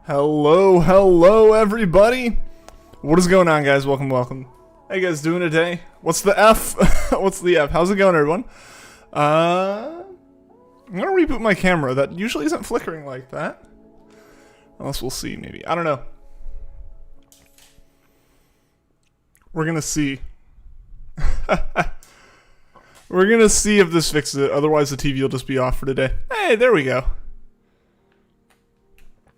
Hello, everybody. What is going on, guys? Welcome. How you guys doing today? What's the F? What's the F? How's it going, everyone? I'm gonna reboot my camera. That usually isn't flickering like that. Unless we'll see, maybe. I don't know. We're gonna see. We're gonna see if this fixes it. Otherwise, the TV will just be off for today. Hey, there we go.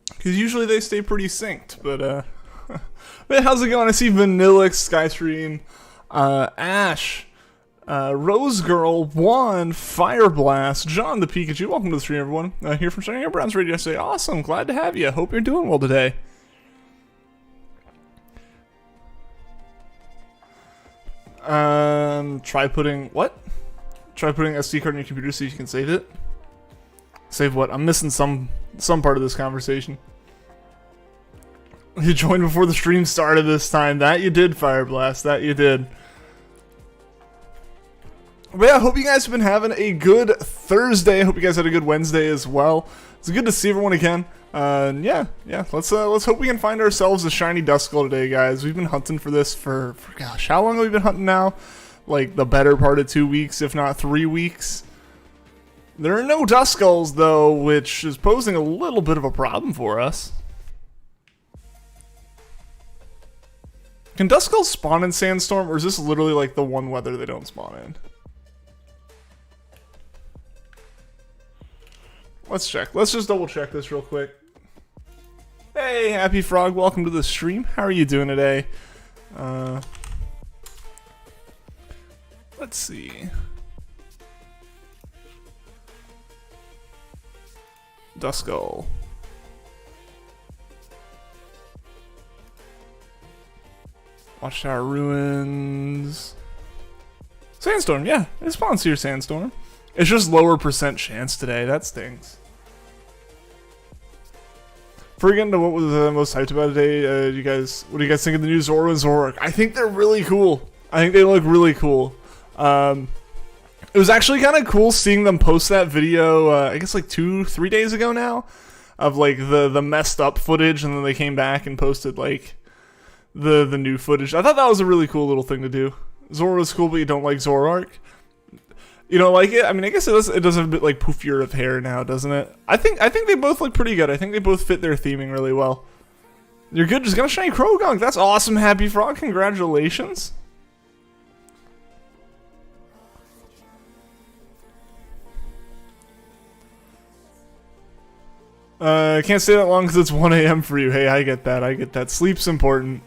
Because usually they stay pretty synced, but but how's it going? I see Vanillix, Skystream, Ash, Rose Girl, Juan, Fireblast, John the Pikachu. Welcome to the stream, everyone. Here from Shining Browns Radio. I say, awesome, glad to have you. Hope you're doing well today. Try putting SD card in your computer so you can save it. Save what? I'm missing some part of this conversation. You joined before the stream started this time. That you did, Fireblast. That you did. But yeah, I hope you guys have been having a good Thursday. I hope you guys had a good Wednesday as well. It's good to see everyone again. Yeah. Let's hope we can find ourselves a shiny Duskull today, guys. We've been hunting for this for gosh, how long have we been hunting now? Like the better part of 2 weeks, if not 3 weeks. There are no Duskulls though, which is posing a little bit of a problem for us. Can Duskulls spawn in Sandstorm, or is this literally like the one weather they don't spawn in? Let's check. Let's just double check this real quick. Hey, Happy Frog, welcome to the stream. How are you doing today? Let's see. Duskull. Watchtower Ruins. Sandstorm, yeah. It spawns here, Sandstorm. It's just lower % chance today. That stings. Before we get into what was most hyped about today, what do you guys think of the new Zoro and Zoroark? I think they're really cool. I think they look really cool. It was actually kind of cool seeing them post that video, I guess like 2-3 days ago now, of like the messed up footage, and then they came back and posted like the new footage. I thought that was a really cool little thing to do. Zoro's cool, but you don't like Zoroark. You don't like it? I mean, I guess it does have a bit like poofier of hair now, doesn't it? I think they both look pretty good. I think they both fit their theming really well. You're good. Just gonna shiny Krogunk. That's awesome, Happy Frog. Congratulations. I can't stay that long because it's 1 a.m. for you. Hey, I get that. Sleep's important.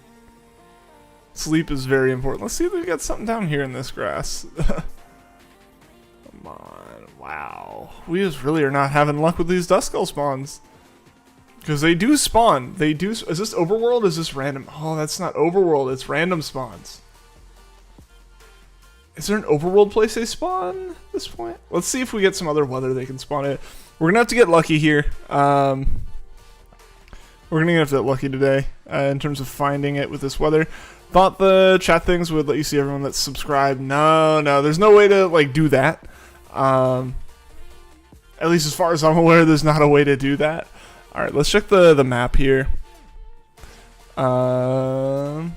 Sleep is very important. Let's see if we got something down here in this grass. Come on. Wow. We just really are not having luck with these Duskull spawns. Because they do spawn. They do. Is this overworld or is this random? Oh, that's not overworld. It's random spawns. Is there an overworld place they spawn at this point? Let's see if we get some other weather they can spawn it. We're gonna have to get lucky here. We're gonna have to get lucky today in terms of finding it with this weather. Thought the chat things would let you see everyone that's subscribed. No, there's no way to like do that. At least as far as I'm aware, there's not a way to do that. All right, let's check the map here. Can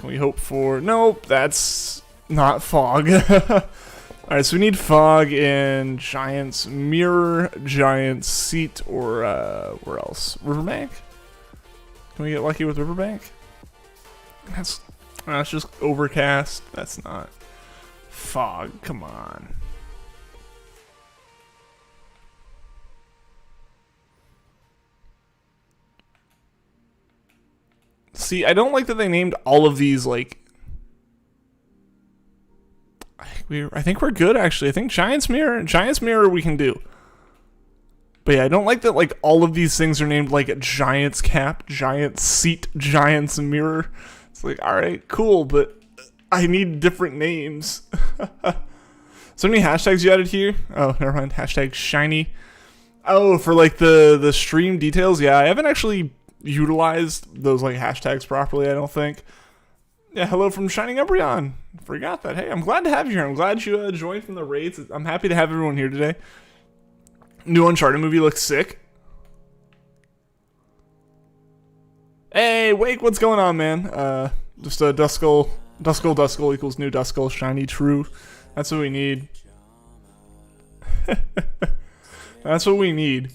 we hope for? Nope, that's not fog. Alright, so we need fog in Giant's Mirror, Giant's Seat, or where else? Riverbank? Can we get lucky with Riverbank? That's just overcast. That's not fog. Come on. See, I don't like that they named all of these like. I think we're good actually. I think Giant's Mirror we can do. But yeah, I don't like that like all of these things are named like Giant's Cap, Giant's Seat, Giant's Mirror. It's like, alright, cool, but I need different names. So many hashtags you added here? Oh, never mind. Hashtag shiny. Oh, for like the stream details? Yeah, I haven't actually utilized those like hashtags properly, I don't think. Yeah, hello from Shining Embryon. Forgot that. Hey, I'm glad to have you here. I'm glad you joined from the raids. I'm happy to have everyone here today. New Uncharted movie looks sick. Hey, Wake, what's going on, man? Just a Duskull equals new Duskull, shiny, true. That's what we need. That's what we need.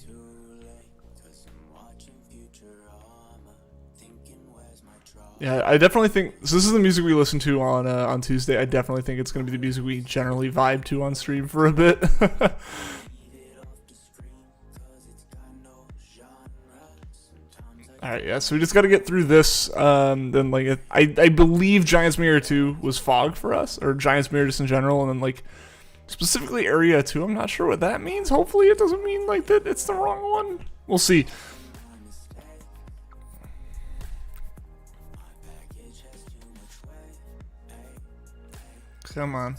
Yeah, I definitely think so. This is the music we listen to on Tuesday. I definitely think it's going to be the music we generally vibe to on stream for a bit. All right, yeah. So we just got to get through this. Then like I believe Giants Mirror 2 was Fog for us, or Giants Mirror just in general, and then like specifically Area 2. I'm not sure what that means. Hopefully, it doesn't mean like that it's the wrong one. We'll see. Come on.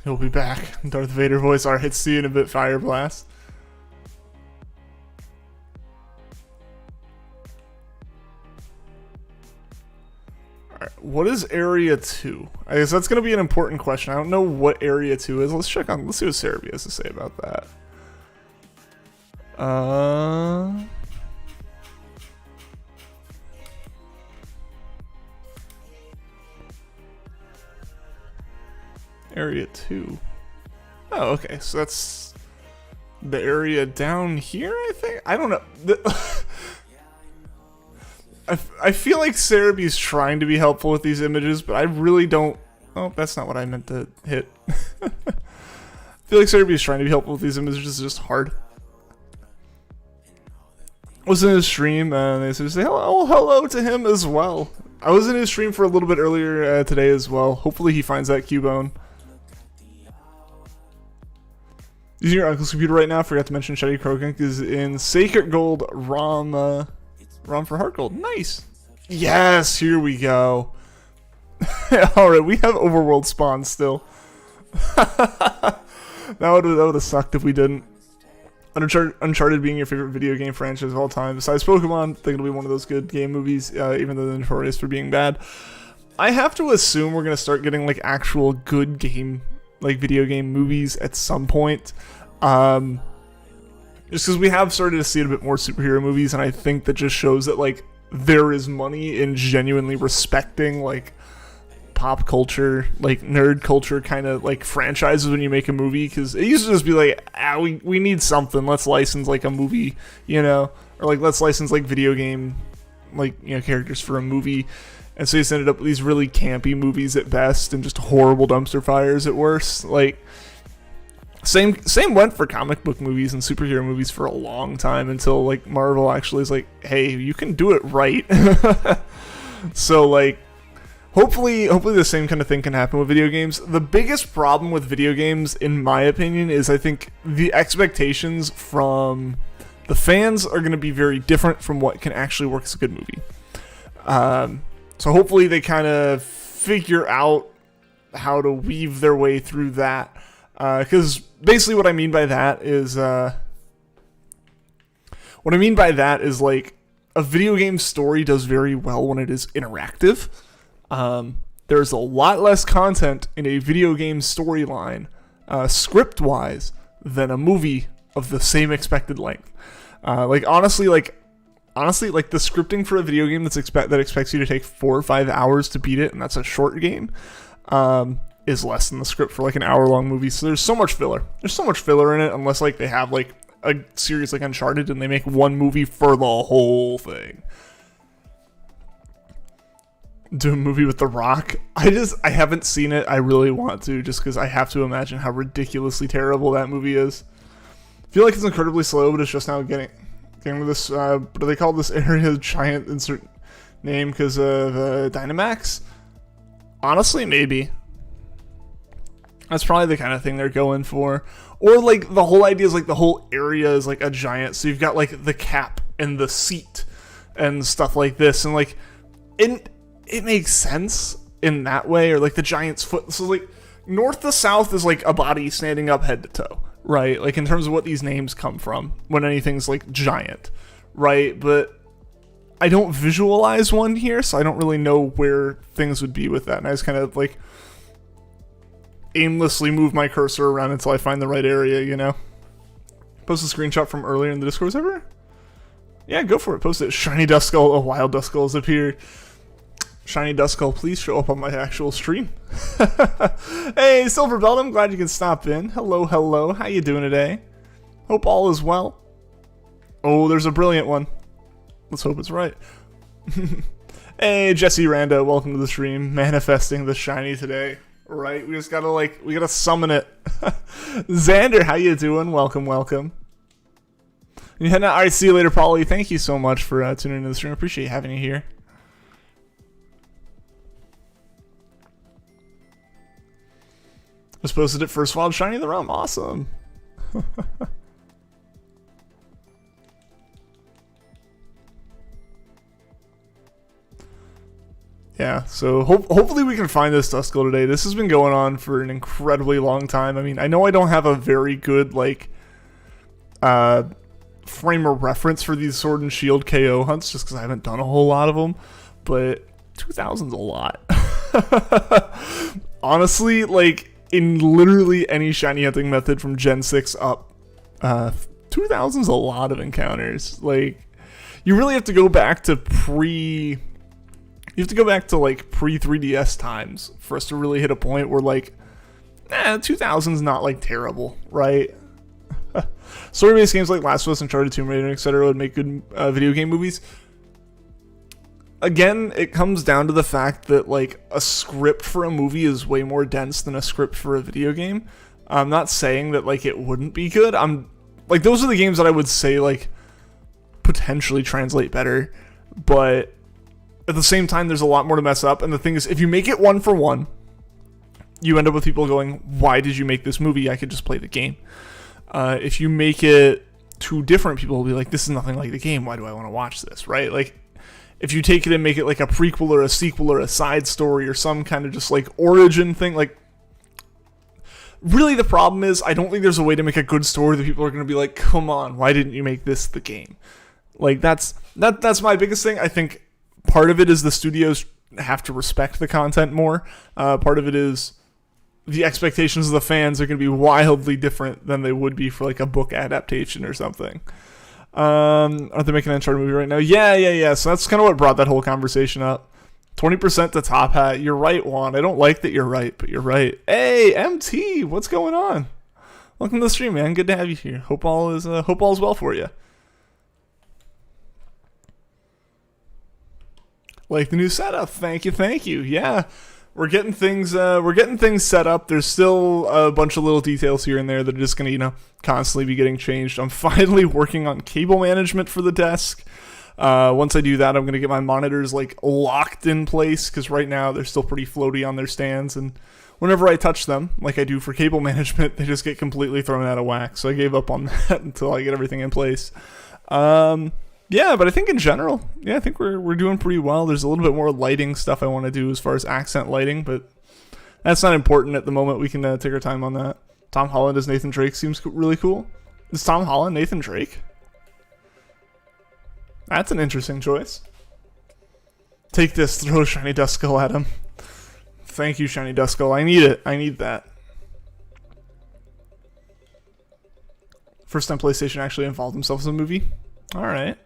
He'll be back. Darth Vader voice. Our hit C in a bit. Fire blast. Alright, what is Area 2? I guess that's going to be an important question. I don't know what Area 2 is. Let's see what Cerebi has to say about that. Area 2. Oh, okay. So that's the area down here, I think? I don't know. I feel like Cerebi's trying to be helpful with these images, but I really don't... Oh, that's not what I meant to hit. I feel like Cerebi's trying to be helpful with these images. It's just hard. I was in his stream, and they said, hello to him as well. I was in his stream for a little bit earlier today as well. Hopefully he finds that Cubone. Using your uncle's computer right now. Forgot to mention Shady Krogunk is in Sacred Gold ROM for Heart Gold. Nice. Yes, here we go. Alright, we have Overworld Spawn still. that would have sucked if we didn't. Uncharted being your favorite video game franchise of all time. Besides Pokemon, I think it'll be one of those good game movies, even though they're notorious for being bad. I have to assume we're going to start getting like actual good game, like video game movies at some point. Just because we have started to see a bit more superhero movies, and I think that just shows that like there is money in genuinely respecting like pop culture, like nerd culture kind of like franchises when you make a movie, because it used to just be like, we need something, let's license like a movie, you know, or like let's license like video game, like, you know, characters for a movie. And so you just ended up with these really campy movies at best and just horrible dumpster fires at worst. Like same went for comic book movies and superhero movies for a long time, until like Marvel actually is like, hey, you can do it right. So like hopefully the same kind of thing can happen with video games. The biggest problem with video games, in my opinion, is I think the expectations from the fans are going to be very different from what can actually work as a good movie. So hopefully they kind of figure out how to weave their way through that. Because basically what I mean by that is like a video game story does very well when it is interactive. There's a lot less content in a video game storyline, script-wise, than a movie of the same expected length. Honestly, the scripting for a video game that expects you to take 4 or 5 hours to beat it, and that's a short game, is less than the script for like an hour-long movie. So there's so much filler. There's so much filler in it, unless like they have like a series like Uncharted and they make one movie for the whole thing. Do a movie with The Rock. I haven't seen it. I really want to, just because I have to imagine how ridiculously terrible that movie is. I feel like it's incredibly slow, but it's just now getting to this, what do they call this area? Giant insert name because of Dynamax? Honestly, maybe. That's probably the kind of thing they're going for. Or like the whole idea is like the whole area is like a giant, so you've got like the cap and the seat and stuff like this, and like it makes sense in that way, or like the giant's foot. So like north to south is like a body standing up head to toe, right? Like in terms of what these names come from when anything's like giant, right? But I don't visualize one here, so I don't really know where things would be with that. And I just kind of like aimlessly move my cursor around until I find the right area, you know? Post a screenshot from earlier in the Discord server? Yeah, go for it. Post it. Shiny Duskull. A wild Duskull has appeared. Shiny Duskull, please show up on my actual stream. Hey, Silver Belt, I'm glad you can stop in. Hello, hello. How you doing today? Hope all is well. Oh, there's a brilliant one. Let's hope it's right. Hey, Jesse Randa, welcome to the stream. Manifesting the shiny today. Right, we just gotta we gotta summon it. Xander, how you doing? Welcome, welcome. You heading out? Alright, see you later, Polly. Thank you so much for tuning into the stream. Appreciate having you here. Just posted it first wild shiny in the realm. Awesome. Yeah, so hopefully we can find this Duskull today. This has been going on for an incredibly long time. I mean, I know I don't have a very good, frame of reference for these Sword and Shield KO hunts, just because I haven't done a whole lot of them, but 2,000's a lot. Honestly, in literally any shiny hunting method from Gen 6 up, 2,000's a lot of encounters. You really have to go back to pre 3DS times for us to really hit a point where 2000's not terrible, right? Story-based games like Last of Us, Uncharted, Tomb Raider, etc. would make good video game movies. Again, it comes down to the fact that a script for a movie is way more dense than a script for a video game. I'm not saying that it wouldn't be good. Those are the games that I would say potentially translate better, but at the same time, there's a lot more to mess up. And the thing is, if you make it one for one, you end up with people going, why did you make this movie? I could just play the game. If you make it two different, people will be like, this is nothing like the game. Why do I want to watch this, right? If you take it and make it a prequel or a sequel or a side story or some kind of just origin thing, really the problem is, I don't think there's a way to make a good story that people are going to be like, come on, why didn't you make this the game? That's my biggest thing. I think part of it is the studios have to respect the content more. Part of it is the expectations of the fans are going to be wildly different than they would be for a book adaptation or something. Aren't they making an Uncharted movie right now? Yeah. So that's kind of what brought that whole conversation up. 20% to Top Hat. You're right, Juan. I don't like that you're right, but you're right. Hey, MT, what's going on? Welcome to the stream, man. Good to have you here. Hope all is well for you. Like the new setup. Thank you. Yeah. We're getting things set up. There's still a bunch of little details here and there that are just going to, constantly be getting changed. I'm finally working on cable management for the desk. Once I do that, I'm going to get my monitors locked in place, because right now they're still pretty floaty on their stands, and whenever I touch them, like I do for cable management, they just get completely thrown out of whack. So I gave up on that until I get everything in place. Yeah, but I think in general, I think we're doing pretty well. There's a little bit more lighting stuff I want to do as far as accent lighting, but that's not important at the moment. We can take our time on that. Tom Holland as Nathan Drake seems really cool. Is Tom Holland Nathan Drake? That's an interesting choice. Take this, throw Shiny Duskull at him. Thank you, Shiny Duskull. I need it. I need that. First time PlayStation actually involved themselves in a movie. Alright.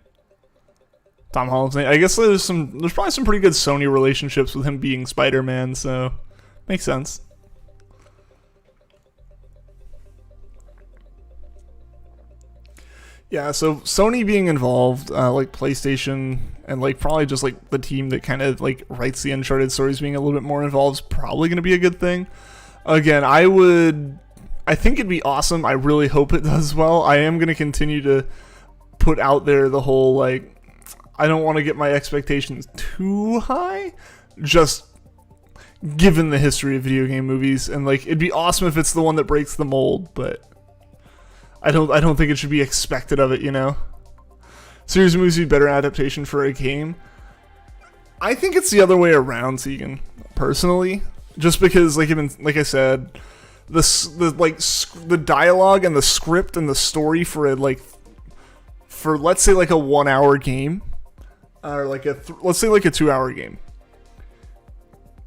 Tom Holland's name. I guess there's probably some pretty good Sony relationships with him being Spider-Man, so makes sense. Yeah, so Sony being involved, PlayStation, and probably just the team that kind of writes the Uncharted stories being a little bit more involved is probably going to be a good thing. Again, I think it'd be awesome. I really hope it does well. I am going to continue to put out there the whole I don't want to get my expectations too high, just given the history of video game movies, and it'd be awesome if it's the one that breaks the mold, but I don't think it should be expected of it, Series of movies would be better adaptation for a game. I think it's the other way around, Tegan, personally, just because like I said, the dialogue and the script and the story for let's say a 1 hour game, or let's say a 2 hour game,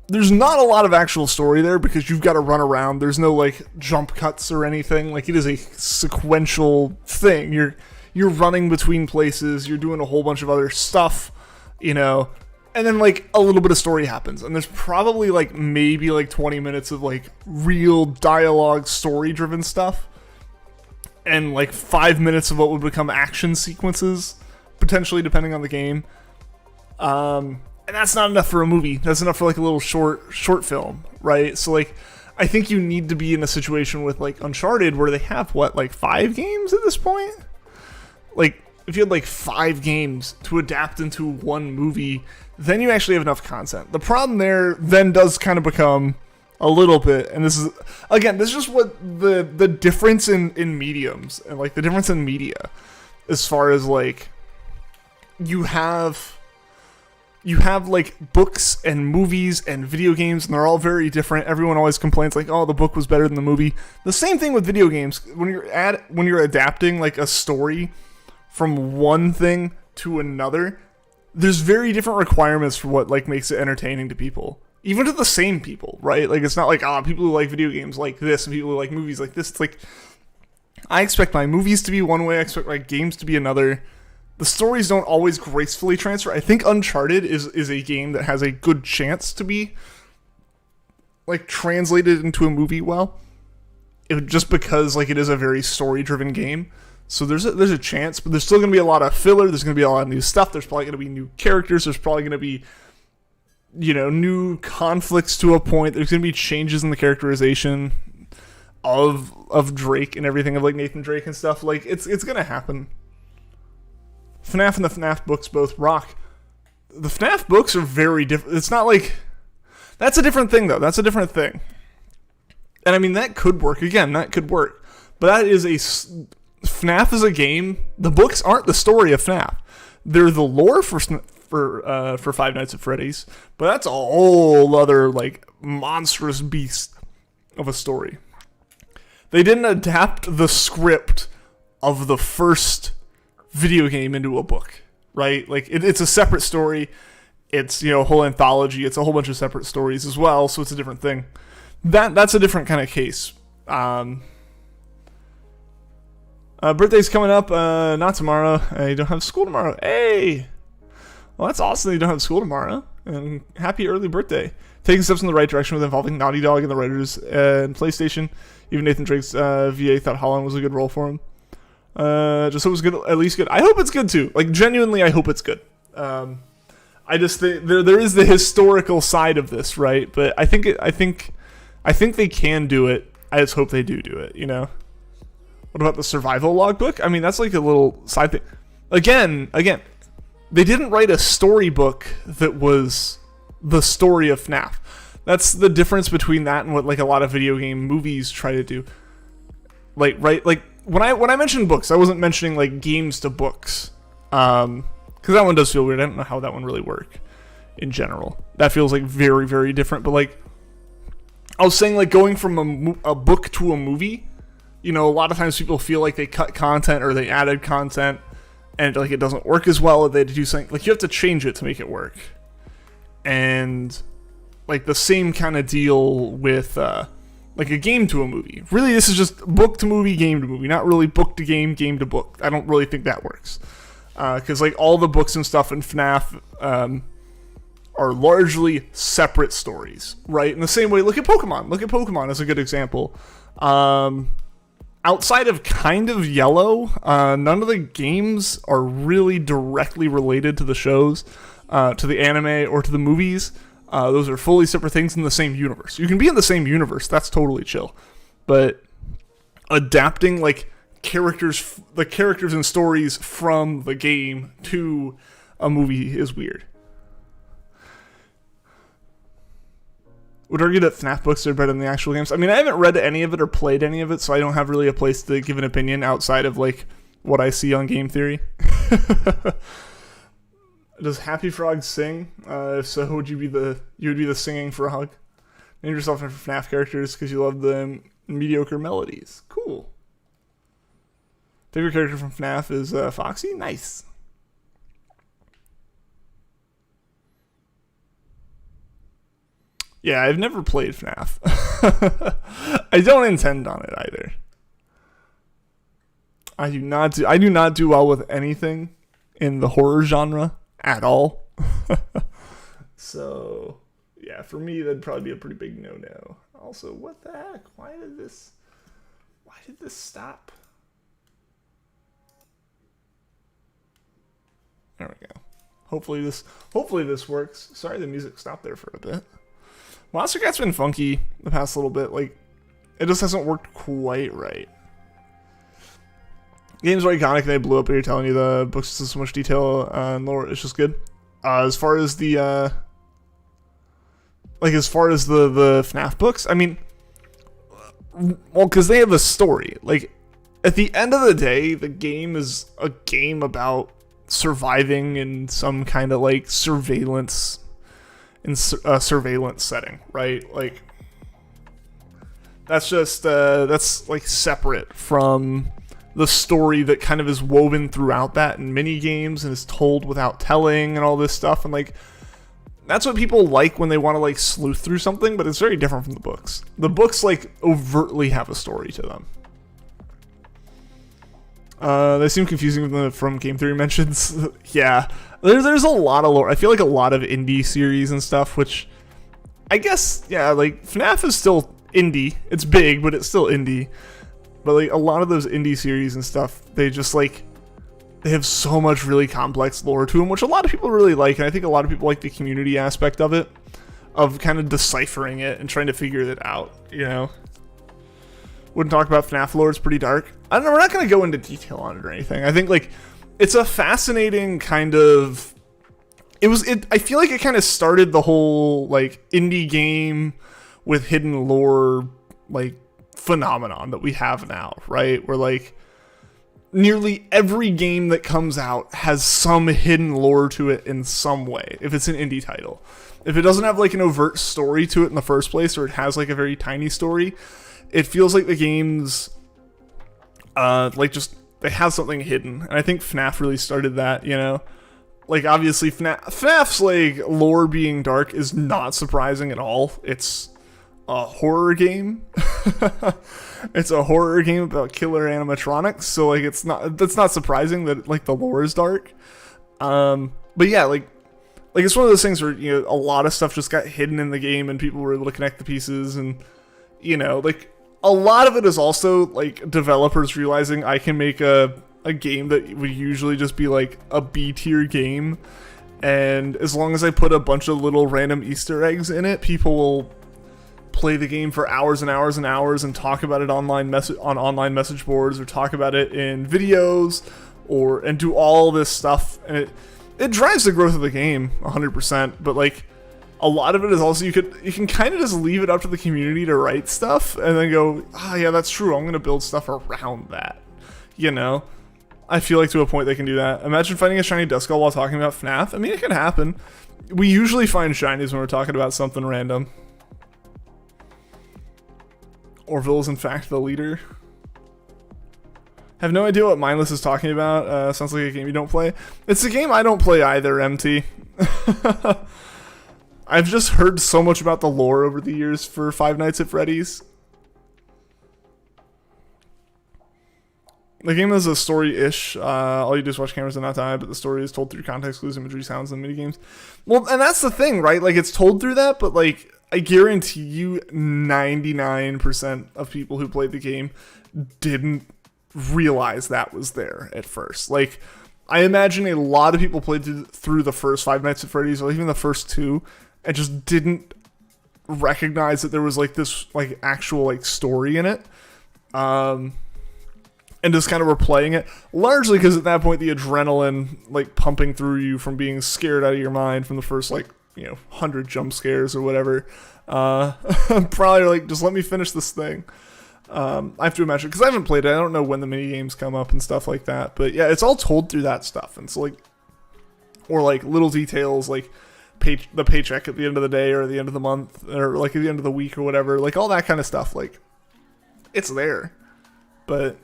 there's not a lot of actual story there because you've got to run around. There's no like jump cuts or anything. Like it is a sequential thing. You're running between places. You're doing a whole bunch of other stuff, you know, and then like a little bit of story happens. And there's probably like maybe like 20 minutes of like real dialogue, story driven stuff, and like 5 minutes of what would become action sequences, potentially depending on the game. And that's not enough for a movie. That's enough for like a little short film, right? So like, I think you need to be in a situation with like Uncharted where they have what, like 5 games at this point? Like, if you had like 5 games to adapt into one movie, then you actually have enough content. The problem there then does kind of become a little bit, and this is just what the difference in mediums and like the difference in media, as far as like you have like books and movies and video games, and they're all very different. Everyone always complains like, oh, the book was better than the movie. The same thing with video games. When you're adapting like a story from one thing to another, there's very different requirements for what like makes it entertaining to people, even to the same people, right? Like it's not like people who like video games like this and people who like movies like this. It's like I expect my movies to be one way, I expect my games to be another. The stories don't always gracefully transfer. I think Uncharted is a game that has a good chance to be like translated into a movie well, just because like it is a very story-driven game. So there's a chance, but there's still going to be a lot of filler. There's going to be a lot of new stuff. There's probably going to be new characters. There's probably going to be, you know, new conflicts to a point. There's going to be changes in the characterization of Drake and everything, of like Nathan Drake and stuff. Like it's going to happen. FNAF and the FNAF books both rock. The FNAF books are very different. It's not like... That's a different thing, though. That's a different thing. And I mean, that could work. Again, that could work. But that is a... FNAF is a game. The books aren't the story of FNAF. They're the lore for Five Nights at Freddy's. But that's a whole other, like, monstrous beast of a story. They didn't adapt the script of the first video game into a book, right? Like it's a separate story. It's, you know, a whole anthology. It's a whole bunch of separate stories as well, so it's a different thing. That's a different kind of case. Birthday's coming up, not tomorrow. You don't have school tomorrow. Hey! Well, that's awesome that you don't have school tomorrow. And happy early birthday. Taking steps in the right direction with involving Naughty Dog and the writers and PlayStation. Even Nathan Drake's VA thought Holland was a good role for him. Just hope it was good, at least good. I hope it's good too. Like genuinely, I hope it's good. I just think there is the historical side of this, right? But I think they can do it. I just hope they do it. You know. What about the survival logbook? I mean, that's like a little side thing. Again, they didn't write a storybook that was the story of FNAF. That's the difference between that and what like a lot of video game movies try to do. Like, right, like. When I mentioned books, I wasn't mentioning like games to books, because that one does feel weird. I don't know how that one really worked in general. That feels like very, very different. But like, I was saying like going from a book to a movie, you know, a lot of times people feel like they cut content or they added content, and like it doesn't work as well. Or they had to do something like you have to change it to make it work, and like the same kind of deal with. Like a game to a movie. Really, this is just book to movie, game to movie. Not really book to game, game to book. I don't really think that works. Because like all the books and stuff in FNAF are largely separate stories, right? In the same way, look at Pokemon. Look at Pokemon as a good example. Outside of kind of Yellow, none of the games are really directly related to the shows, to the anime, or to the movies. Those are fully separate things in the same universe. You can be in the same universe. That's totally chill. But adapting like the characters and stories from the game to a movie is weird. Would argue that FNAF books are better than the actual games. I mean, I haven't read any of it or played any of it, so I don't have really a place to give an opinion outside of like what I see on Game Theory. Does Happy Frog sing? If so, would you be the singing frog? Name yourself after FNAF characters because you love the mediocre melodies. Cool. Favorite character from FNAF is Foxy? Nice. Yeah, I've never played FNAF. I don't intend on it either. I do not do well with anything in the horror genre at all. So, yeah, for me that'd probably be a pretty big no-no. Also, what the heck? Why did this stop? There we go. Hopefully this works. Sorry the music stopped there for a bit. Monster Cat's been funky the past little bit. Like, it just hasn't worked quite right. Games are iconic. They blew up, but you're telling you the books in so much detail and lore. It's just good. As far as the the FNAF books, I mean, well, because they have a story. Like, at the end of the day, the game is a game about surviving in some kind of like surveillance setting, right? Like, that's just that's like separate from the story that kind of is woven throughout that in mini games and is told without telling and all this stuff. And like, that's what people like when they want to like sleuth through something, but it's very different from the books. The books like overtly have a story to them. They seem confusing from game theory mentions. Yeah, there's a lot of lore. I feel like a lot of indie series and stuff, which I guess, yeah, like FNAF is still indie. It's big, but it's still indie. But like a lot of those indie series and stuff, they just like, they have so much really complex lore to them, which a lot of people really like. And I think a lot of people like the community aspect of it, of kind of deciphering it and trying to figure it out, you know? Wouldn't talk about FNAF lore, it's pretty dark. I don't know, we're not going to go into detail on it or anything. I think like, it's a fascinating kind of, I feel like it kind of started the whole like indie game with hidden lore, like, phenomenon that we have now, right? Where like nearly every game that comes out has some hidden lore to it in some way, if it's an indie title. If it doesn't have like an overt story to it in the first place, or it has like a very tiny story, it feels like the game's like just, they have something hidden. And I think FNAF really started that, you know? Like, obviously FNAF's like lore being dark is not surprising at all. It's a horror game. It's a horror game about killer animatronics, so like that's not surprising that like the lore is dark. But yeah, like it's one of those things where, you know, a lot of stuff just got hidden in the game and people were able to connect the pieces, and you know, like a lot of it is also like developers realizing I can make a game that would usually just be like a B tier game, and as long as I put a bunch of little random Easter eggs in it, people will play the game for hours and hours and hours and talk about it on online message boards, or talk about it in videos, and do all this stuff, and it drives the growth of the game 100%. But like a lot of it is also you can kind of just leave it up to the community to write stuff and then go, yeah, that's true, I'm gonna build stuff around that, you know? I feel like to a point they can do that. Imagine finding a shiny Duskull while talking about FNAF. I mean, it can happen. We usually find shinies when we're talking about something random. Orville is in fact the leader. Have no idea what Mindless is talking about. Sounds like a game you don't play. It's a game I don't play either, MT. I've just heard so much about the lore over the years for Five Nights at Freddy's. The game is a story-ish. All you do is watch cameras and not die, but the story is told through context clues, imagery, sounds, and minigames. Well, and that's the thing, right? Like, it's told through that, but like, I guarantee you 99% of people who played the game didn't realize that was there at first. Like, I imagine a lot of people played through the first Five Nights at Freddy's, or even the first two, and just didn't recognize that there was like this like actual like story in it. And just kind of were playing it, largely because at that point the adrenaline like pumping through you from being scared out of your mind from the first like, you know, 100 jump scares or whatever. Probably like, just let me finish this thing. I have to imagine, because I haven't played it, I don't know when the mini games come up and stuff like that. But yeah, it's all told through that stuff, and so like, or like little details like the paycheck at the end of the day or at the end of the month or like at the end of the week or whatever, like all that kind of stuff. Like, it's there, but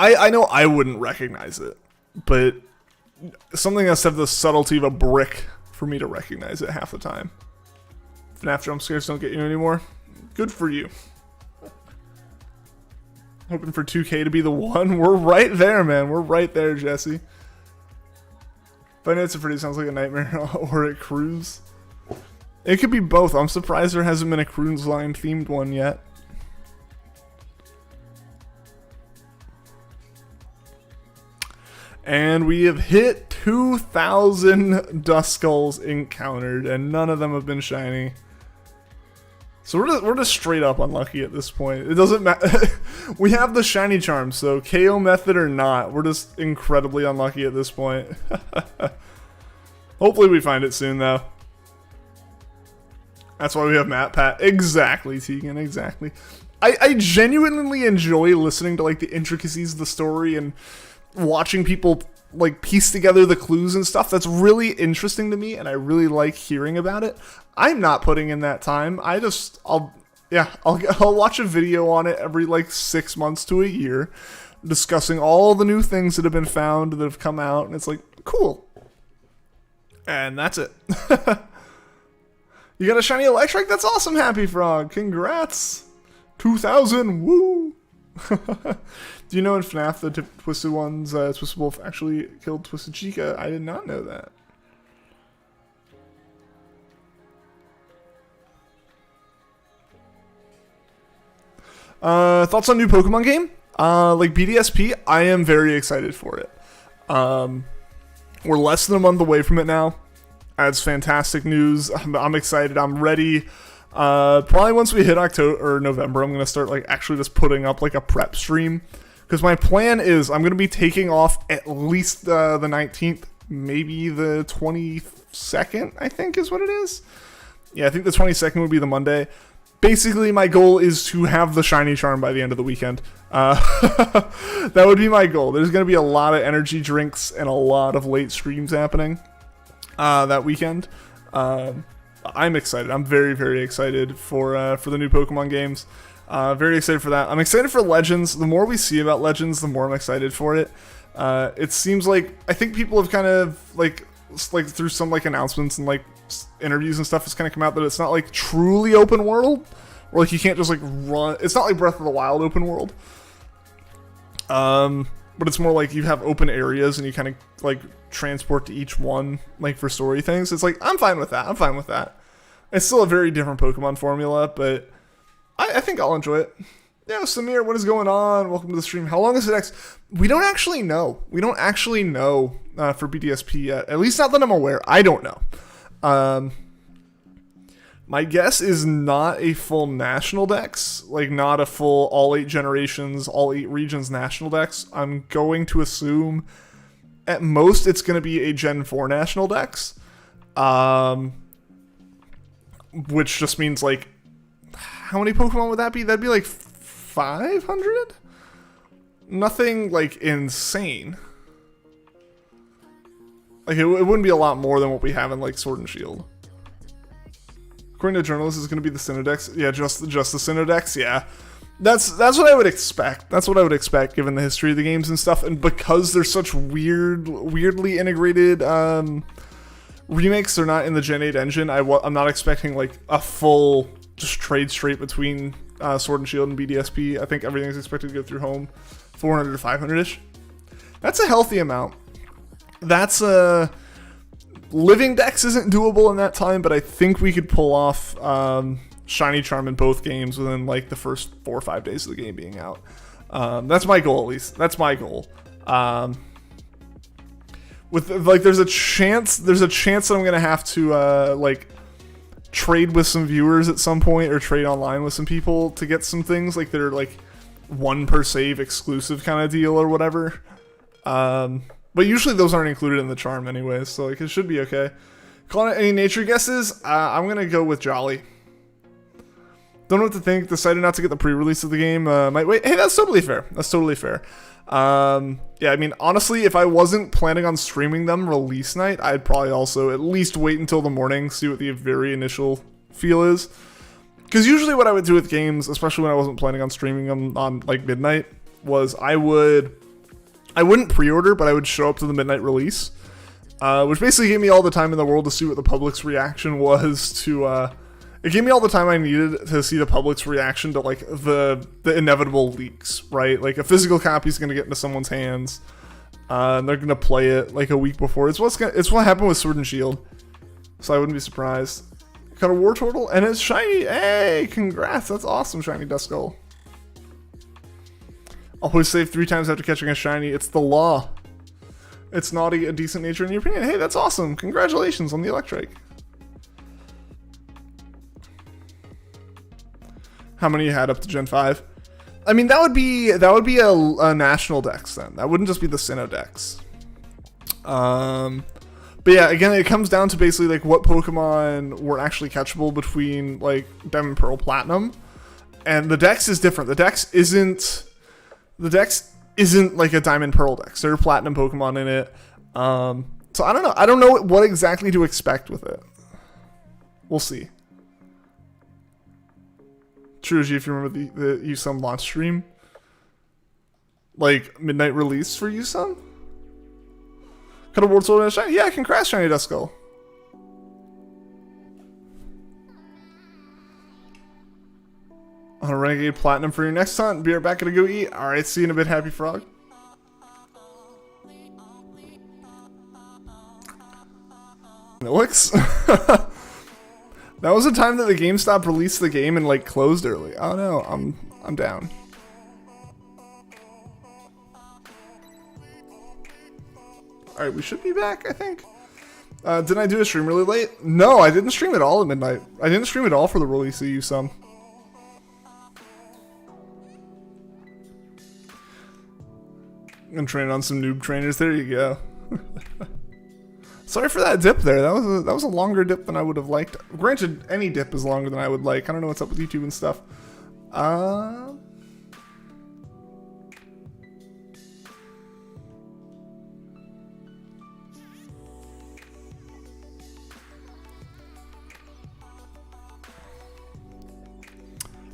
I know I wouldn't recognize it, but something has to have the subtlety of a brick for me to recognize it half the time. FNAF jump scares don't get you anymore. Good for you. Hoping for 2K to be the one. We're right there, man. We're right there, Jesse. Five Nights at Freddy's sounds like a nightmare or a cruise. It could be both. I'm surprised there hasn't been a cruise line themed one yet. And we have hit 2,000 Duskulls encountered, and none of them have been shiny. So we're just straight up unlucky at this point. It doesn't matter. We have the shiny charm, so KO method or not, we're just incredibly unlucky at this point. Hopefully we find it soon, though. That's why we have Matt Pat. Exactly, Tegan, exactly. I genuinely enjoy listening to like the intricacies of the story and watching people like piece together the clues and stuff. That's really interesting to me, and I really like hearing about it. I'm not putting in that time. I'll watch a video on it every like 6 months to a year, discussing all the new things that have been found that have come out, and it's like, cool. And that's it. You got a shiny electric? That's awesome, Happy Frog. Congrats. 2,000. Woo. Do you know in FNAF the Twisted ones, Twisted Wolf actually killed Twisted Chica? I did not know that. Thoughts on new Pokemon game? Like BDSP, I am very excited for it. We're less than a month away from it now. That's fantastic news. I'm excited. I'm ready. Probably once we hit October or November, I'm gonna start like actually just putting up like a prep stream, because my plan is I'm gonna be taking off at least the 19th, maybe the 22nd. I think is what it is. Yeah, I think the 22nd would be the Monday. Basically, my goal is to have the shiny charm by the end of the weekend. That would be my goal. There's going to be a lot of energy drinks and a lot of late streams happening that weekend. I'm excited. I'm very, very excited for the new Pokemon games. Very excited for that. I'm excited for Legends. The more we see about Legends, the more I'm excited for it. It seems like, I think people have kind of like through some like announcements and like interviews and stuff has kind of come out that it's not like truly open world, or like you can't just like run. It's not like Breath of the Wild open world, but it's more like you have open areas and you kind of like transport to each one like for story things. It's like I'm fine with that. It's still a very different Pokemon formula, but I think I'll enjoy it. Yeah, Samir, what is going on? Welcome to the stream. How long is it next? We don't actually know. For BDSP yet. At least not that I'm aware. I don't know. My guess is not a full national dex, like not a full all 8 generations, all 8 regions national dex. I'm going to assume at most it's going to be a Gen 4 national dex, which just means like, how many Pokemon would that be? That'd be like 500? Nothing like insane. Like it wouldn't be a lot more than what we have in like Sword and Shield. According to journalists, it's going to be the Synodex. Yeah, just the Synodex. Yeah, that's what I would expect. That's what I would expect given the history of the games and stuff. And because they're such weirdly integrated remakes, they're not in the Gen 8 engine. I'm not expecting like a full just trade straight between Sword and Shield and BDSP. I think everything's expected to go through home, 400 to 500ish. That's a healthy amount. That's living dex isn't doable in that time, but I think we could pull off shiny charm in both games within like the first 4 or 5 days of the game being out. That's my goal, at least. That's my goal. With like, there's a chance that I'm gonna have to like trade with some viewers at some point, or trade online with some people to get some things like that are like 1 per save exclusive kind of deal or whatever. But usually those aren't included in the charm anyways, so like it should be okay. Calling it any nature guesses? I'm gonna go with Jolly. Don't know what to think. Decided not to get the pre-release of the game. Might wait. Hey, that's totally fair. Yeah, I mean, honestly, if I wasn't planning on streaming them release night, I'd probably also at least wait until the morning, see what the very initial feel is. Because usually what I would do with games, especially when I wasn't planning on streaming them on like midnight, was I wouldn't pre-order, but I would show up to the midnight release, which basically gave me all the time in the world to see what the public's reaction was to It gave me all the time I needed to see the public's reaction to like the inevitable leaks, right? Like a physical copy is going to get into someone's hands, and they're going to play it like a week before. It's what happened with Sword and Shield, so I wouldn't be surprised. Got a War Turtle, and it's shiny. Hey, congrats! That's awesome, shiny Duskull. Always save 3 times after catching a shiny. It's the law. It's naughty, a decent nature in your opinion. Hey, that's awesome. Congratulations on the Electrike. How many you had up to Gen 5? I mean, that would be a national dex then. That wouldn't just be the Sinnoh dex. But yeah, again, it comes down to basically like what Pokemon were actually catchable between like Diamond, Pearl, Platinum, and the dex is different. The dex isn't like a Diamond, Pearl dex. There are Platinum Pokemon in it. So I don't know. I don't know what exactly to expect with it. We'll see. Trilogy, if you remember the Usum launch stream, like midnight release for Usum. Cut a World Sword and a shiny. Yeah, congrats, shiny Duskull. On a Renegade Platinum for your next hunt. Be right back, gonna go eat. All right, see you in a bit, Happy Frog. It looks. That was the time that the GameStop released the game and like closed early. Oh no, I'm down. All right, we should be back, I think. Didn't I do a stream really late? No, I didn't stream at all at midnight. I didn't stream at all for the release of Usum. I'm training on some noob trainers. There you go. Sorry for that dip there. That was a longer dip than I would have liked. Granted, any dip is longer than I would like. I don't know what's up with YouTube and stuff.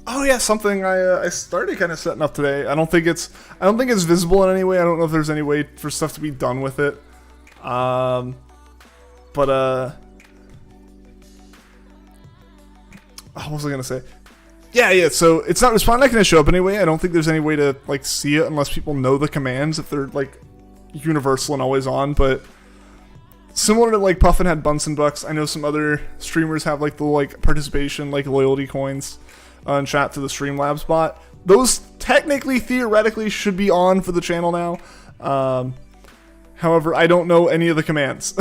Oh yeah, something I started kind of setting up today. I don't think it's visible in any way. I don't know if there's any way for stuff to be done with it. What was I gonna say? Yeah. So it's probably not gonna show up anyway. I don't think there's any way to like see it unless people know the commands if they're like universal and always on. But similar to like Puffin had Bunsen Bucks, I know some other streamers have like the like participation like loyalty coins in chat to the Streamlabs bot. Those technically, theoretically, should be on for the channel now. However, I don't know any of the commands.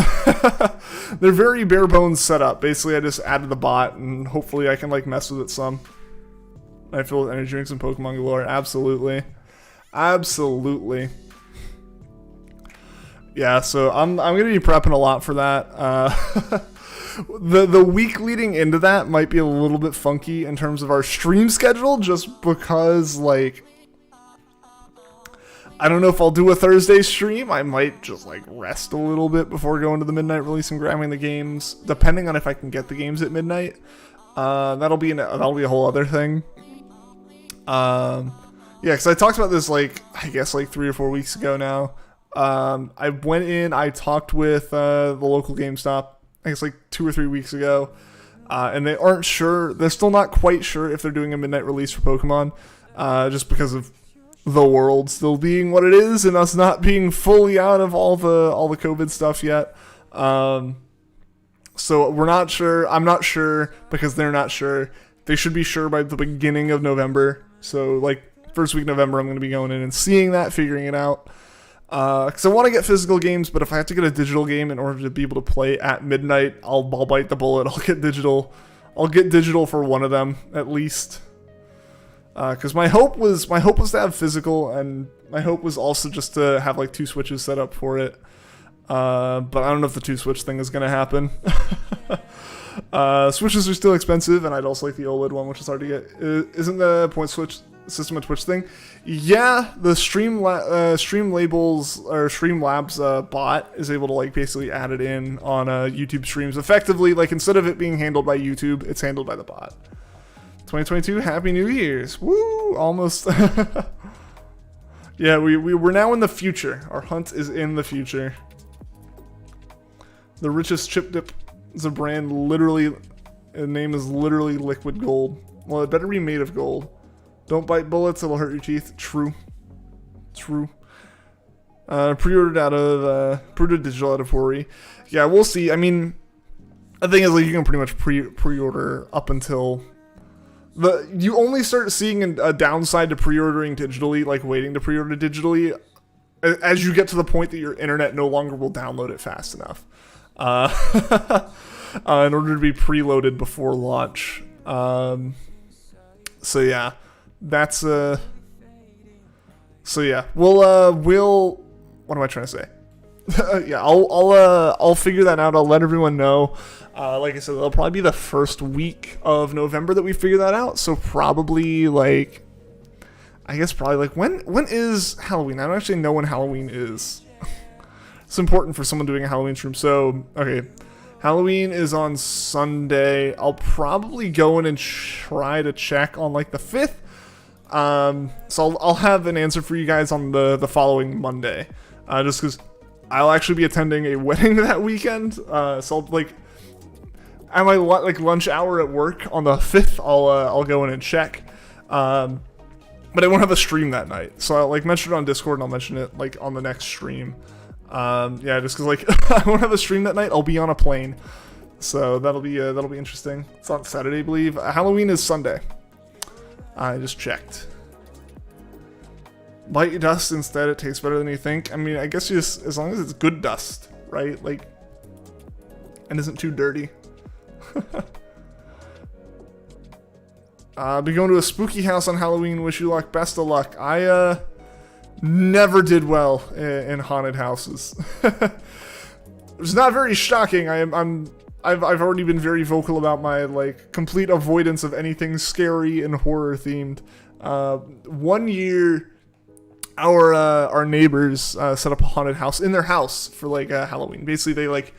They're very bare bones set up. Basically, I just added the bot, and hopefully I can like mess with it some. I feel energy drinks and Pokemon galore. Absolutely. Absolutely. Yeah, so I'm gonna be prepping a lot for that. The week leading into that might be a little bit funky in terms of our stream schedule, just because like I don't know if I'll do a Thursday stream. I might just like rest a little bit before going to the midnight release and grabbing the games, depending on if I can get the games at midnight. That'll be a whole other thing. Yeah, because I talked about this like I guess like 3 or 4 weeks ago now. I went in, I talked with the local GameStop, I guess like 2 or 3 weeks ago, and they aren't sure. They're still not quite sure if they're doing a midnight release for Pokemon, just because of the world still being what it is and us not being fully out of all the COVID stuff yet. So we're not sure. I'm not sure because they're not sure. They should be sure by the beginning of November. So like first week of November, I'm going to be going in and seeing that, figuring it out. Because I want to get physical games, but if I have to get a digital game in order to be able to play at midnight, I'll bite the bullet. I'll get digital. I'll get digital for one of them at least. Because my hope was to have physical, and my hope was also just to have like 2 switches set up for it. But I don't know if the 2 switch thing is gonna happen. Switches are still expensive, and I'd also like the OLED one, which is hard to get. Isn't the point switch system a Twitch thing? Yeah, the Streamlabs or Streamlabs bot is able to like basically add it in on YouTube streams effectively. Like instead of it being handled by YouTube, it's handled by the bot. 2022, Happy New Year's. Woo! Almost. Yeah, we're now in the future. Our hunt is in the future. The richest chip dip is a brand literally The name is literally liquid gold. Well, it better be made of gold. Don't bite bullets, it'll hurt your teeth. True. True. Pre-ordered digital out of Hori. Yeah, we'll see. I mean, the thing is, like, you can pretty much pre-order up until you only start seeing a downside to pre-ordering digitally, like waiting to pre-order digitally, as you get to the point that your internet no longer will download it fast enough. In order to be preloaded before launch. So yeah, that's so yeah, we'll what am I trying to say? Yeah, I'll figure that out. I'll let everyone know. Like I said, it'll probably be the first week of November that we figure that out. So probably like, I guess probably like when is Halloween? I don't actually know when Halloween is. It's important for someone doing a Halloween stream. So okay, Halloween is on Sunday. I'll probably go in and try to check on like the 5th. So I'll have an answer for you guys on the following Monday. Just because I'll actually be attending a wedding that weekend. So I'll, like, at my lunch hour at work on the 5th, I'll go in and check. But I won't have a stream that night. So I'll like mention it on Discord and I'll mention it like on the next stream. Yeah, just because like I won't have a stream that night. I'll be on a plane, so that'll be interesting. It's on Saturday, I believe. Halloween is Sunday. I just checked. Light dust instead. It tastes better than you think. I mean, I guess you just, as long as it's good dust, right? Like, and isn't too dirty. Be going to a spooky house on Halloween. Wish you luck. Best of luck. I never did well in haunted houses. It's not very shocking. I've already been very vocal about my like complete avoidance of anything scary and horror themed. One year, our neighbors set up a haunted house in their house for like Halloween. Basically, they like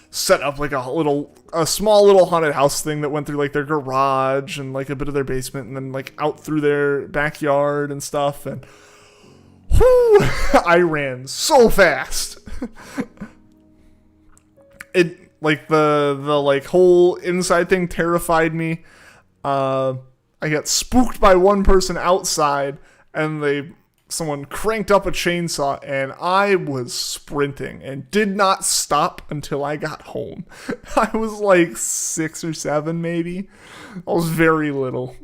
set up like a small little haunted house thing that went through like their garage and like a bit of their basement and then like out through their backyard and stuff. And whew, I ran so fast. It like the like whole inside thing terrified me. I got spooked by one person outside, and someone cranked up a chainsaw, and I was sprinting and did not stop until I got home. I was like 6 or 7 maybe. I was very little.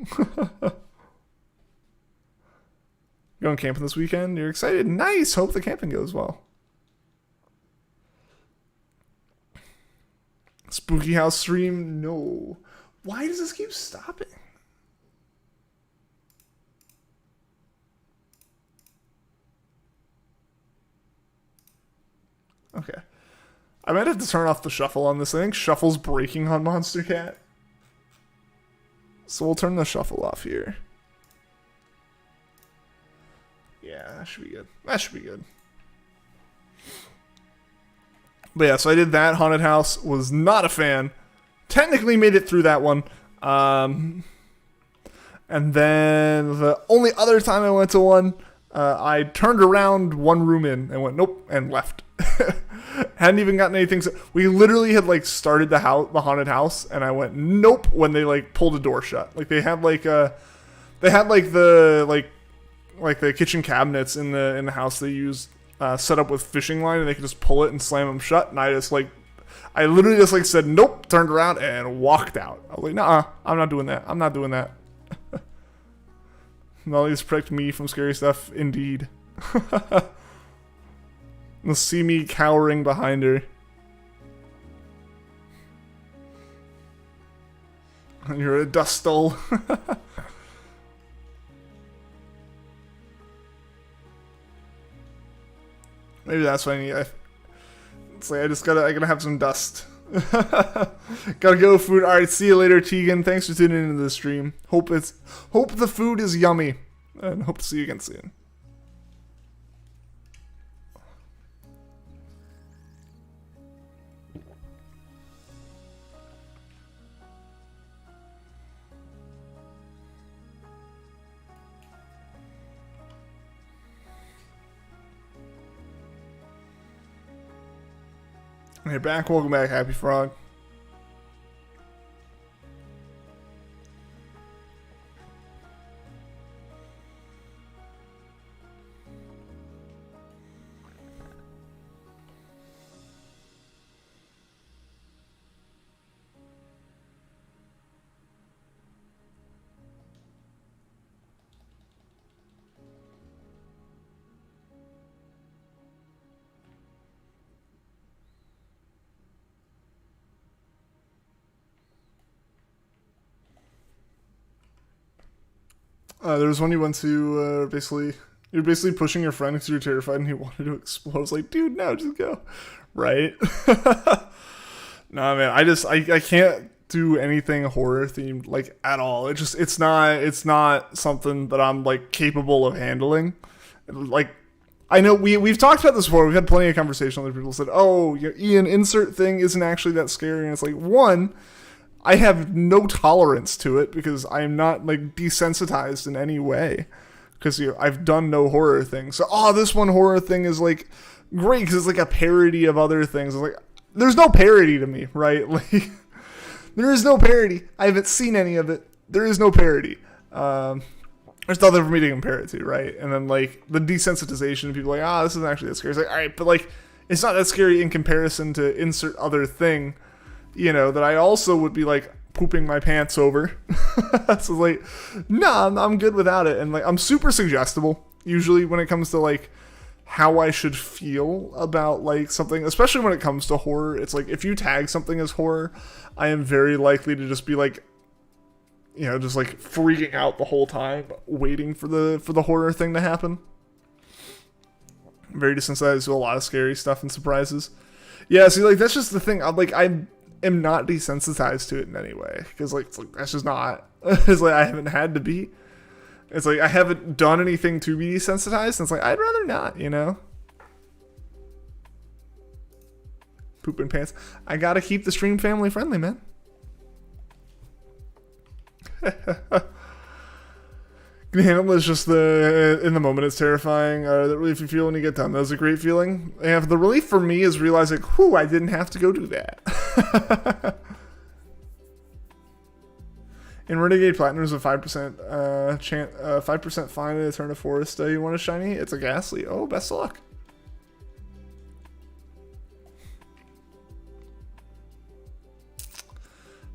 Going camping this weekend? You're excited? Nice. Hope the camping goes well. Spooky house stream? No. Why does this keep stopping? Okay. I might have to turn off the shuffle on this. I think shuffle's breaking on Monster Cat. So we'll turn the shuffle off here. Yeah, that should be good. That should be good. But yeah, so I did that. Haunted house. Was not a fan. Technically made it through that one. And then the only other time I went to one, I turned around one room in and went, nope, and left. Hadn't even gotten anything. We literally had like started the haunted house, and I went, nope, when they like pulled the door shut. Like they had the kitchen cabinets in the house they used set up with fishing line, and they could just pull it and slam them shut. And I literally just like said nope, turned around and walked out. I was like, nah, I'm not doing that. I'm not doing that. Molly's protect me from scary stuff, indeed. You'll see me cowering behind her. You're a Duskull. Maybe that's what I need. It's like I gotta have some dust. Gotta go, food. Alright, see you later, Tegan. Thanks for tuning into the stream. Hope the food is yummy. And hope to see you again soon. Hey, back. Welcome back, Happy Frog. There was one you went to, you're basically pushing your friend because you're terrified and he wanted to explode. I was like, dude, no, just go. Right? Nah, man, I can't do anything horror themed, like, at all. It's not something that I'm, like, capable of handling. Like, I know we've talked about this before. We've had plenty of conversation where people said, oh, your Ian insert thing isn't actually that scary. And it's like, one, I have no tolerance to it because I am not, like, desensitized in any way. Because I've done no horror thing. So, this one horror thing is, like, great because it's, like, a parody of other things. It's like, there's no parody to me, right? Like, there is no parody. I haven't seen any of it. There is no parody. There's nothing for me to compare it to, right? And then, like, the desensitization of people like, this isn't actually that scary. It's like, all right, but, like, it's not that scary in comparison to insert other thing, that I also would be, like, pooping my pants over. So, like, I'm good without it. And, like, I'm super suggestible, usually, when it comes to, like, how I should feel about, like, something, especially when it comes to horror. It's like, if you tag something as horror, I am very likely to just be, like, just like freaking out the whole time, waiting for the horror thing to happen. I'm very desensitized to a lot of scary stuff and surprises. Yeah, see, like, that's just the thing. I am not desensitized to it in any way because, like, it's like that's just not. It's like I haven't had to be. It's like I haven't done anything to be desensitized. And it's like I'd rather not, Pooping pants. I gotta keep the stream family friendly, man. Can handle is just in the moment it's terrifying. The relief you feel when you get done, that was a great feeling. And the relief for me is realizing, I didn't have to go do that. In Renegade Platinum, there's a 5% 5% fine in Eterna Forest. You want a shiny? It's a Ghastly. Oh, best of luck.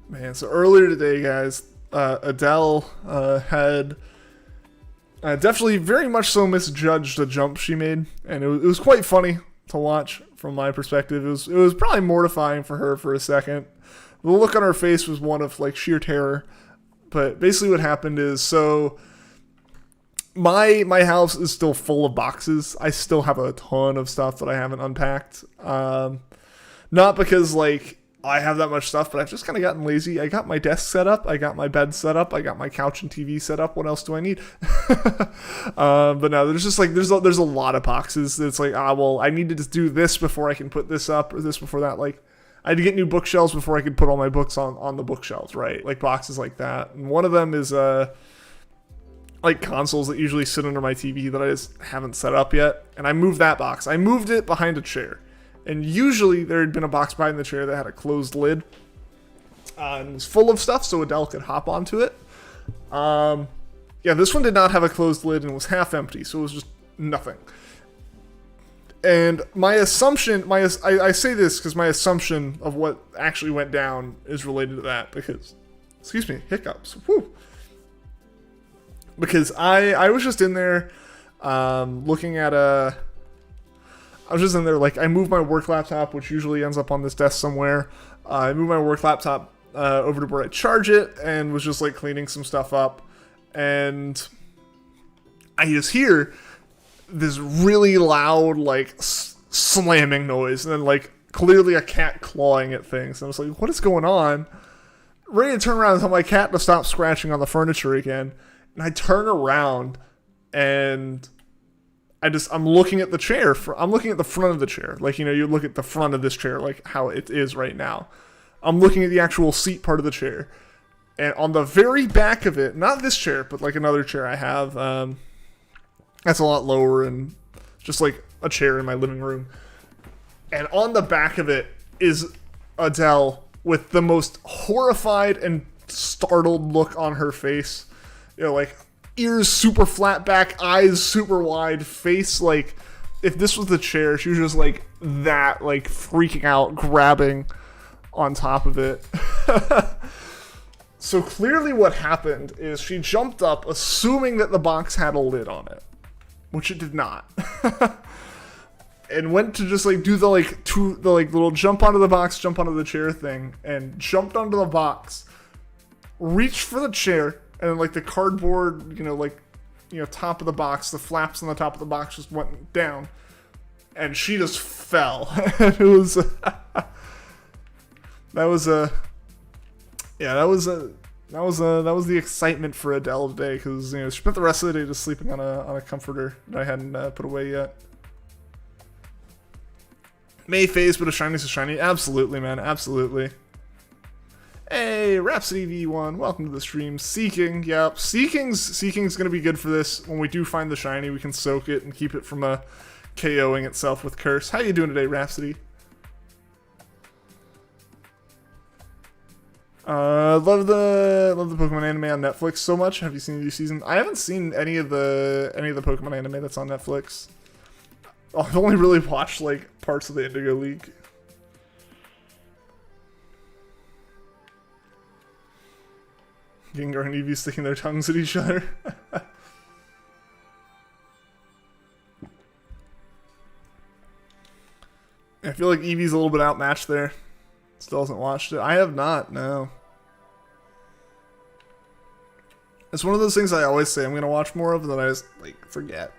Man, so earlier today, guys, Adele had definitely very much so misjudged the jump she made, and it was quite funny to watch from my perspective. It was probably mortifying for her for a second. The look on her face was one of, like, sheer terror. But basically what happened is, so my house is still full of boxes. I still have a ton of stuff that I haven't unpacked. Not because, like, I have that much stuff, but I've just kind of gotten lazy. I got my desk set up. I got my bed set up. I got my couch and TV set up. What else do I need? But no, there's just, like, there's a lot of boxes. It's like, I need to just do this before I can put this up, or this before that. Like, I had to get new bookshelves before I could put all my books on the bookshelves, right? Like, boxes like that. And one of them is, like, consoles that usually sit under my TV that I just haven't set up yet. And I moved that box. I moved it behind a chair. And usually there had been a box behind the chair that had a closed lid. And was full of stuff so Adele could hop onto it. Yeah, this one did not have a closed lid and was half empty. So it was just nothing. And my assumption, I say this because my assumption of what actually went down is related to that. Because, excuse me, hiccups. Whew. Because I was just in there looking at I was just in there, like, I moved my work laptop, which usually ends up on this desk somewhere. I moved my work laptop over to where I charge it and was just, like, cleaning some stuff up. And I just hear this really loud, like, slamming noise. And then, like, clearly a cat clawing at things. And I was like, what is going on? Ready to turn around and tell my cat to stop scratching on the furniture again. And I turn around and I'm looking at the chair. I'm looking at the front of the chair. Like, you look at the front of this chair, like how it is right now. I'm looking at the actual seat part of the chair. And on the very back of it, not this chair, but like another chair I have, that's a lot lower and just like a chair in my living room. And on the back of it is Adele with the most horrified and startled look on her face. Like, ears super flat back, eyes super wide, face like, if this was the chair, she was just like that, like freaking out, grabbing on top of it. So clearly what happened is she jumped up assuming that the box had a lid on it, which it did not. And went to just like do the little jump onto the box, jump onto the chair thing, and jumped onto the box, reached for the chair, and then like the cardboard, top of the box, the flaps on the top of the box just went down, and she just fell. And it was that was the excitement for Adele today, because she spent the rest of the day just sleeping on a comforter that I hadn't put away yet. May phase, but a shiny is shiny. Absolutely, man. Absolutely. Hey, Rhapsody V1, welcome to the stream. Seeking, yep. Seeking's gonna be good for this. When we do find the shiny, we can soak it and keep it from KOing itself with Curse. How you doing today, Rhapsody? Love the Pokemon anime on Netflix so much. Have you seen the new season? I haven't seen any of the Pokemon anime that's on Netflix. I've only really watched like parts of the Indigo League. Gengar and Eevee sticking their tongues at each other. I feel like Eevee's a little bit outmatched there. Still hasn't watched it. I have not, no. It's one of those things I always say I'm going to watch more of, and then I just, forget.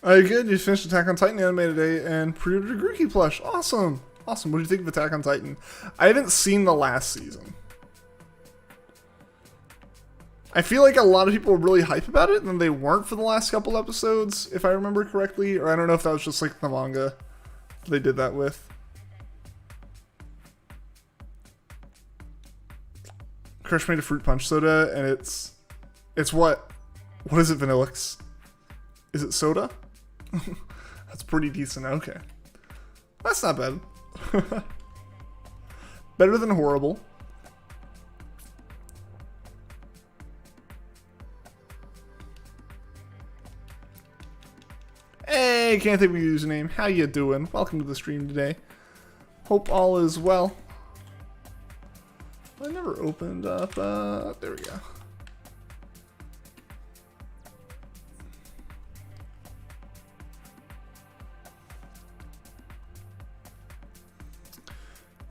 Alright, good. You finished Attack on Titan anime today and pre-ordered a Grookey plush. Awesome. Awesome. What do you think of Attack on Titan? I haven't seen the last season. I feel like a lot of people were really hype about it, and then they weren't for the last couple episodes, if I remember correctly. Or I don't know if that was just like the manga they did that with. Crush made a fruit punch soda, and it's what? What is it, Vanillix? Is it soda? That's pretty decent. Okay. That's not bad. Better than horrible. Hey, can't think of your username. How you doing? Welcome to the stream today. Hope all is well. I never opened up, there we go.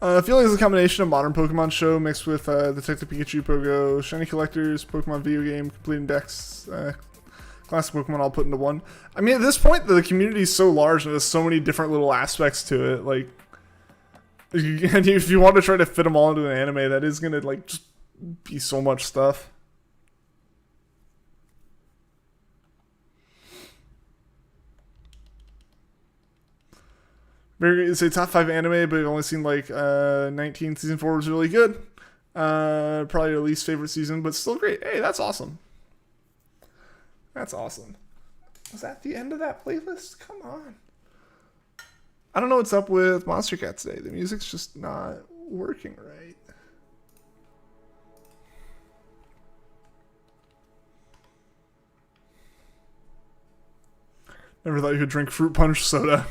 I feel like it's a combination of modern Pokemon show mixed with Detective Pikachu, Pogo, Shiny Collectors, Pokemon video game, completing decks, classic Pokemon all put into one. I mean, at this point, the community is so large and there's so many different little aspects to it. Like, if you want to try to fit them all into an anime, that is gonna just be so much stuff. It's a top 5 anime, but I've only seen 19. Season 4 was really good. Probably your least favorite season, but still great. Hey, that's awesome. That's awesome. Was that the end of that playlist? Come on. I don't know what's up with Monster Cat today. The music's just not working right. Never thought you could drink fruit punch soda.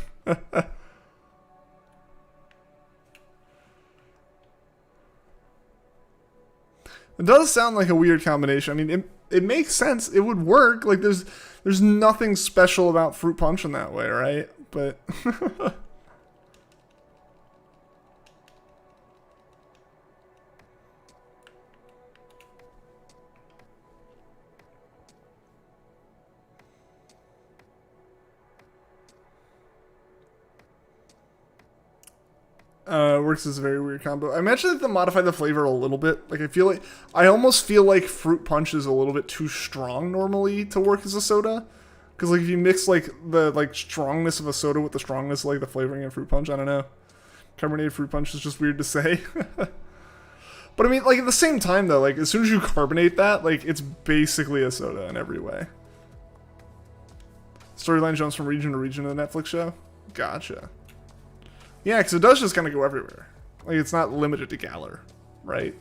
It does sound like a weird combination. I mean, it makes sense. It would work. Like, there's nothing special about fruit punch in that way, right? But works as a very weird combo. I mentioned that they modified the flavor a little bit. Like, I almost feel like fruit punch is a little bit too strong normally to work as a soda. Because if you mix the strongness of a soda with the strongness of the flavoring in fruit punch, I don't know. Carbonated fruit punch is just weird to say. But I mean, at the same time though, as soon as you carbonate that, it's basically a soda in every way. Storyline jumps from region to region in the Netflix show. Gotcha. Yeah, because it does just kind of go everywhere. It's not limited to Galar, right?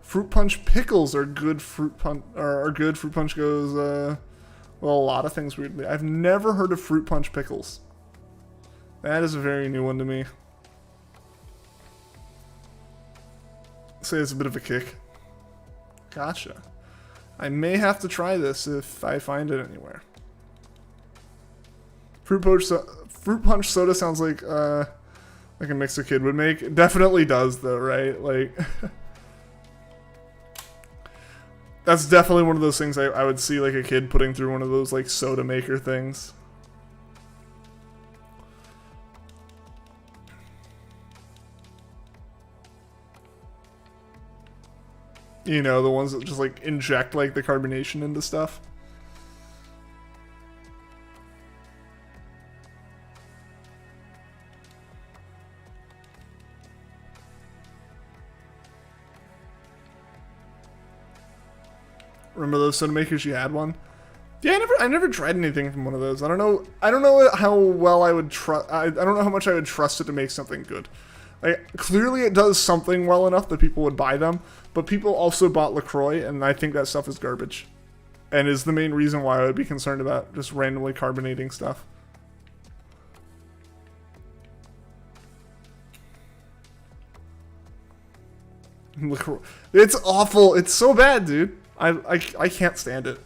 Fruit punch pickles are good. Fruit punch are good. Fruit punch goes well, a lot of things weirdly. I've never heard of fruit punch pickles. That is a very new one to me. Say it's a bit of a kick. Gotcha. I may have to try this if I find it anywhere. Fruit punch soda sounds like a mix a kid would make. It definitely does though, right? Like that's definitely one of those things I would see like a kid putting through one of those like soda maker things. You know, the ones that just like inject like the carbonation into stuff. Remember those soda makers? You had one? Yeah, I never tried anything from one of those. I don't know how well I would trust. I don't know how much I would trust it to make something good. Like, clearly it does something well enough that people would buy them, but people also bought LaCroix, and I think that stuff is garbage. And is the main reason why I would be concerned about just randomly carbonating stuff. LaCroix. It's awful. It's so bad, dude. I can't stand it.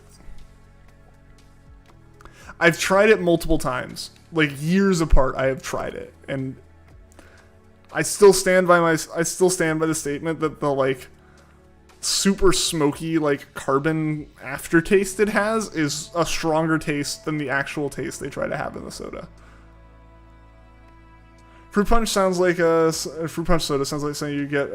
I've tried it multiple times. Like, years apart, I have tried it. And I still stand by the statement that the like super smoky like carbon aftertaste it has is a stronger taste than the actual taste they try to have in the soda. Fruit punch sounds like fruit punch soda sounds like something you get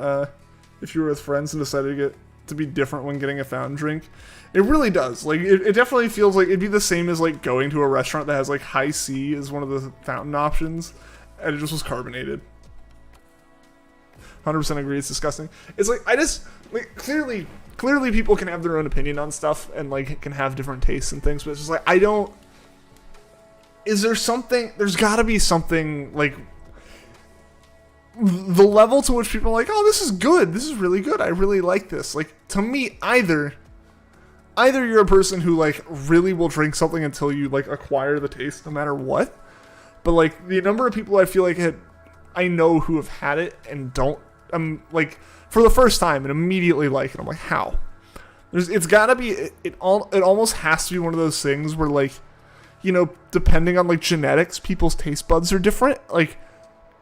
if you were with friends and decided to get to be different when getting a fountain drink. It really does. Like it definitely feels like it'd be the same as like going to a restaurant that has like high C as one of the fountain options and it just was carbonated. 100% agree, it's disgusting. It's like, I just, like, clearly people can have their own opinion on stuff and, like, can have different tastes and things, but it's just like, is there something, there's gotta be something, like, the level to which people are like, oh, this is good, this is really good, I really like this. Like, to me, either you're a person who, like, really will drink something until you, like, acquire the taste no matter what, but, like, the number of people I feel like I know who have had it and don't, like, for the first time and immediately like it. I'm like, how? It's gotta be, it almost has to be one of those things where, like, you know, depending on, like, genetics, people's taste buds are different, like,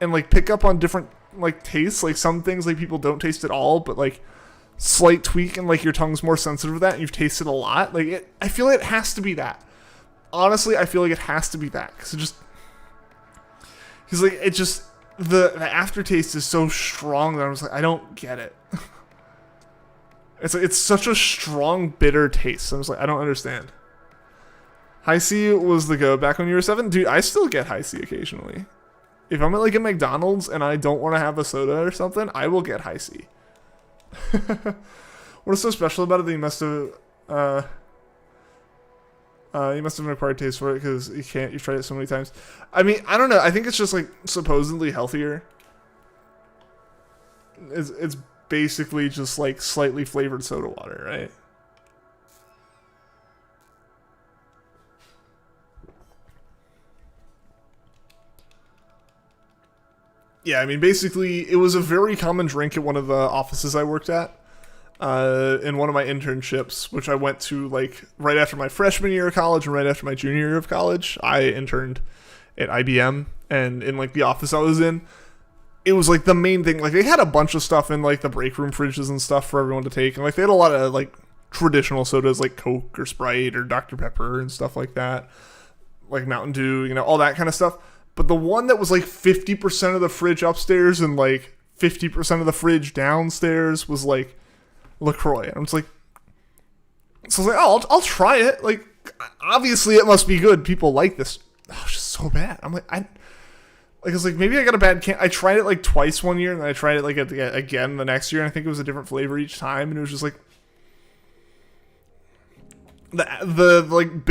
and, like, pick up on different, like, tastes. Like, some things, like, people don't taste at all, but, like, slight tweak and, like, your tongue's more sensitive to that and you've tasted a lot. Like, I feel like it has to be that. Honestly, I feel like it has to be that. Because the aftertaste is so strong that I was like, I don't get it. It's such a strong, bitter taste. I was like, I don't understand. High C was the go back when you were 7. Dude, I still get high C occasionally. If I'm at like a McDonald's and I don't want to have a soda or something, I will get high C. What is so special about it that you must have an acquired taste for it because you've tried it so many times. I mean, I don't know. I think it's just like supposedly healthier. It's basically just like slightly flavored soda water, right? Yeah, I mean, basically, it was a very common drink at one of the offices I worked at. In one of my internships, which I went to like right after my freshman year of college and right after my junior year of college. I interned at IBM, and in like the office I was in, it was like the main thing. Like they had a bunch of stuff in like the break room fridges and stuff for everyone to take, and like they had a lot of like traditional sodas like Coke or Sprite or Dr. Pepper and stuff like that, like Mountain Dew, you know, all that kind of stuff. But the one that was like 50% of the fridge upstairs and like 50% of the fridge downstairs was like LaCroix. I'm just like, so I was like, oh, I'll try it. Like, obviously it must be good. People like this. Oh, it's just so bad. I'm like, I was like, maybe I got a bad I tried it like twice one year, and then I tried it like again the next year, and I think it was a different flavor each time, and it was just like the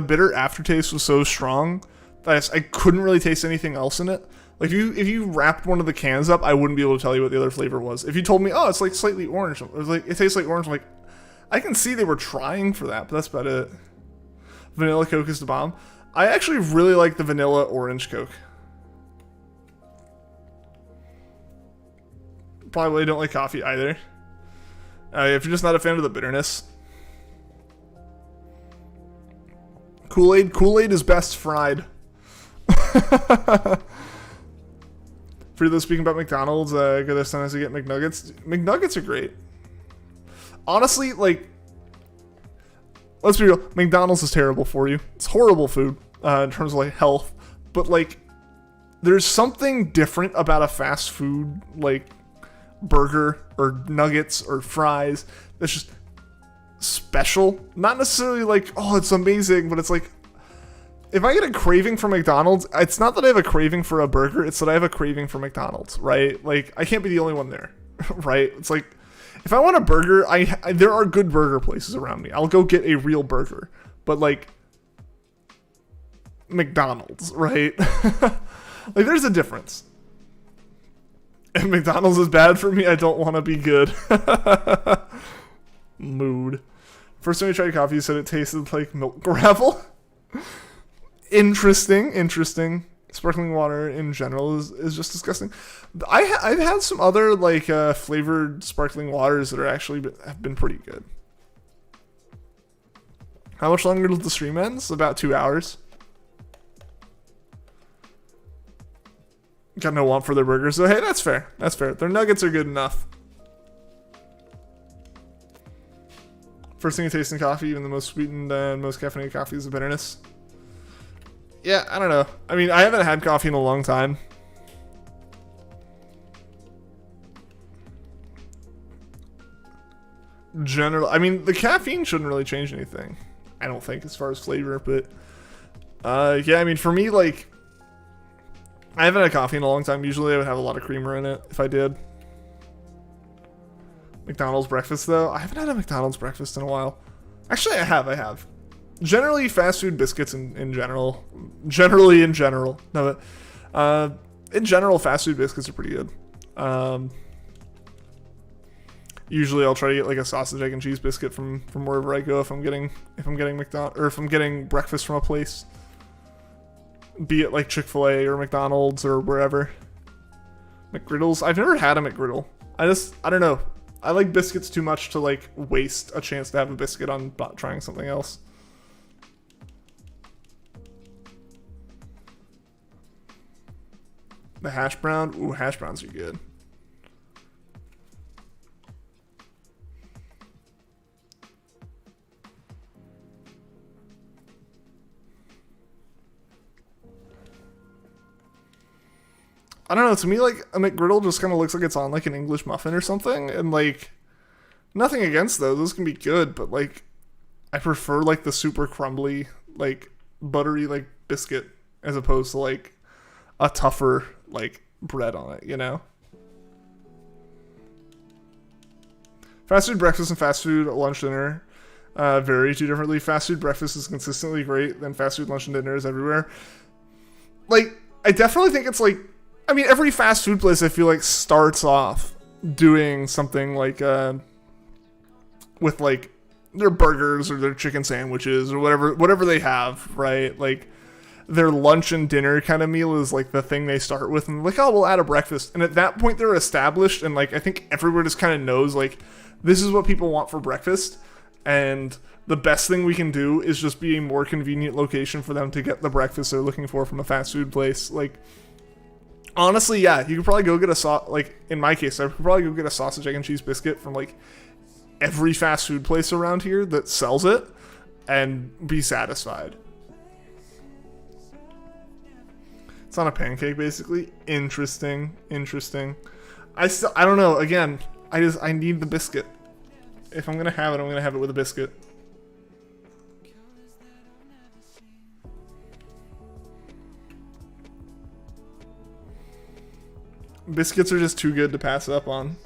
bitter aftertaste was so strong that I couldn't really taste anything else in it. Like if you wrapped one of the cans up, I wouldn't be able to tell you what the other flavor was. If you told me, oh, it's like slightly orange, it was like it tastes like orange, I'm like I can see they were trying for that, but that's about it. Vanilla Coke is the bomb. I actually really like the vanilla orange Coke. Probably don't like coffee either. If you're just not a fan of the bitterness. Kool-Aid is best fried. For those speaking about McDonald's, go sometimes to get McNuggets. McNuggets are great. Honestly, like, let's be real, McDonald's is terrible for you. It's horrible food in terms of like health, but like, there's something different about a fast food like burger or nuggets or fries that's just special. Not necessarily like, oh, it's amazing, but it's like, if I get a craving for McDonald's, it's not that I have a craving for a burger, it's that I have a craving for McDonald's, right? Like, I can't be the only one there, right? It's like, if I want a burger, there are good burger places around me. I'll go get a real burger. But like, McDonald's, right? Like, there's a difference. If McDonald's is bad for me, I don't want to be good. Mood. First time I tried coffee, you said it tasted like milk gravel. Interesting. Sparkling water in general is just disgusting. I've had some other like flavored sparkling waters that are actually have been pretty good. How much longer does the stream end? It's about 2 hours. Got no want for their burgers, so hey, that's fair. That's fair. Their nuggets are good enough. First thing you taste in coffee, even the most sweetened and most caffeinated coffee, is the bitterness. Yeah, I don't know. I mean, I haven't had coffee in a long time. I mean, the caffeine shouldn't really change anything. I don't think, as far as flavor, but yeah, I mean, for me, like, I haven't had coffee in a long time. Usually I would have a lot of creamer in it if I did. McDonald's breakfast, though. I haven't had a McDonald's breakfast in a while. Actually, I have. Generally, fast food biscuits in general. Generally, in general. No, but in general, fast food biscuits are pretty good. Usually, I'll try to get like a sausage, egg, and cheese biscuit from wherever I go if I'm getting McDonald's, or if I'm getting breakfast from a place. Be it like Chick-fil-A or McDonald's or wherever. McGriddles. I've never had a McGriddle. I don't know. I like biscuits too much to like waste a chance to have a biscuit on trying something else. The hash brown. Ooh, hash browns are good. I don't know, to me, like, a McGriddle just kind of looks like it's on, like, an English muffin or something, and, like, nothing against those can be good, but, like, I prefer, like, the super crumbly, like, buttery, like, biscuit, as opposed to, like, a tougher, like, bread on it, you know? Fast food breakfast and fast food lunch dinner vary too differently. Fast food breakfast is consistently great, then fast food lunch and dinner is everywhere. Like, I definitely think it's, like, I mean, every fast food place, I feel like, starts off doing something like, with, like, their burgers or their chicken sandwiches or whatever they have, right? Like, their lunch and dinner kind of meal is, like, the thing they start with. And, like, oh, we'll add a breakfast. And at that point, they're established. And, like, I think everyone just kind of knows, like, this is what people want for breakfast. And the best thing we can do is just be a more convenient location for them to get the breakfast they're looking for from a fast food place. Like, honestly, yeah, you could probably go get like, in my case, I could probably go get a sausage, egg, and cheese biscuit from, like, every fast food place around here that sells it and be satisfied. It's on a pancake, basically. Interesting. I don't know, again, I need the biscuit. If I'm gonna have it, I'm gonna have it with a biscuit. Biscuits are just too good to pass up on.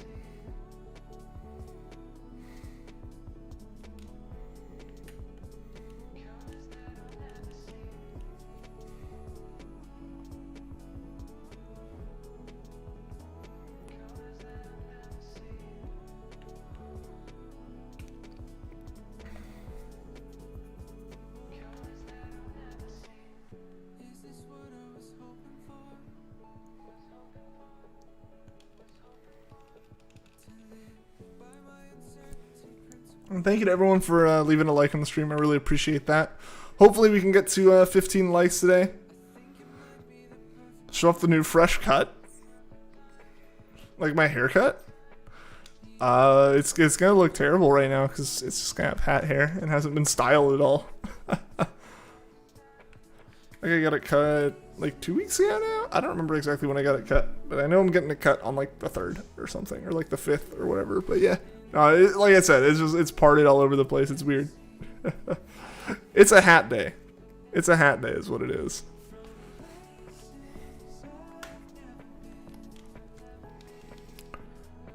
And thank you to everyone for leaving a like on the stream. I really appreciate that. Hopefully we can get to 15 likes today. Show off the new fresh cut. Like my haircut. It's gonna look terrible right now because it's just gonna have hat hair and hasn't been styled at all. Like I got it cut like 2 weeks ago now. I don't remember exactly when I got it cut, but I know I'm getting it cut on like the 3rd or something, or like the 5th or whatever. But yeah, like I said, it's parted all over the place. It's weird. It's a hat day. It's a hat day is what it is.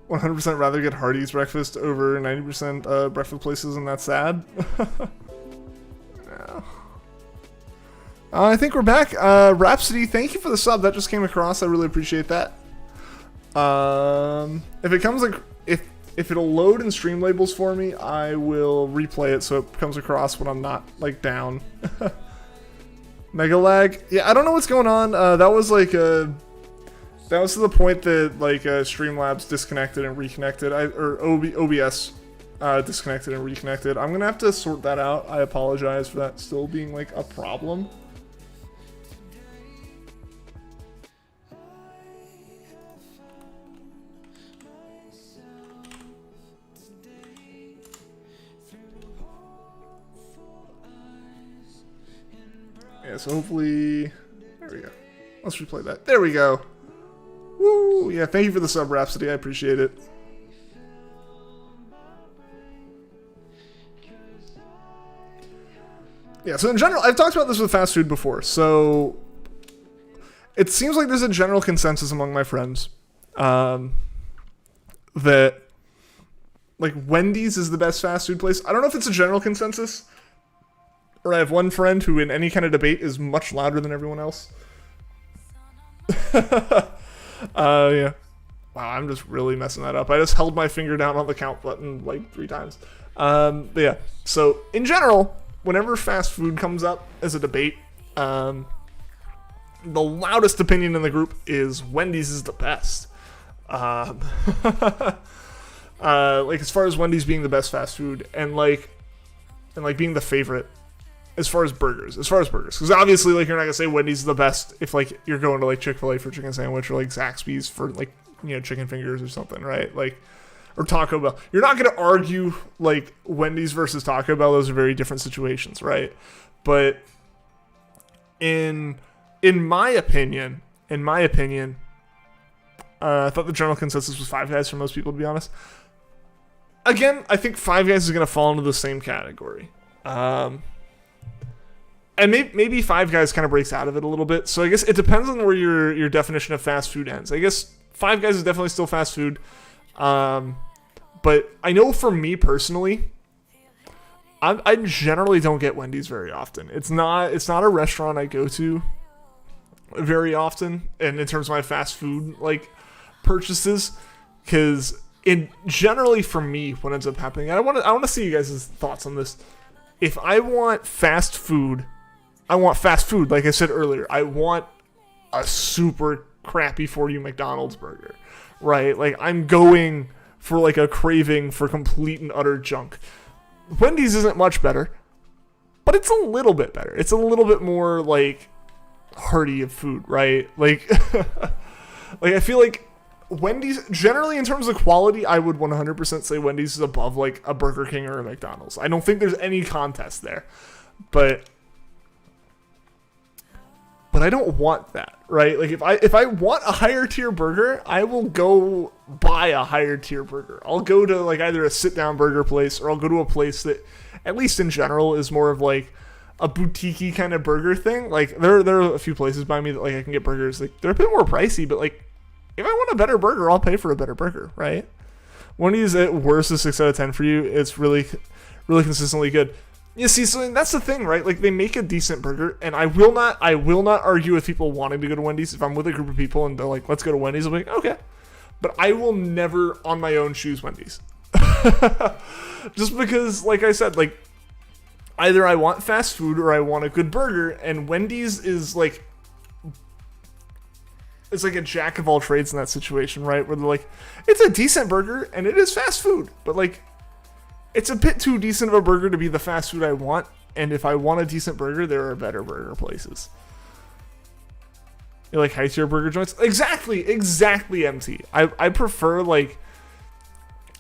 "100% rather get Hardee's breakfast over 90% breakfast places, and that's sad." Yeah. I think we're back. Rhapsody, thank you for the sub. That just came across. I really appreciate that. If it comes like if it'll load in stream labels for me, I will replay it so it comes across when I'm not like down. Mega lag. Yeah, I don't know what's going on. That was like that was to the point that like Streamlabs disconnected and reconnected. OBS disconnected and reconnected. I'm gonna have to sort that out. I apologize for that still being like a problem. Yeah, so hopefully, there we go. Let's replay that. There we go. Woo! Yeah, thank you for the sub, Rhapsody. I appreciate it. Yeah, so in general, I've talked about this with fast food before, so it seems like there's a general consensus among my friends that like Wendy's is the best fast food place. I don't know if it's a general consensus, or I have one friend who in any kind of debate is much louder than everyone else. Yeah. Wow, I'm just really messing that up. I just held my finger down on the count button like 3 times. But yeah, so in general, whenever fast food comes up as a debate, the loudest opinion in the group is Wendy's is the best. Like as far as Wendy's being the best fast food and being the favorite as far as burgers, because obviously like you're not gonna say Wendy's is the best if like you're going to like Chick-fil-A for chicken sandwich or like Zaxby's for like, you know, chicken fingers or something, right? Like, or Taco Bell. You're not gonna argue like Wendy's versus Taco Bell. Those are very different situations, right? But in my opinion, I thought the general consensus was Five Guys for most people, to be honest. Again, I think Five Guys is gonna fall into the same category. And maybe Five Guys kind of breaks out of it a little bit. So I guess it depends on where your definition of fast food ends. I guess Five Guys is definitely still fast food. But I know for me personally, I generally don't get Wendy's very often. It's not a restaurant I go to very often, and in terms of my fast food like purchases, because generally for me what ends up happening, I want to see you guys' thoughts on this. If I want fast food, like I said earlier. I want a super crappy for you McDonald's burger, right? Like I'm going for like a craving for complete and utter junk. Wendy's isn't much better, but it's a little bit better. It's a little bit more like hearty of food, right? Like, like I feel like Wendy's generally in terms of quality, I would 100% say Wendy's is above like a Burger King or a McDonald's. I don't think there's any contest there, but I don't want that, right? Like if I want a higher tier burger, I will go buy a higher tier burger. I'll go to like either a sit down burger place, or I'll go to a place that, at least in general, is more of like a boutique-y kind of burger thing. Like there are a few places by me that like I can get burgers. Like they're a bit more pricey, but like if I want a better burger, I'll pay for a better burger, right? Wendy's at worst is 6 out of 10 for you. It's really, really consistently good. You see, so that's the thing, right? Like they make a decent burger, and I will not argue with people wanting to go to Wendy's. If I'm with a group of people and they're like, let's go to Wendy's, I'm like, okay. But I will never on my own choose Wendy's. Just because, like I said, like either I want fast food or I want a good burger, and Wendy's is like, it's like a jack of all trades in that situation, right? Where they're like, it's a decent burger and it is fast food, but like it's a bit too decent of a burger to be the fast food I want. And if I want a decent burger, there are better burger places. You like high tier burger joints? Exactly, MT. I prefer, like,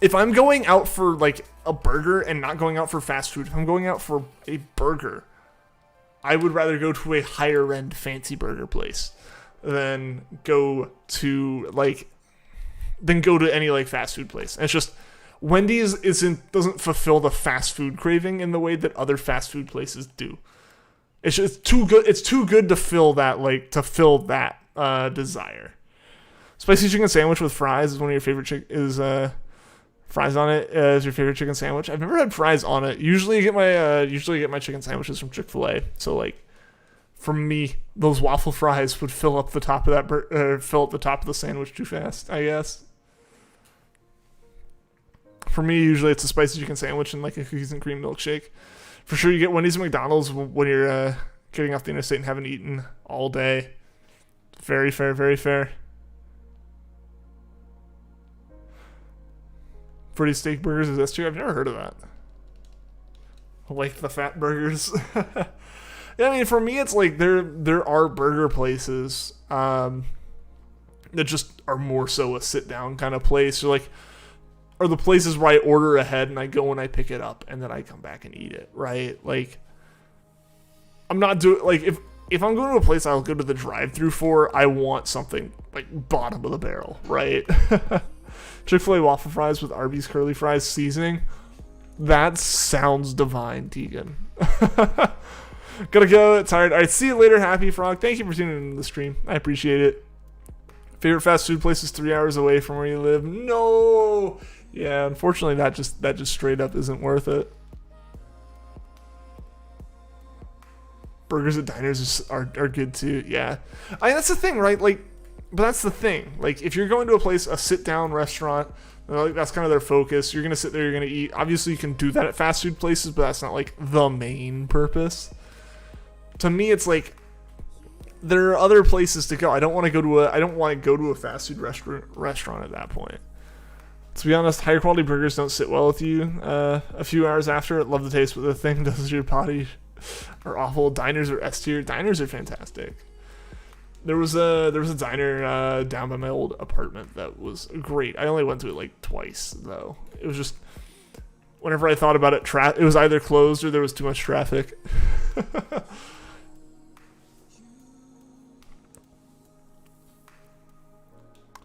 if I'm going out for like a burger and not going out for fast food, if I'm going out for a burger, I would rather go to a higher end fancy burger place than go to any like fast food place. And it's just Wendy's doesn't fulfill the fast food craving in the way that other fast food places do. It's too good. It's too good to fill that desire. Spicy chicken sandwich with fries is one of your favorite fries on it is your favorite chicken sandwich. I've never had fries on it. Usually get my chicken sandwiches from Chick-fil-A. So like, for me, those waffle fries would fill up the top of the sandwich too fast, I guess. For me, usually it's a spicy chicken sandwich and like a cookies and cream milkshake. For sure, you get Wendy's and McDonald's when you're getting off the interstate and haven't eaten all day. Very fair, very fair. Pretty steak burgers is S tier. I've never heard of that. Like the fat burgers. Yeah, I mean, for me, it's like there are burger places that just are more so a sit down kind of place. Or like, are the places where I order ahead and I go and I pick it up and then I come back and eat it, right? Like, I'm not doing, like, if I'm going to a place I'll go to the drive-thru for, I want something like bottom of the barrel, right? Chick-fil-A waffle fries with Arby's curly fries seasoning. That sounds divine, Tegan. Gotta go. Tired. All right, see you later, Happy Frog. Thank you for tuning into the stream. I appreciate it. Favorite fast food place is 3 hours away from where you live. No. Yeah, unfortunately, that just straight up isn't worth it. Burgers at diners are good too. Yeah, I mean, that's the thing, right? Like, but that's the thing. Like, if you're going to a place, a sit-down restaurant, like, that's kind of their focus. You're gonna sit there, you're gonna eat. Obviously, you can do that at fast food places, but that's not like the main purpose. To me, it's like there are other places to go. I don't want to go to a fast food restaurant at that point. To be honest, higher quality burgers don't sit well with you a few hours after. Love the taste, but the thing does your body are awful. Diners are S tier. Diners are fantastic. There was a diner down by my old apartment that was great. I only went to it like twice though. It was just whenever I thought about it, it was either closed or there was too much traffic.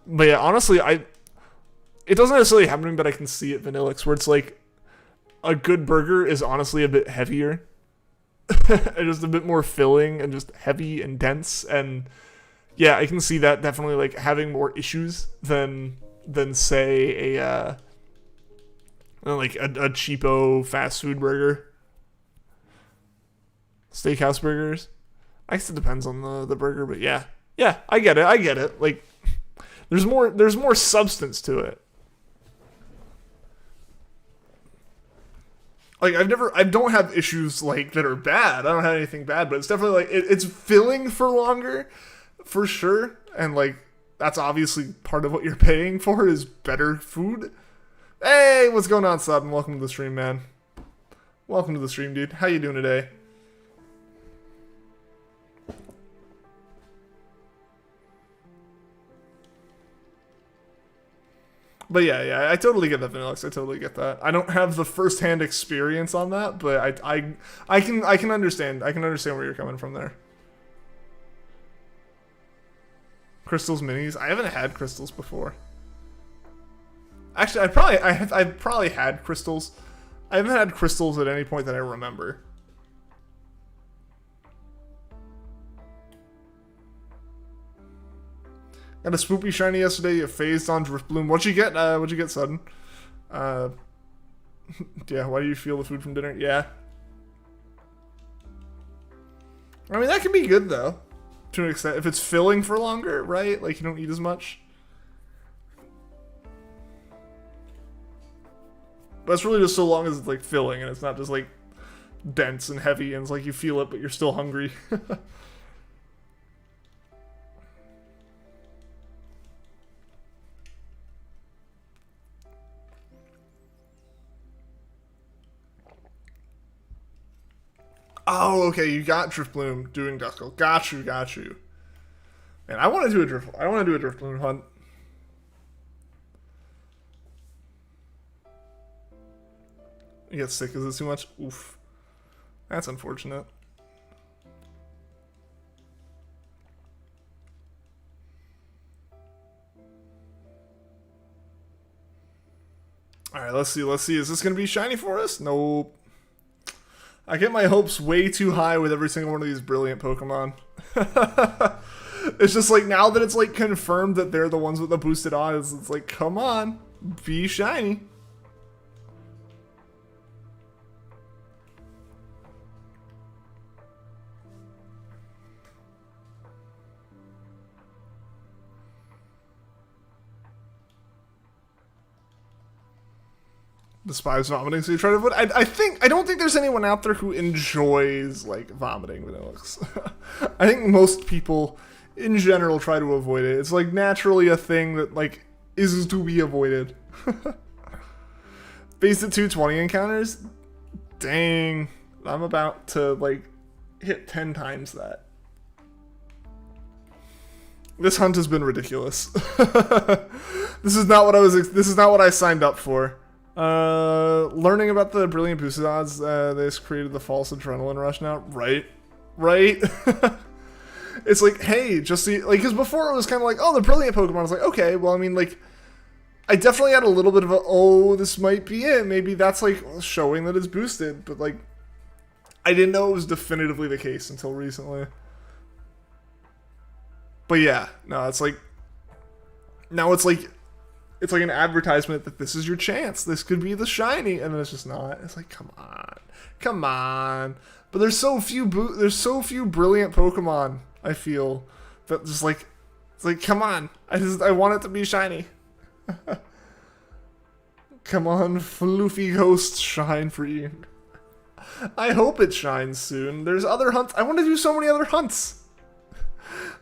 But yeah, honestly, it doesn't necessarily happen to me, but I can see it Vanillix, where it's like a good burger is honestly a bit heavier. And just a bit more filling and just heavy and dense. And yeah, I can see that definitely like having more issues than say a cheapo fast food burger. Steakhouse burgers. I guess it depends on the burger, but yeah. Yeah, I get it. Like, there's more substance to it. Like, I don't have issues like that are bad. I don't have anything bad, but it's definitely like it's filling for longer, for sure. And like, that's obviously part of what you're paying for is better food. Hey, what's going on, Sub? And welcome to the stream, man. Welcome to the stream, dude. How you doing today? But yeah, I totally get that, Vanillix. I totally get that. I don't have the first-hand experience on that, but I can understand. I can understand where you're coming from there. Crystals minis. I haven't had crystals before. Actually, I've probably had crystals. I haven't had crystals at any point that I remember. Got a spoopy shiny yesterday. You phased on Drifloon. What'd you get, Sudden? Yeah, why do you feel the food from dinner? Yeah. I mean, that can be good, though. To an extent. If it's filling for longer, right? Like, you don't eat as much. But it's really just so long as it's, like, filling. And it's not just, like, dense and heavy. And it's like you feel it, but you're still hungry. Oh, okay, you got Driftbloom doing Duskull. Got you, got you. Man, I want to do a Driftbloom hunt. You get sick, is it too much? Oof. That's unfortunate. Alright, let's see. Is this going to be shiny for us? Nope. I get my hopes way too high with every single one of these brilliant Pokemon. It's just like, now that it's like confirmed that they're the ones with the boosted odds, it's like, come on, be shiny. Despise vomiting, so you try to avoid. I don't think there's anyone out there who enjoys like vomiting Vanillix. I think most people in general try to avoid it. It's like naturally a thing that like is to be avoided. Based at 220 encounters? Dang. I'm about to like hit 10 times that. This hunt has been ridiculous. This is not what I signed up for. Learning about the brilliant boosted odds, they just created the false adrenaline rush now. Right. It's like, hey, just see, like, because before it was kind of like, oh, the brilliant Pokemon. I was like, okay, well, I mean, like, I definitely had a little bit of a, oh, this might be it. Maybe that's like showing that it's boosted, but like, I didn't know it was definitively the case until recently. But yeah, no, it's like, now it's like an advertisement that this is your chance. This could be the shiny, and then it's just not. It's like, come on. But there's so few brilliant Pokemon. I feel that just like, it's like, come on. I want it to be shiny. Come on, floofy ghost, shine for you. I hope it shines soon. There's other hunts. I want to do so many other hunts.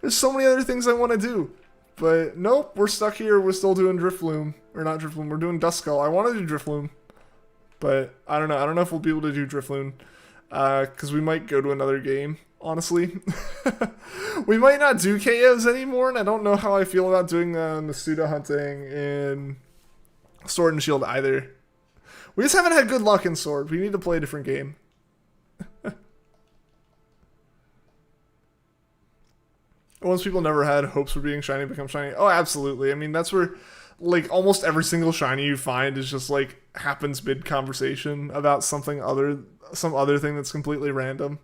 There's so many other things I want to do. But nope, we're stuck here. We're still doing Drifloom. Or not Drifloom, we're doing Duskull. I want to do Drifloom. But I don't know. I don't know if we'll be able to do Drifloom. Because we might go to another game, honestly. We might not do KOs anymore, and I don't know how I feel about doing Masuda hunting in Sword and Shield either. We just haven't had good luck in Sword. We need to play a different game. Once people never had hopes for being shiny become shiny. Oh, absolutely. I mean, that's where, like, almost every single shiny you find is just, like, happens mid-conversation about some other thing that's completely random.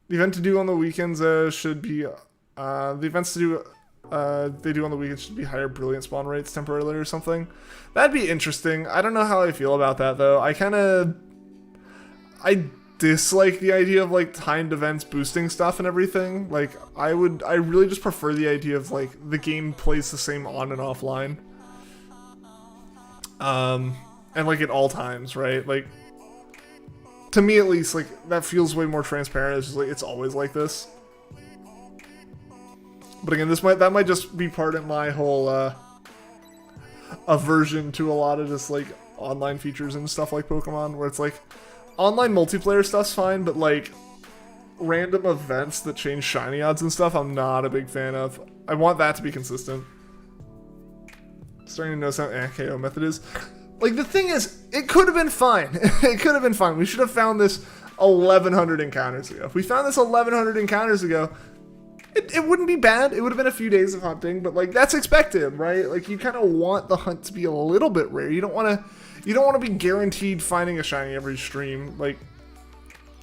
The event to do on the weekends should be, the events to do, they do on the weekends should be higher brilliant spawn rates temporarily or something. That'd be interesting. I don't know how I feel about that, though. I dislike the idea of like timed events boosting stuff and everything. Like I really just prefer the idea of like the game plays the same on and offline. And like at all times, right? Like to me at least, like that feels way more transparent. It's just like it's always like this. But again, that might just be part of my whole aversion to a lot of just like online features and stuff like Pokemon, where it's like online multiplayer stuff's fine, but like random events that change shiny odds and stuff, I'm not a big fan of. I want that to be consistent. Starting to notice how KO method is. Like the thing is, it could have been fine. It could have been fine. We should have found this 1,100 encounters ago. If we found this 1,100 encounters ago, it wouldn't be bad. It would have been a few days of hunting, but like that's expected, right? Like you kind of want the hunt to be a little bit rare. You don't want to be guaranteed finding a shiny every stream. Like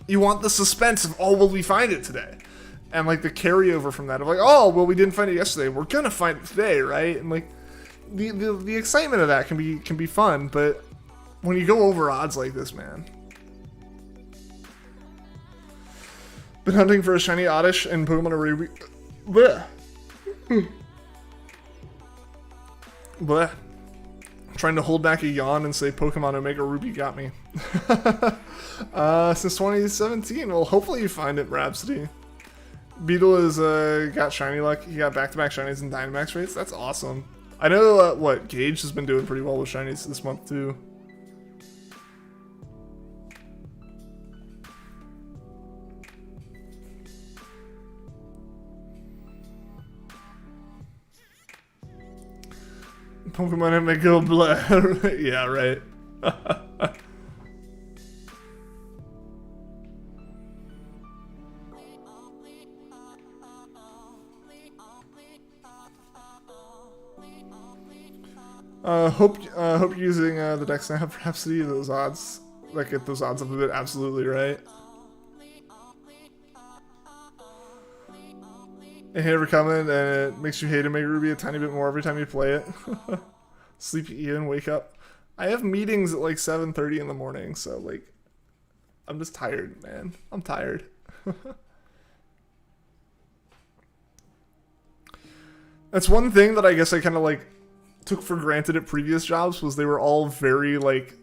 you want the suspense of, oh, will we find it today? And like the carryover from that of like, oh, well, we didn't find it yesterday. We're gonna find it today, right? And like the excitement of that can be fun, but when you go over odds like this, man. Been hunting for a shiny Oddish and Pokemon Ruby. Bleh. Bleh. Trying to hold back a yawn and say Pokemon Omega Ruby got me. Since 2017. Well, hopefully you find it, Rhapsody. Beetle has got shiny luck. He got back-to-back shinies and Dynamax rates. That's awesome. I know Gage has been doing pretty well with shinies this month too. Pokemon and make go blah. Yeah, right. Hope you're using the deck snap for Rhapsody. Those odds, like get those odds up a bit. Absolutely right. And hate ever coming, and it makes you hate Omega Ruby a tiny bit more every time you play it. Sleep Ian, wake up. I have meetings at like 7:30 in the morning, so like, I'm just tired, man. I'm tired. That's one thing that I guess I kind of like took for granted at previous jobs, was they were all very like,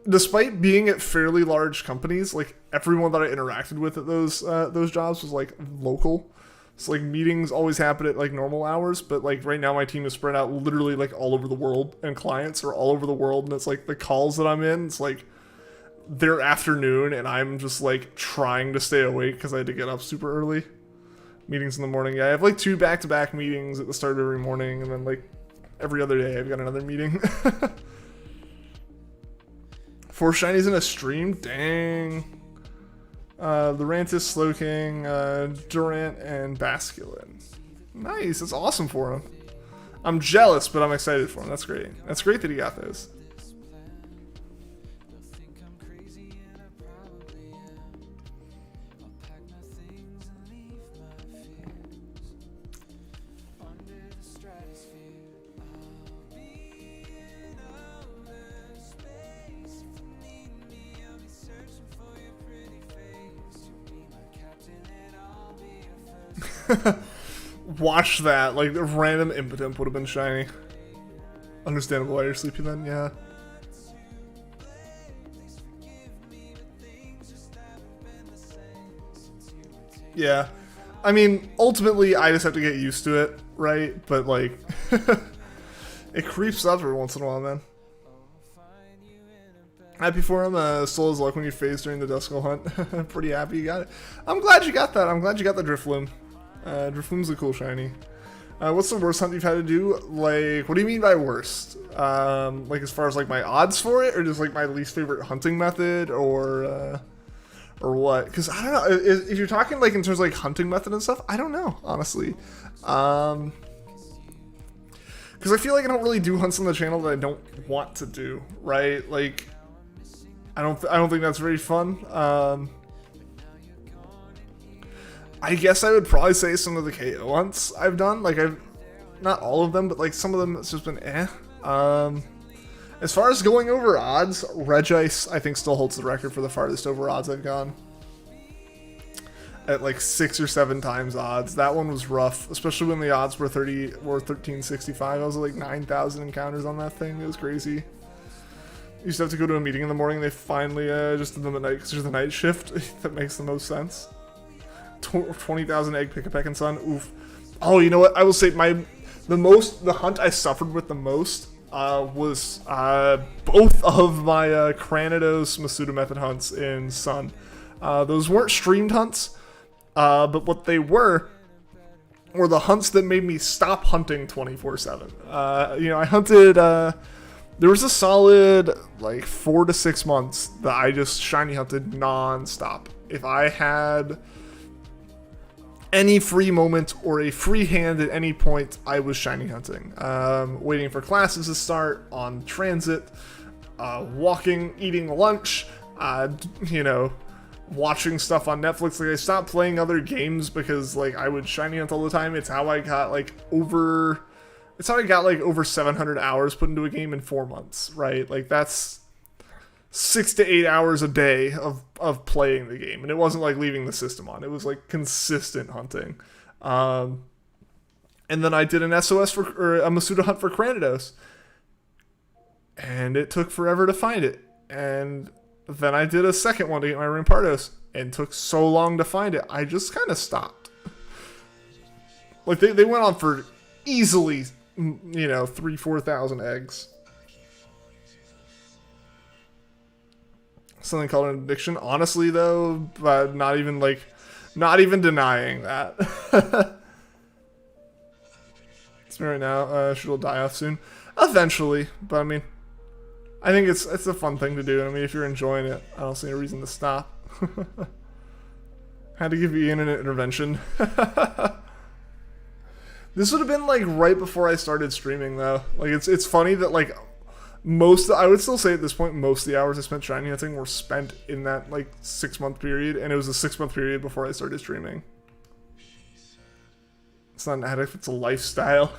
despite being at fairly large companies, like everyone that I interacted with at those jobs was like local. So like meetings always happen at like normal hours, but like right now my team is spread out literally like all over the world, and clients are all over the world, and it's like the calls that I'm in, it's like their afternoon and I'm just like trying to stay awake because I had to get up super early. Meetings in the morning. Yeah, I have like 2 back-to-back meetings at the start of every morning, and then like every other day I've got another meeting. 4 shinies in a stream? Dang. Lurantis, Slowking, Durant, and Basculin. Nice, that's awesome for him. I'm jealous, but I'm excited for him. That's great. That's great that he got those. Watch that. Like, the random Impotent would have been shiny. Understandable why you're sleepy then, yeah. Yeah. I mean, ultimately, I just have to get used to it, right? But, like, it creeps up every once in a while, man. Happy for him. Stole his luck when you phased during the Duskull hunt. Pretty happy you got it. I'm glad you got that. I'm glad you got the Drifloom. Drifloom's a cool shiny. What's the worst hunt you've had to do? Like, what do you mean by worst? Like as far as like my odds for it, or just like my least favorite hunting method, or what? Because I don't know. If you're talking like in terms of like hunting method and stuff, I don't know, honestly. Because I feel like I don't really do hunts on the channel that I don't want to do, right? Like, I don't think that's very fun. I guess I would probably say some of the KO hunts I've done. Like, not all of them, but like some of them it's just been eh. As far as going over odds, Regice I think still holds the record for the farthest over odds I've gone. At like 6 or 7 times odds. That one was rough, especially when the odds were 1365. I was at like 9,000 encounters on that thing. It was crazy. Used to have to go to a meeting in the morning. They finally just did them at night because there's the night shift. That makes the most sense. 20,000 egg pick-a-peck and son. Oof. Oh, you know what? I will say the hunt I suffered with the most was both of my Cranidos Masuda method hunts in Sun. Those weren't streamed hunts, but what they were the hunts that made me stop hunting 24/7. You know, I hunted. There was a solid like 4 to 6 months that I just shiny hunted non-stop. If I had any free moment or a free hand at any point, I was shiny hunting. Waiting for classes to start, on transit, walking, eating lunch, you know, watching stuff on Netflix. Like, I stopped playing other games because like I would shiny hunt all the time. It's how I got like over 700 hours put into a game in 4 months, right? Like, that's 6 to 8 hours a day of playing the game, and it wasn't like leaving the system on. It was like consistent hunting. And then I did an SOS or a Masuda hunt for Cranidos, and it took forever to find it. And then I did a second one to get my Rampardos, and took so long to find it, I just kind of stopped. Like, they went on for easily, you know, 3,000-4,000 eggs. Something called an addiction. Honestly, though, but not even denying that. It's me right now. She'll die off soon. Eventually, but I mean, I think it's a fun thing to do. I mean, if you're enjoying it, I don't see any reason to stop. Had to give you an intervention. This would have been like right before I started streaming though. Like it's funny that like I would still say at this point most of the hours I spent shiny hunting were spent in that like 6-month period, and it was a 6-month period before I started streaming. It's not an addict, it's a lifestyle.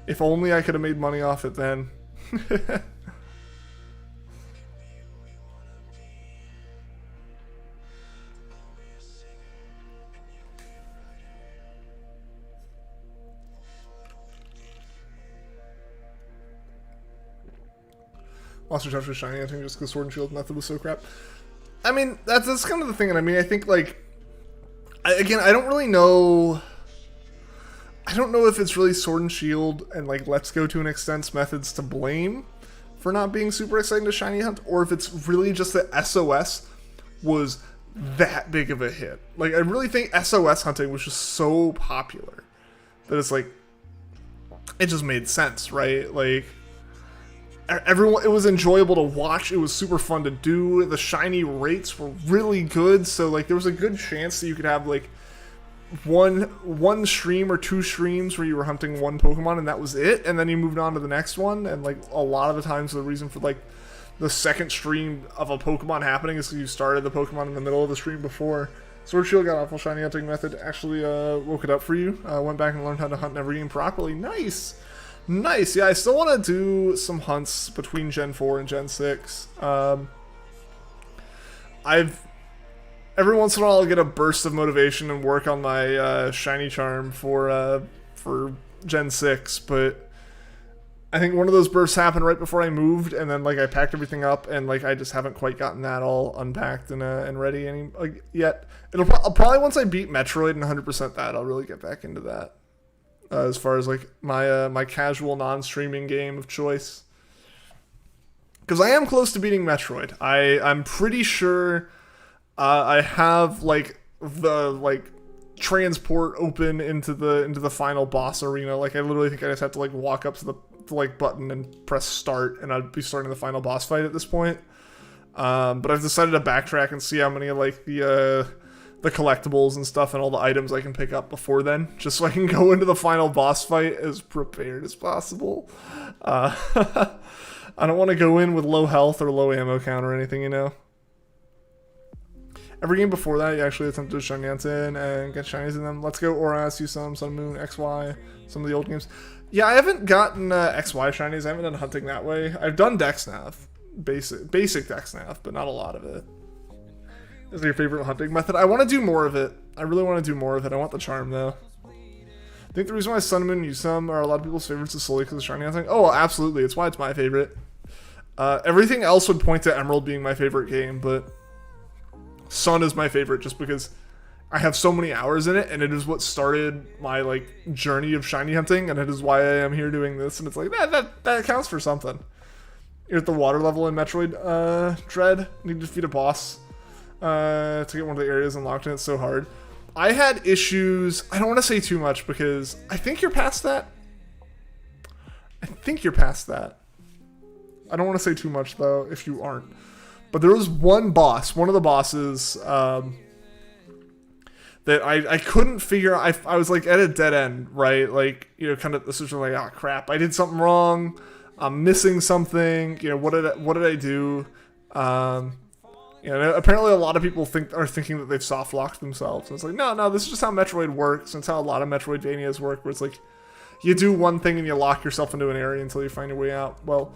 If only I could have made money off it then. Lost your touch with shiny hunting just because Sword and Shield method was so crap. I mean, that's kind of the thing, and I mean, I think, like, I don't really know. I don't know if it's really Sword and Shield and, like, Let's Go to an extent methods to blame for not being super exciting to shiny hunt, or if it's really just that SOS was that big of a hit. Like, I really think SOS hunting was just so popular that it's like, it just made sense, right? Like, everyone, it was enjoyable to watch, it was super fun to do, the shiny rates were really good, so like there was a good chance that you could have like one stream or 2 streams where you were hunting one Pokemon and that was it, and then you moved on to the next one, and like a lot of the times the reason for like the second stream of a Pokemon happening is because you started the Pokemon in the middle of the stream before. Sword Shield got awful shiny hunting method, actually woke it up for you, went back and learned how to hunt in every game properly. Nice! Nice, yeah, I still want to do some hunts between Gen 4 and Gen 6. Every once in a while I'll get a burst of motivation and work on my shiny charm for Gen 6, but I think one of those bursts happened right before I moved, and then like I packed everything up, and like I just haven't quite gotten that all unpacked and ready yet. Probably once I beat Metroid and 100% that, I'll really get back into that. As far as like my casual non-streaming game of choice, because I am close to beating Metroid. I'm pretty sure I have like the transport open into the final boss arena. Like I literally think I just have to like walk up to the like button and press start, and I'd be starting the final boss fight at this point. But I've decided to backtrack and see how many of like the collectibles and stuff and all the items I can pick up before then, just so I can go into the final boss fight as prepared as possible. I don't want to go in with low health or low ammo count or anything, you know. Every game before that, you actually attempted to shiny hunt in and get shinies in them. Let's Go, Auras, you some Sun Moon, XY, some of the old games. Yeah, I haven't gotten XY shinies. I haven't done hunting that way. I've done Dex Nav, basic Dex Nav, but not a lot of it. Is your favorite hunting method? I want to do more of it. I really want to do more of it. I want the charm though. I think the reason why Sun Moon and Yusum are a lot of people's favorites is solely because of shiny hunting. Oh, absolutely. It's why it's my favorite. Everything else would point to Emerald being my favorite game, but Sun is my favorite just because I have so many hours in it, and it is what started my like journey of shiny hunting, and it is why I am here doing this. And it's like that counts for something. You're at the water level in Metroid Dread. Need to defeat a boss to get one of the areas unlocked, and it's so hard. I had issues. I don't want to say too much because I think you're past that. I don't want to say too much though if you aren't. But there was one of the bosses that I couldn't figure out. I was like at a dead end, right? Like, you know, kind of this was like, oh crap, I did something wrong. I'm missing something. You know, what did I do? You know, apparently a lot of people are thinking that they've soft locked themselves. And it's like, no, this is just how Metroid works. And it's how a lot of Metroidvanias work, where it's like, you do one thing and you lock yourself into an area until you find your way out. Well,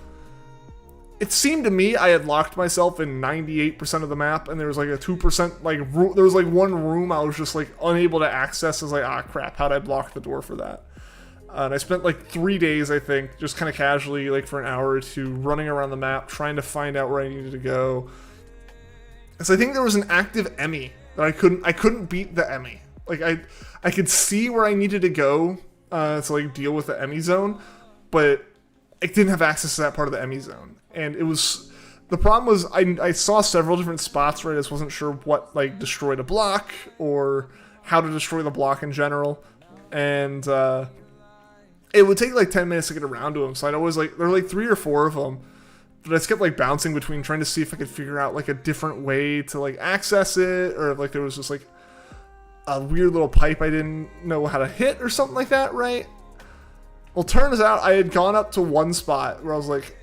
it seemed to me I had locked myself in 98% of the map, and there was like a 2%, like, there was like one room I was just like unable to access. I was like, ah, crap, how'd I block the door for that? And I spent like 3 days, I think, just kind of casually, like for an hour or two, running around the map, trying to find out where I needed to go. So I think there was an active Emmy that I couldn't beat the Emmy. Like I could see where I needed to go to like deal with the Emmy zone, but I didn't have access to that part of the Emmy zone. And the problem was I saw several different spots where I just wasn't sure what like destroyed a block or how to destroy the block in general. And it would take like 10 minutes to get around to them. So I'd always like, there were like 3 or 4 of them. But I just kept like bouncing between trying to see if I could figure out like a different way to like access it, or if like there was just like a weird little pipe I didn't know how to hit or something like that, right? Well, turns out I had gone up to one spot where I was like,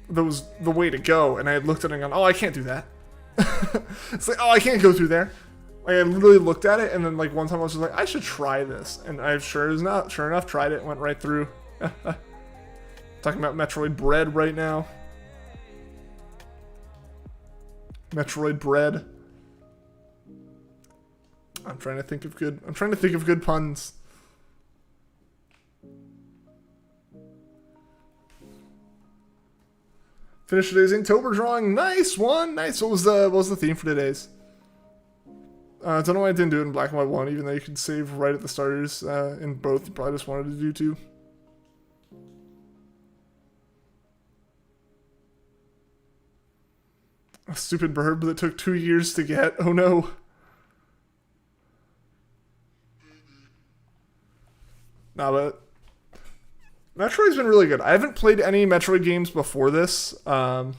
that was the way to go, and I had looked at it and gone, oh, I can't do that. It's like, oh, I can't go through there. Like, I literally looked at it, and then like one time I was just like, I should try this, and I sure enough tried it, went right through. Talking about Metroid Bread right now. Metroid Bread. I'm trying to think of good puns. Finish today's Inktober drawing. Nice one. Nice. What was the theme for today's? I don't know why I didn't do it in black and white one, even though you could save right at the starters in both. You probably just wanted to do two. A stupid burb that took 2 years to get. Oh no. Nah, but Metroid's been really good. I haven't played any Metroid games before this. The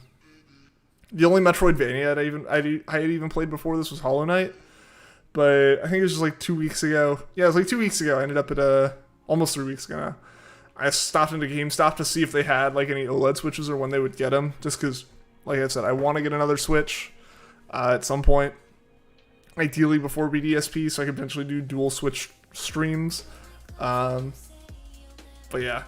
only Metroidvania I had even played before this was Hollow Knight. But I think it was just like 2 weeks ago. Yeah, it was like 2 weeks ago. I ended up at almost 3 weeks ago now. I stopped into GameStop to see if they had like any OLED switches or when they would get them. Just because, like I said, I want to get another Switch at some point. Ideally before BDSP, so I could potentially do dual Switch streams. But yeah,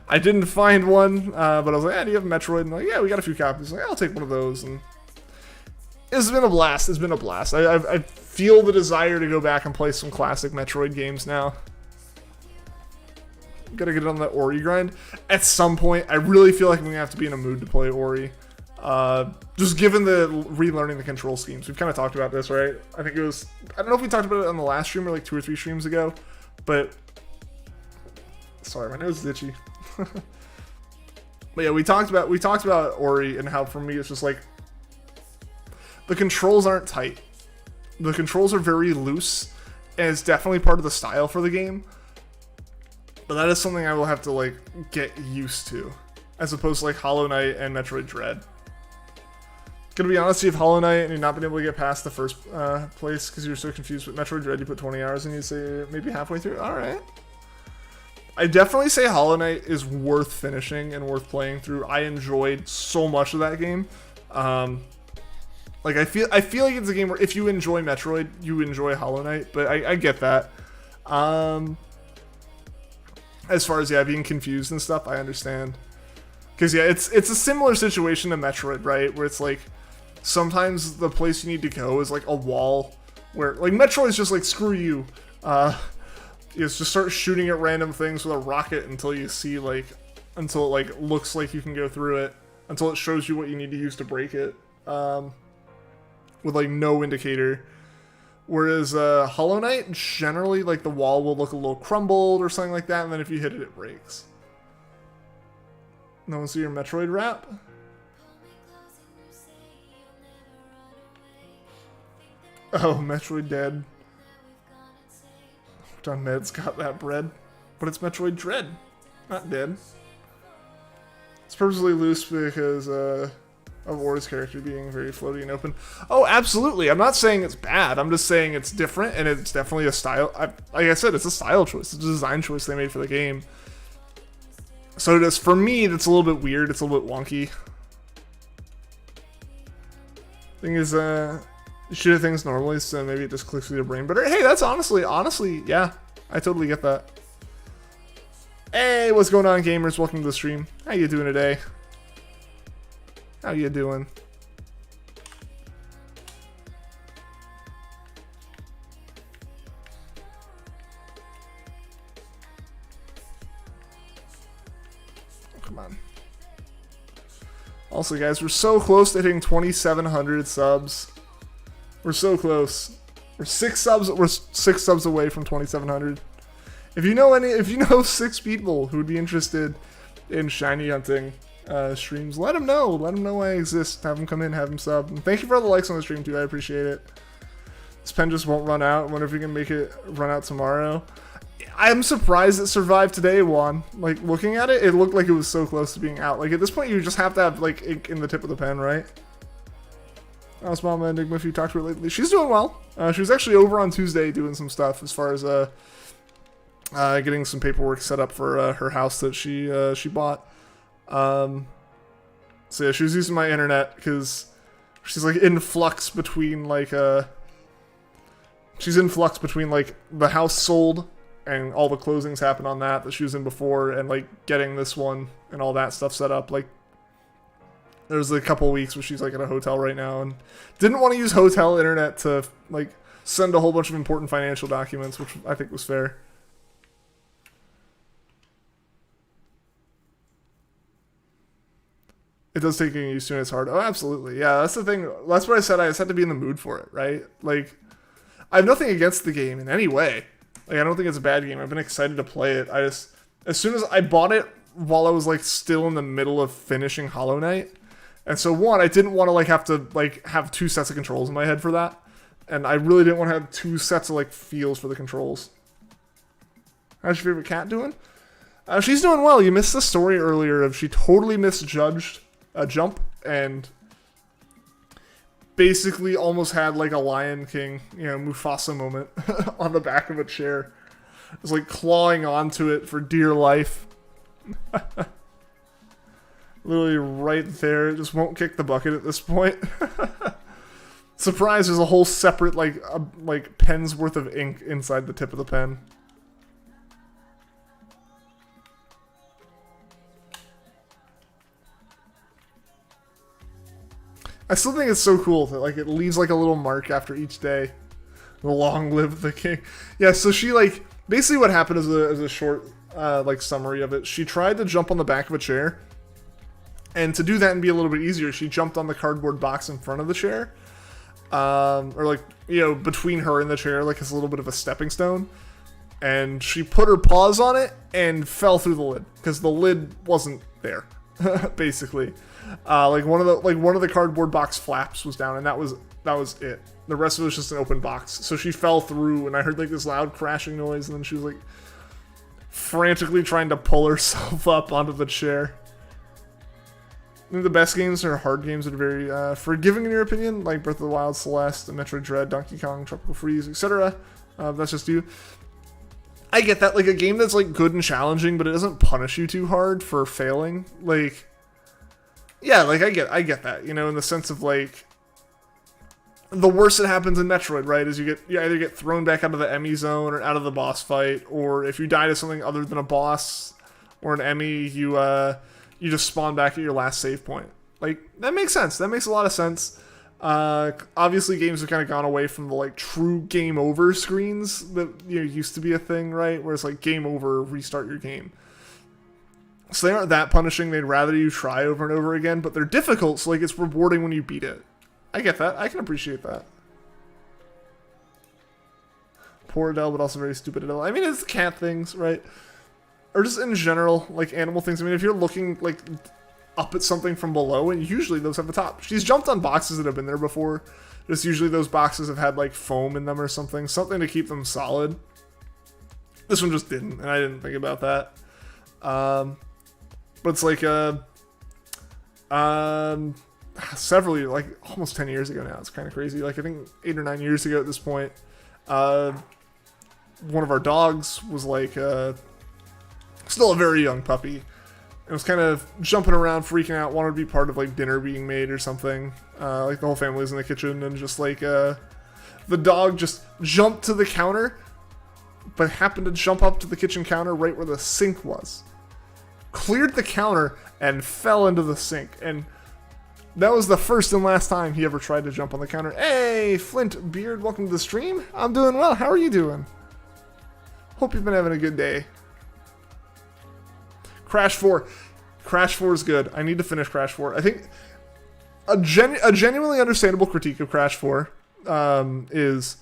I didn't find one, but I was like, do you have Metroid? And like, yeah, we got a few copies. Like, I'll take one of those. And it's been a blast. I feel the desire to go back and play some classic Metroid games now. Gotta get on that Ori grind. At some point, I really feel like I'm gonna have to be in a mood to play Ori. Just given the relearning the control schemes. We've kind of talked about this, right? I think it was, I don't know if we talked about it on the last stream or like 2 or 3 streams ago, but sorry, my nose is itchy. But yeah, we talked about Ori and how for me it's just like the controls aren't tight. The controls are very loose, and it's definitely part of the style for the game. But that is something I will have to like get used to, as opposed to like Hollow Knight and Metroid Dread. Gonna be honest, you have Hollow Knight and you've not been able to get past the first place because you're so confused with Metroid Dread. You put 20 hours and you say maybe halfway through. All right. I definitely say Hollow Knight is worth finishing and worth playing through. I enjoyed so much of that game. Like I feel like it's a game where if you enjoy Metroid, you enjoy Hollow Knight. But I get that. As far as being confused and stuff, I understand. Because it's a similar situation to Metroid, right? Where it's like sometimes the place you need to go is like a wall where like Metroid's just like screw you. Is just start shooting at random things with a rocket until you see until it like looks like you can go through it, until it shows you what you need to use to break it, with like no indicator. Whereas Hollow Knight, generally like the wall will look a little crumbled or something like that, and then if you hit it, it breaks. No one see your Metroid rap? Oh, Metroid dead. Done Med's got that bread. But it's Metroid Dread, not dead. It's purposely loose because of Ori's character being very floaty and open. Oh, absolutely. I'm not saying it's bad. I'm just saying it's different, and it's definitely a style. Like I said, it's a style choice. It's a design choice they made for the game. So it is, for me, that's a little bit weird. It's a little bit wonky. Thing is, you shoot at things normally, so maybe it just clicks through your brain. But hey, that's honestly, yeah, I totally get that. Hey, what's going on, gamers? Welcome to the stream. How you doing today? How you doing? Come on. Also, guys, we're so close to hitting 2,700 subs. We're so close. We're six subs away from 2,700. If you know 6 people who would be interested in shiny hunting streams, let them know. Let them know I exist. Have them come in, have them sub. And thank you for all the likes on the stream too. I appreciate it. This pen just won't run out. I wonder if we can make it run out tomorrow. I'm surprised it survived today, Juan. Like, looking at it, it looked like it was so close to being out. Like, at this point, you just have to have, like, ink in the tip of the pen, right? How's Mama Enigma, if you talked to her lately? She's doing well. She was actually over on Tuesday doing some stuff as far as getting some paperwork set up for her house that she bought. So yeah, she was using my internet because she's like in flux between like the house sold and all the closings happened on that she was in before, and like getting this one and all that stuff set up. Like, there's a couple of weeks where she's like at a hotel right now and didn't want to use hotel internet to like send a whole bunch of important financial documents, which I think was fair. It does take getting used to, and it's hard. Oh, absolutely. Yeah, that's the thing. That's what I said. I just had to be in the mood for it, right? Like, I have nothing against the game in any way. Like, I don't think it's a bad game. I've been excited to play it. I just, as soon as I bought it while I was like still in the middle of finishing Hollow Knight. And so one, I didn't want to like have to like have 2 sets of controls in my head for that. And I really didn't want to have 2 sets of like feels for the controls. How's your favorite cat doing? She's doing well. You missed the story earlier of she totally misjudged a jump and basically almost had like a Lion King, Mufasa moment on the back of a chair. It was like clawing onto it for dear life. Literally right there. It just won't kick the bucket at this point. Surprise, there's a whole separate like pen's worth of ink inside the tip of the pen. I still think it's so cool that like it leaves like a little mark after each day. Long live the king. Yeah, so she like basically what happened as a short like summary of it. She tried to jump on the back of a chair, and to do that and be a little bit easier, she jumped on the cardboard box in front of the chair, or like between her and the chair, like as a little bit of a stepping stone. And she put her paws on it and fell through the lid because the lid wasn't there, basically. Like one of the cardboard box flaps was down, and that was it. The rest of it was just an open box. So she fell through, and I heard like this loud crashing noise, and then she was like frantically trying to pull herself up onto the chair. I think the best games are hard games that are very forgiving in your opinion, like Breath of the Wild, Celeste, Metroid Dread, Donkey Kong, Tropical Freeze, etc. That's just you. I get that, like a game that's like good and challenging, but it doesn't punish you too hard for failing. Like, yeah, like I get that, in the sense of like the worst that happens in Metroid, right, is you either get thrown back out of the Emmy zone or out of the boss fight, or if you die to something other than a boss or an Emmy, you just spawn back at your last save point. Like, that makes sense. That makes a lot of sense. Obviously games have kind of gone away from the like true game over screens that used to be a thing, right? Where it's like game over, restart your game. So they aren't that punishing. They'd rather you try over and over again, but they're difficult, so like it's rewarding when you beat it. I get that. I can appreciate that. Poor Adele, but also very stupid Adele. I mean, it's cat things, right? Or just in general, like animal things. I mean, if you're looking like up at something from below, and usually those have the top. She's jumped on boxes that have been there before. Just usually those boxes have had like foam in them or something to keep them solid. This one just didn't, and I didn't think about that. But it's like several years, like almost 10 years ago now. It's kind of crazy. Like I think 8 or 9 years ago at this point, one of our dogs was like still a very young puppy. It was kind of jumping around, freaking out, wanted to be part of like dinner being made or something. Like the whole family was in the kitchen, and just like the dog just jumped to the counter, but happened to jump up to the kitchen counter right where the sink was. Cleared the counter and fell into the sink. And that was the first and last time he ever tried to jump on the counter. Hey, Flint Beard, welcome to the stream. I'm doing well. How are you doing? Hope you've been having a good day. Crash 4. Crash 4 is good. I need to finish Crash 4. I think a genuinely understandable critique of Crash 4 is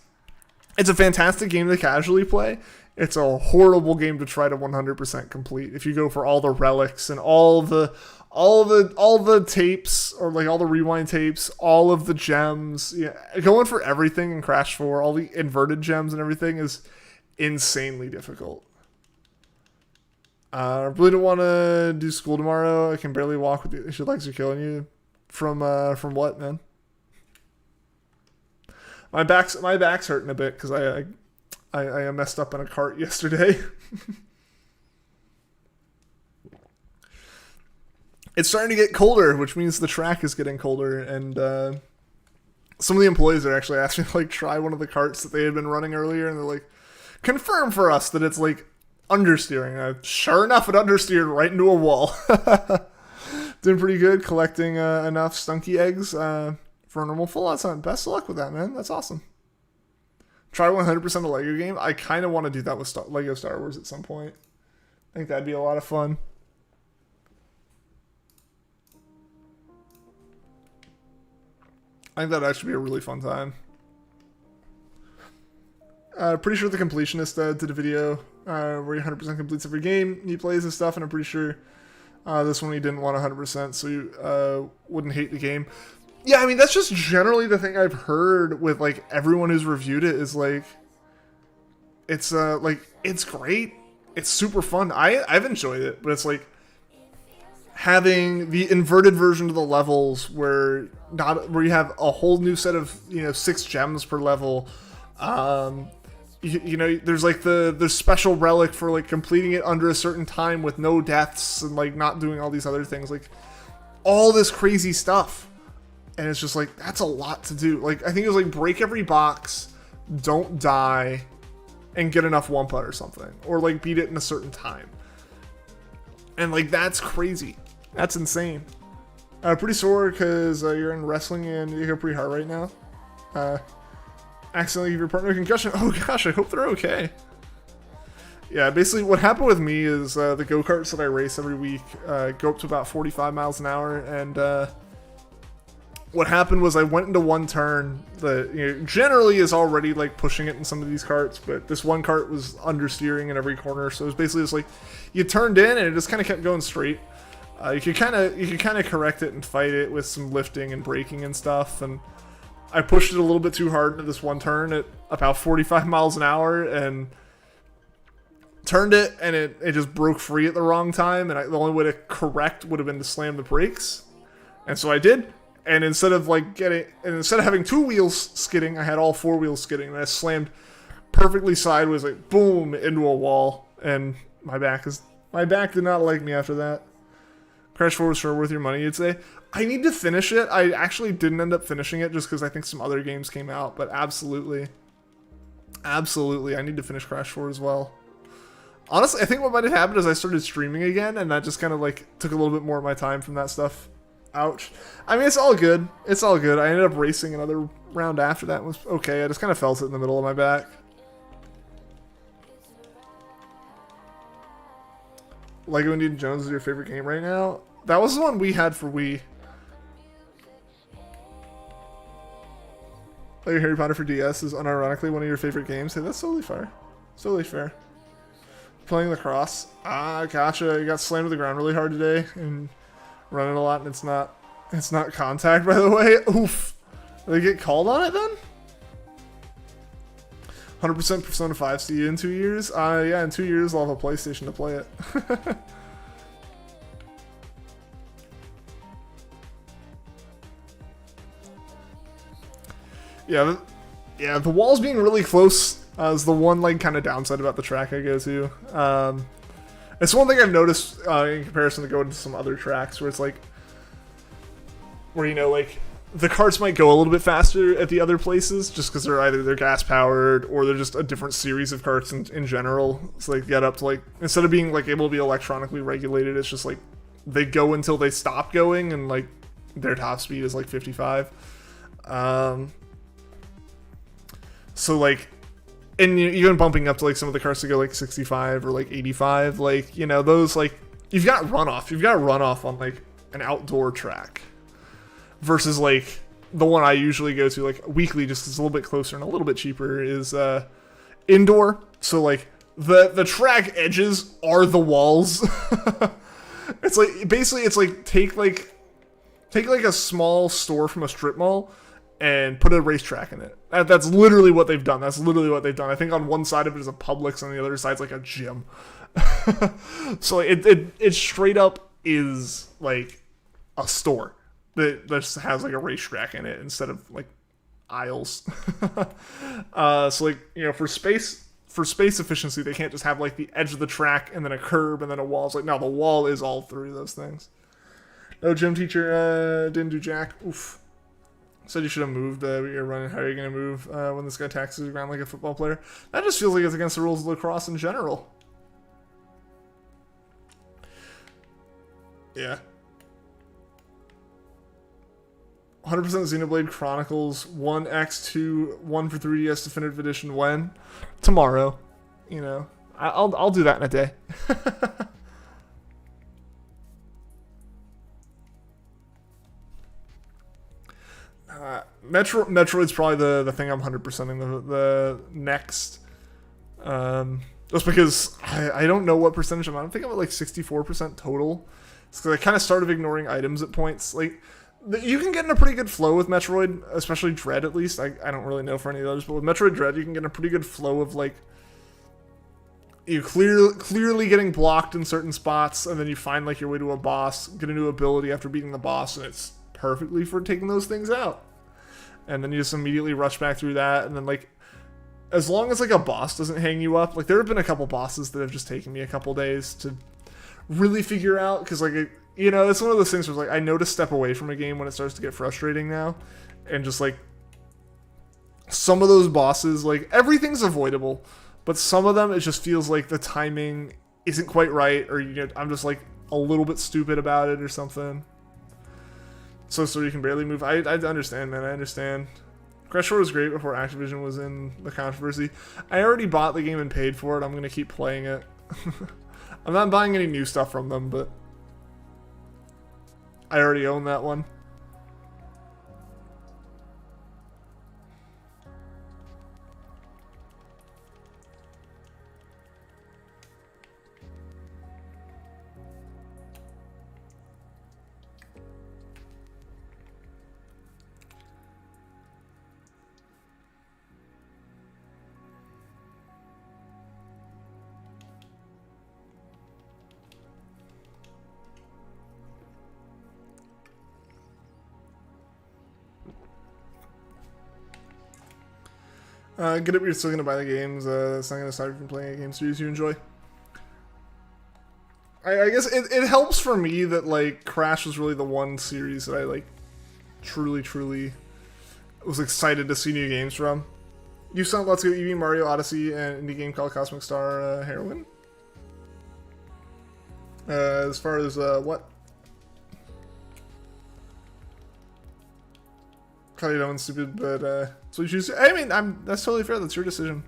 it's a fantastic game to casually play. It's a horrible game to try to 100% complete. If you go for all the relics and all the tapes, or like all the rewind tapes, all of the gems, going for everything in Crash 4, all the inverted gems and everything is insanely difficult. I really don't want to do school tomorrow. I can barely walk with you. Your legs are killing you. From what, man? My back's hurting a bit because I messed up in a cart yesterday. It's starting to get colder, which means the track is getting colder, and some of the employees are actually asking me to like try one of the carts that they had been running earlier, and they're like, confirm for us that it's like understeering. Sure enough, it understeered right into a wall. Doing pretty good, collecting enough stunky eggs for a normal full-out hunt. Best of luck with that, man. That's awesome. Try 100% a Lego game. I kind of want to do that with Lego Star Wars at some point. I think that'd be a lot of fun. I think that'd actually be a really fun time. Pretty sure the completionist did a video where he 100% completes every game he plays and stuff, and I'm pretty sure this one he didn't want 100%, so he wouldn't hate the game. Yeah, I mean, that's just generally the thing I've heard with, like, everyone who's reviewed it is, like, it's great. It's super fun. I've enjoyed it, but it's, like, having the inverted version of the levels where you have a whole new set of, 6 gems per level. There's like the special relic for like completing it under a certain time with no deaths and like not doing all these other things, like all this crazy stuff. And it's just like, that's a lot to do. Like, I think it was like break every box, don't die, and get enough Wumpa or something, or like beat it in a certain time. And like, that's crazy. That's insane. Pretty sore because you're in wrestling and you go pretty hard right now. Accidentally give your partner a concussion. Oh gosh, I hope they're okay. Yeah, basically what happened with me is the go-karts that I race every week go up to about 45 miles an hour, and what happened was I went into one turn that generally is already like pushing it in some of these carts, but this one cart was understeering in every corner, so it was basically just like you turned in and it just kind of kept going straight. You could kind of correct it and fight it with some lifting and braking and stuff, and I pushed it a little bit too hard into this one turn at about 45 miles an hour and turned it, and it just broke free at the wrong time, and the only way to correct would have been to slam the brakes, and so I did. And instead of having 2 wheels skidding, I had all 4 wheels skidding, and I slammed perfectly sideways, like boom, into a wall, and my back did not like me after that. Crash 4 was sure worth your money, you'd say. I need to finish it. I actually didn't end up finishing it just because I think some other games came out, but absolutely, I need to finish Crash 4 as well. Honestly, I think what might have happened is I started streaming again, and that just kind of like took a little bit more of my time from that stuff. Ouch. I mean, it's all good. It's all good. I ended up racing another round after that. It was okay. I just kind of felt it in the middle of my back. Lego Indiana Jones is your favorite game right now? That was the one we had for Wii. Lego Harry Potter for DS is unironically one of your favorite games. Hey, that's totally fair. It's totally fair. Playing lacrosse. Ah, gotcha. You got slammed to the ground really hard today and running a lot, and it's not contact, by the way. Oof. Did they get called on it then? 100% Persona 5. See you in 2 years? Yeah, in 2 years I'll have a PlayStation to play it. Yeah, the walls being really close is the one like kind of downside about the track I go to. It's one thing I've noticed in comparison to going to some other tracks where it's like, where like the carts might go a little bit faster at the other places just because they're gas powered or they're just a different series of carts in general. It's like get up to like, instead of being like able to be electronically regulated, it's just like they go until they stop going, and like their top speed is like 55. So like, and even bumping up to like some of the cars that go like 65 or like 85, like, those, like, you've got runoff on like an outdoor track versus like the one I usually go to like weekly, just 'cause it's a little bit closer and a little bit cheaper, is indoor. So like the track edges are the walls. It's like, basically it's like take like a small store from a strip mall and put a racetrack in it. That's literally what they've done. I think on one side of it is a Publix, and on the other side's like a gym. So like, it straight up is like a store that just has like a racetrack in it instead of like aisles. So like, you know, for space efficiency, they can't just have like the edge of the track and then a curb and then a wall. It's like, no, the wall is all three of those things. No, gym teacher didn't do jack. Oof. Said you should have moved. You're running. How are you going to move when this guy taxes you around like a football player? That just feels like it's against the rules of lacrosse in general. Yeah. 100% Xenoblade Chronicles 1x2 1 for 3DS Definitive Edition when? Tomorrow. You know, I'll do that in a day. Metroid's probably the thing I'm 100%ing the next. Just because I don't know what percentage I'm at. I think I'm at like 64% total. It's because I kind of started ignoring items at points. Like, you can get in a pretty good flow with Metroid, especially Dread at least. I don't really know for any of those, but with Metroid Dread, you can get in a pretty good flow of like, you clearly getting blocked in certain spots, and then you find like your way to a boss, get a new ability after beating the boss, and it's perfectly for taking those things out. And then you just immediately rush back through that, and then like, as long as like a boss doesn't hang you up, like there have been a couple bosses that have just taken me a couple days to really figure out, because like, you know, it's one of those things where like I know to step away from a game when it starts to get frustrating now, and just like some of those bosses, like everything's avoidable, but some of them it just feels like the timing isn't quite right, or you know, I'm just like a little bit stupid about it or something. So you can barely move. I understand, man. I understand. Crash 4 was great before Activision was in the controversy. I already bought the game and paid for it. I'm going to keep playing it. I'm not buying any new stuff from them, but I already own that one. Good up, you're still gonna buy the games. It's not gonna stop you from playing a game series you enjoy. I guess it helps for me that like Crash was really the one series that I like truly was excited to see new games from. You sound lots of EV Mario Odyssey and indie game called Cosmic Star Heroine. As far as what? Probably no one's stupid, but so you choose. I mean, that's totally fair. That's your decision.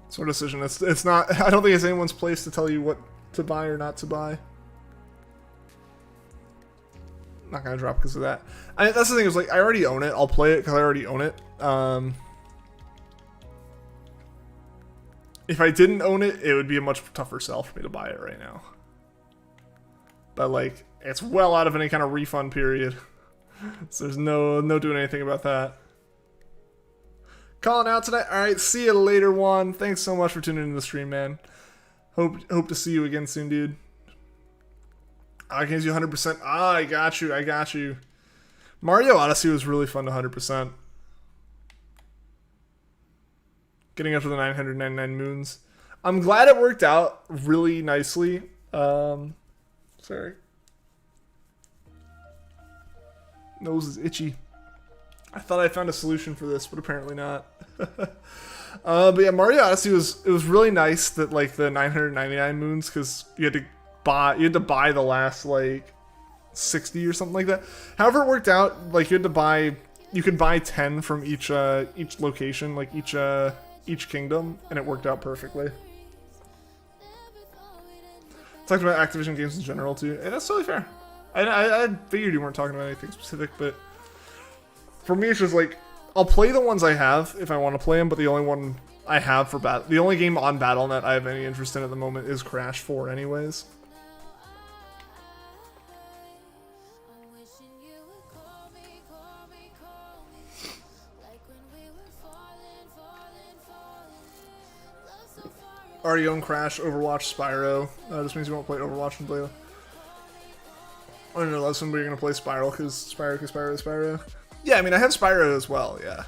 It's your decision. It's not. I don't think it's anyone's place to tell you what to buy or not to buy. I'm not gonna drop because of that. That's the thing. Is like I already own it. I'll play it because I already own it. If I didn't own it, it would be a much tougher sell for me to buy it right now. But like, it's well out of any kind of refund period. So there's no doing anything about that. Calling out tonight. All right, see you later, Juan. Thanks so much for tuning into the stream, man. Hope to see you again soon, dude. I can use you 100%. Ah, I got you. Mario Odyssey was really fun to 100%. Getting up to the 999 moons. I'm glad it worked out really nicely. Sorry. Nose is itchy. I thought I found a solution for this, but apparently not. But yeah, Mario Odyssey was really nice that like the 999 moons, because you had to buy the last like 60 or something like that. However, it worked out like you could buy 10 from each location, like each kingdom, and it worked out perfectly. Talked about Activision games in general too, and that's totally fair. I figured you weren't talking about anything specific, but for me it's just like I'll play the ones I have if I want to play them, but the only one I have for the only game on Battle.net I have any interest in at the moment is Crash 4 anyways. Already own Crash, Overwatch, Spyro. This means you won't play Overwatch and play. I don't know, that's when we're gonna play Spyro, because Spyro. Yeah, I mean, I have Spyro as well, yeah.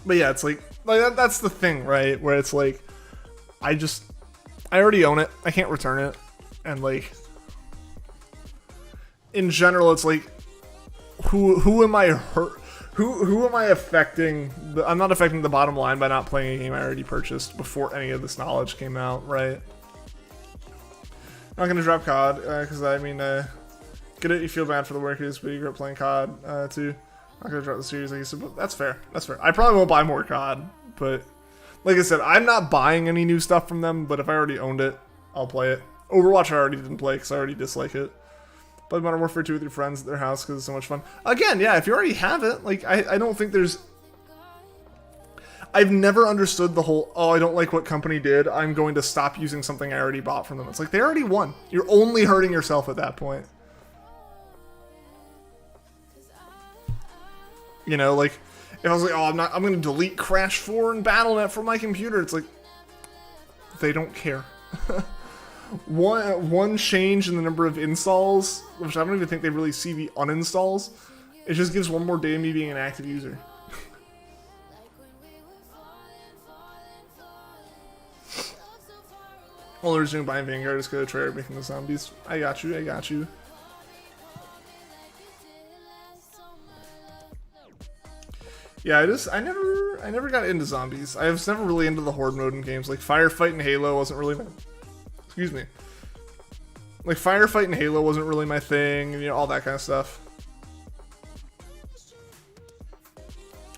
But yeah, it's like that's the thing, right? Where it's like, I already own it. I can't return it. And like, in general, it's like, who am I hurt? Who am I affecting? I'm not affecting the bottom line by not playing a game I already purchased before any of this knowledge came out, right? Not gonna drop COD, because I mean, get it, you feel bad for the workers, but you grew up playing COD, too. Not gonna drop the series, like you said, but that's fair. That's fair. I probably won't buy more COD, but like I said, I'm not buying any new stuff from them, but if I already owned it, I'll play it. Overwatch I already didn't play, because I already dislike it. Play Modern Warfare 2 with your friends at their house, because it's so much fun. Again, yeah, if you already have it, like, I don't think there's... I've never understood the whole, oh, I don't like what company did, I'm going to stop using something I already bought from them. It's like, they already won. You're only hurting yourself at that point. You know, like, if I was like, oh, I'm going to delete Crash 4 and Battle.net from my computer, it's like, they don't care. One change in the number of installs, which I don't even think they really see the uninstalls, it just gives one more day of me being an active user. Only reason buying Vanguard is because of Treyarch making the zombies. I got you, I got you. Yeah, I never got into zombies. I was never really into the horde mode in games. Like Firefight and Halo wasn't really my, excuse me. Like Firefight and Halo wasn't really my thing, and, you know, all that kind of stuff.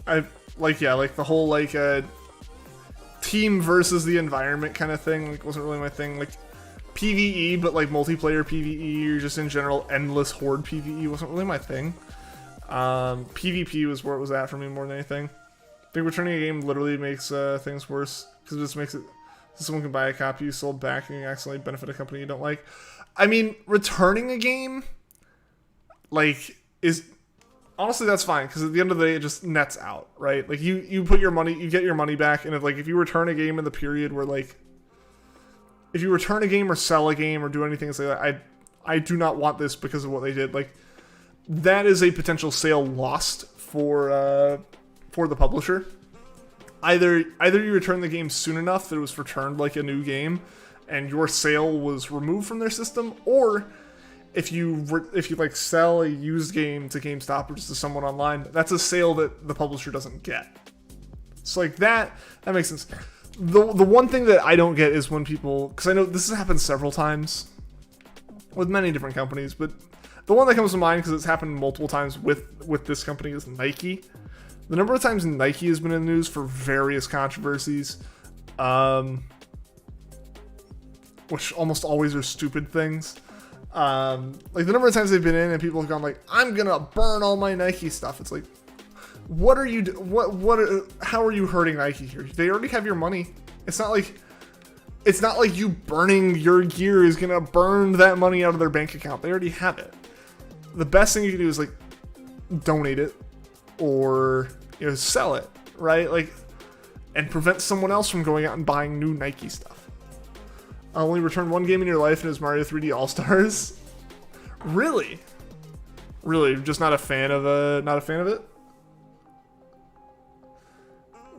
Like the whole like team versus the environment kind of thing, like, wasn't really my thing. Like PvE, but like multiplayer PvE or just in general endless horde PvE wasn't really my thing. PvP was where it was at for me more than anything. I think returning a game literally makes things worse, because it just makes it so someone can buy a copy you sold back and you accidentally benefit a company you don't like. I mean, returning a game, like, is honestly, that's fine, because at the end of the day, it just nets out, right? Like, you put your money, you get your money back, and if you return a game in the period where, like, if you return a game or sell a game or do anything like that, I do not want this because of what they did. Like, that is a potential sale lost for the publisher. Either you return the game soon enough that it was returned like a new game, and your sale was removed from their system, or if you like sell a used game to GameStop or just to someone online, that's a sale that the publisher doesn't get. So like that makes sense. The one thing that I don't get is when people, because I know this has happened several times with many different companies, but the one that comes to mind because it's happened multiple times with this company is Nike. The number of times Nike has been in the news for various controversies, which almost always are stupid things. Like the number of times they've been in and people have gone like, I'm gonna burn all my Nike stuff. It's like, what are you, how are you hurting Nike here? They already have your money. It's not like you burning your gear is gonna burn that money out of their bank account. They already have it. The best thing you can do is like donate it or, you know, sell it, right? Like, and prevent someone else from going out and buying new Nike stuff. I only returned one game in your life and it was Mario 3D All-Stars. Really? Really, just not a fan of it?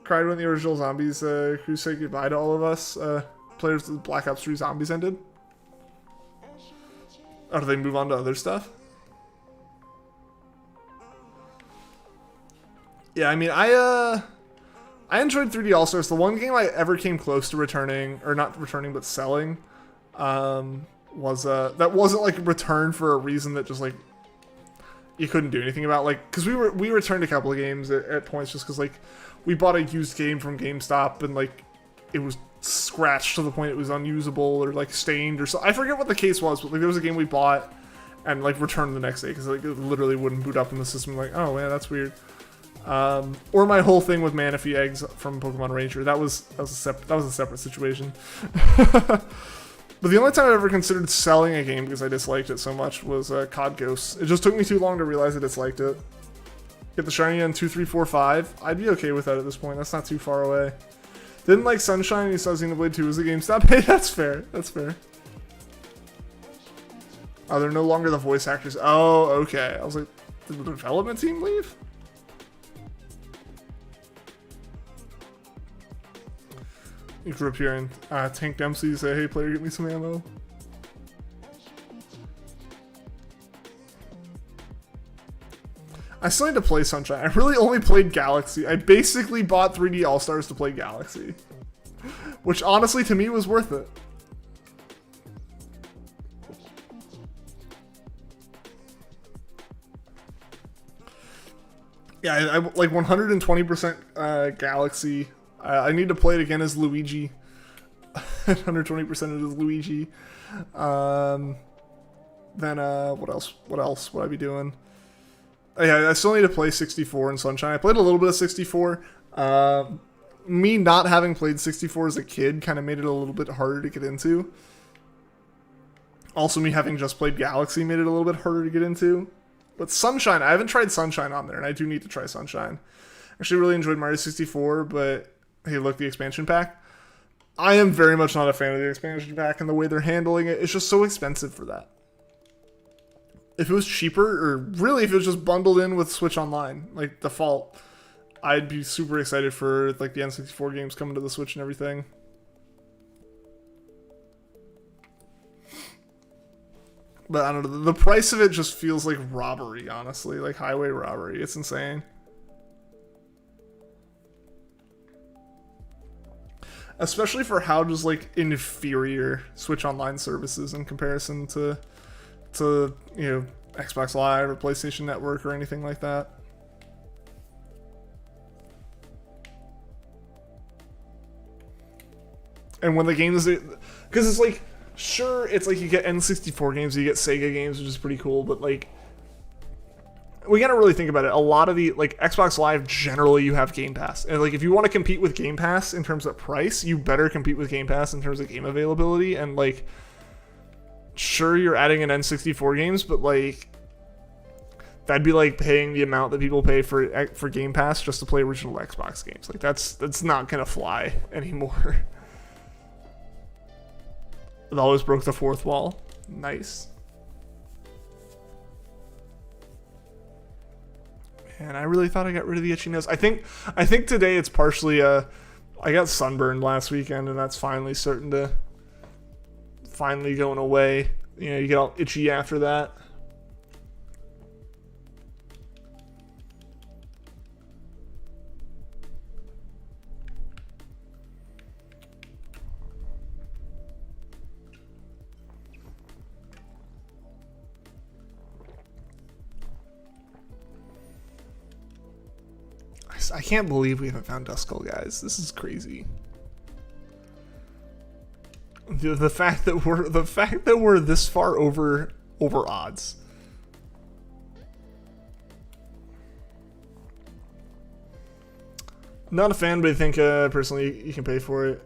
Cried when the original Zombies crew said goodbye to all of us. Players of Black Ops 3 Zombies ended. Or do they move on to other stuff? Yeah, I mean, I enjoyed 3D All-Stars. The one game I ever came close to returning, or not returning, but selling, was, that wasn't, like, returned for a reason that just, like, you couldn't do anything about. Like, because we returned a couple of games at points just because, like, we bought a used game from GameStop, and, like, it was scratched to the point it was unusable, or, like, stained, or so. I forget what the case was, but, like, there was a game we bought and, like, returned the next day, because, like, it literally wouldn't boot up in the system. Like, oh, man, that's weird. Or my whole thing with Manaphy eggs from Pokemon Ranger. That was a separate situation. But the only time I ever considered selling a game because I disliked it so much was COD Ghosts. It just took me too long to realize I disliked it. Get the shiny on 2, 3, 4, 5. I'd be okay with that at this point. That's not too far away. Didn't like Sunshine, he saw Xenoblade 2 was the GameStop. Hey, that's fair. That's fair. Oh, they're no longer the voice actors. Oh, okay. I was like, did the development team leave? You grew up here in Tank Dempsey say, hey player, get me some ammo. I still need to play Sunshine. I really only played Galaxy. I basically bought 3D All-Stars to play Galaxy. Which honestly to me was worth it. Yeah, I like 120% Galaxy. I need to play it again as Luigi. 120% as Luigi. Then what else? What else would I be doing? Oh, yeah, I still need to play 64 in Sunshine. I played a little bit of 64. Me not having played 64 as a kid kind of made it a little bit harder to get into. Also, me having just played Galaxy made it a little bit harder to get into. But Sunshine, I haven't tried Sunshine on there, and I do need to try Sunshine. Actually, really enjoyed Mario 64, but hey, look, the expansion pack. I am very much not a fan of the expansion pack and the way they're handling it. It's just so expensive for that. If it was cheaper, or really if it was just bundled in with Switch Online, like default, I'd be super excited for like the N64 games coming to the Switch and everything. But I don't know, the price of it just feels like robbery, honestly, like highway robbery. It's insane. Especially for how just like inferior Switch Online services in comparison to you know, Xbox Live or PlayStation Network or anything like that. And when the games, because it's like, sure, it's like you get N64 games, you get Sega games, which is pretty cool, but like, we gotta really think about it. A lot of the, like, Xbox Live, generally you have Game Pass. And like, if you want to compete with Game Pass in terms of price, you better compete with Game Pass in terms of game availability. And like, sure, you're adding in N64 games, but like, that'd be like paying the amount that people pay for Game Pass just to play original Xbox games. Like, that's not gonna fly anymore. It always broke the fourth wall. Nice. Man, I really thought I got rid of the itchy nose. I think today it's partially I got sunburned last weekend, and that's finally going away. You know, you get all itchy after that. I can't believe we haven't found Duskull, guys. This is crazy. The fact that we're this far over odds. Not a fan, but I think personally you can pay for it.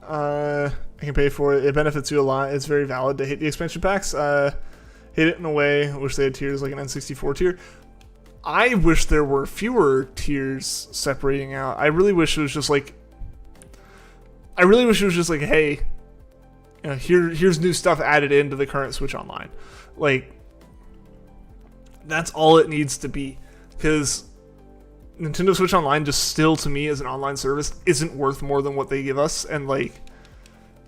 I can pay for it. It benefits you a lot. It's very valid to hate the expansion packs. Hate it in a way. I wish they had tiers like an N64 tier. I wish there were fewer tiers separating out. I really wish it was just like, hey, you know, here's new stuff added into the current Switch Online. Like, that's all it needs to be. Because Nintendo Switch Online just still, to me, as an online service, isn't worth more than what they give us. And like,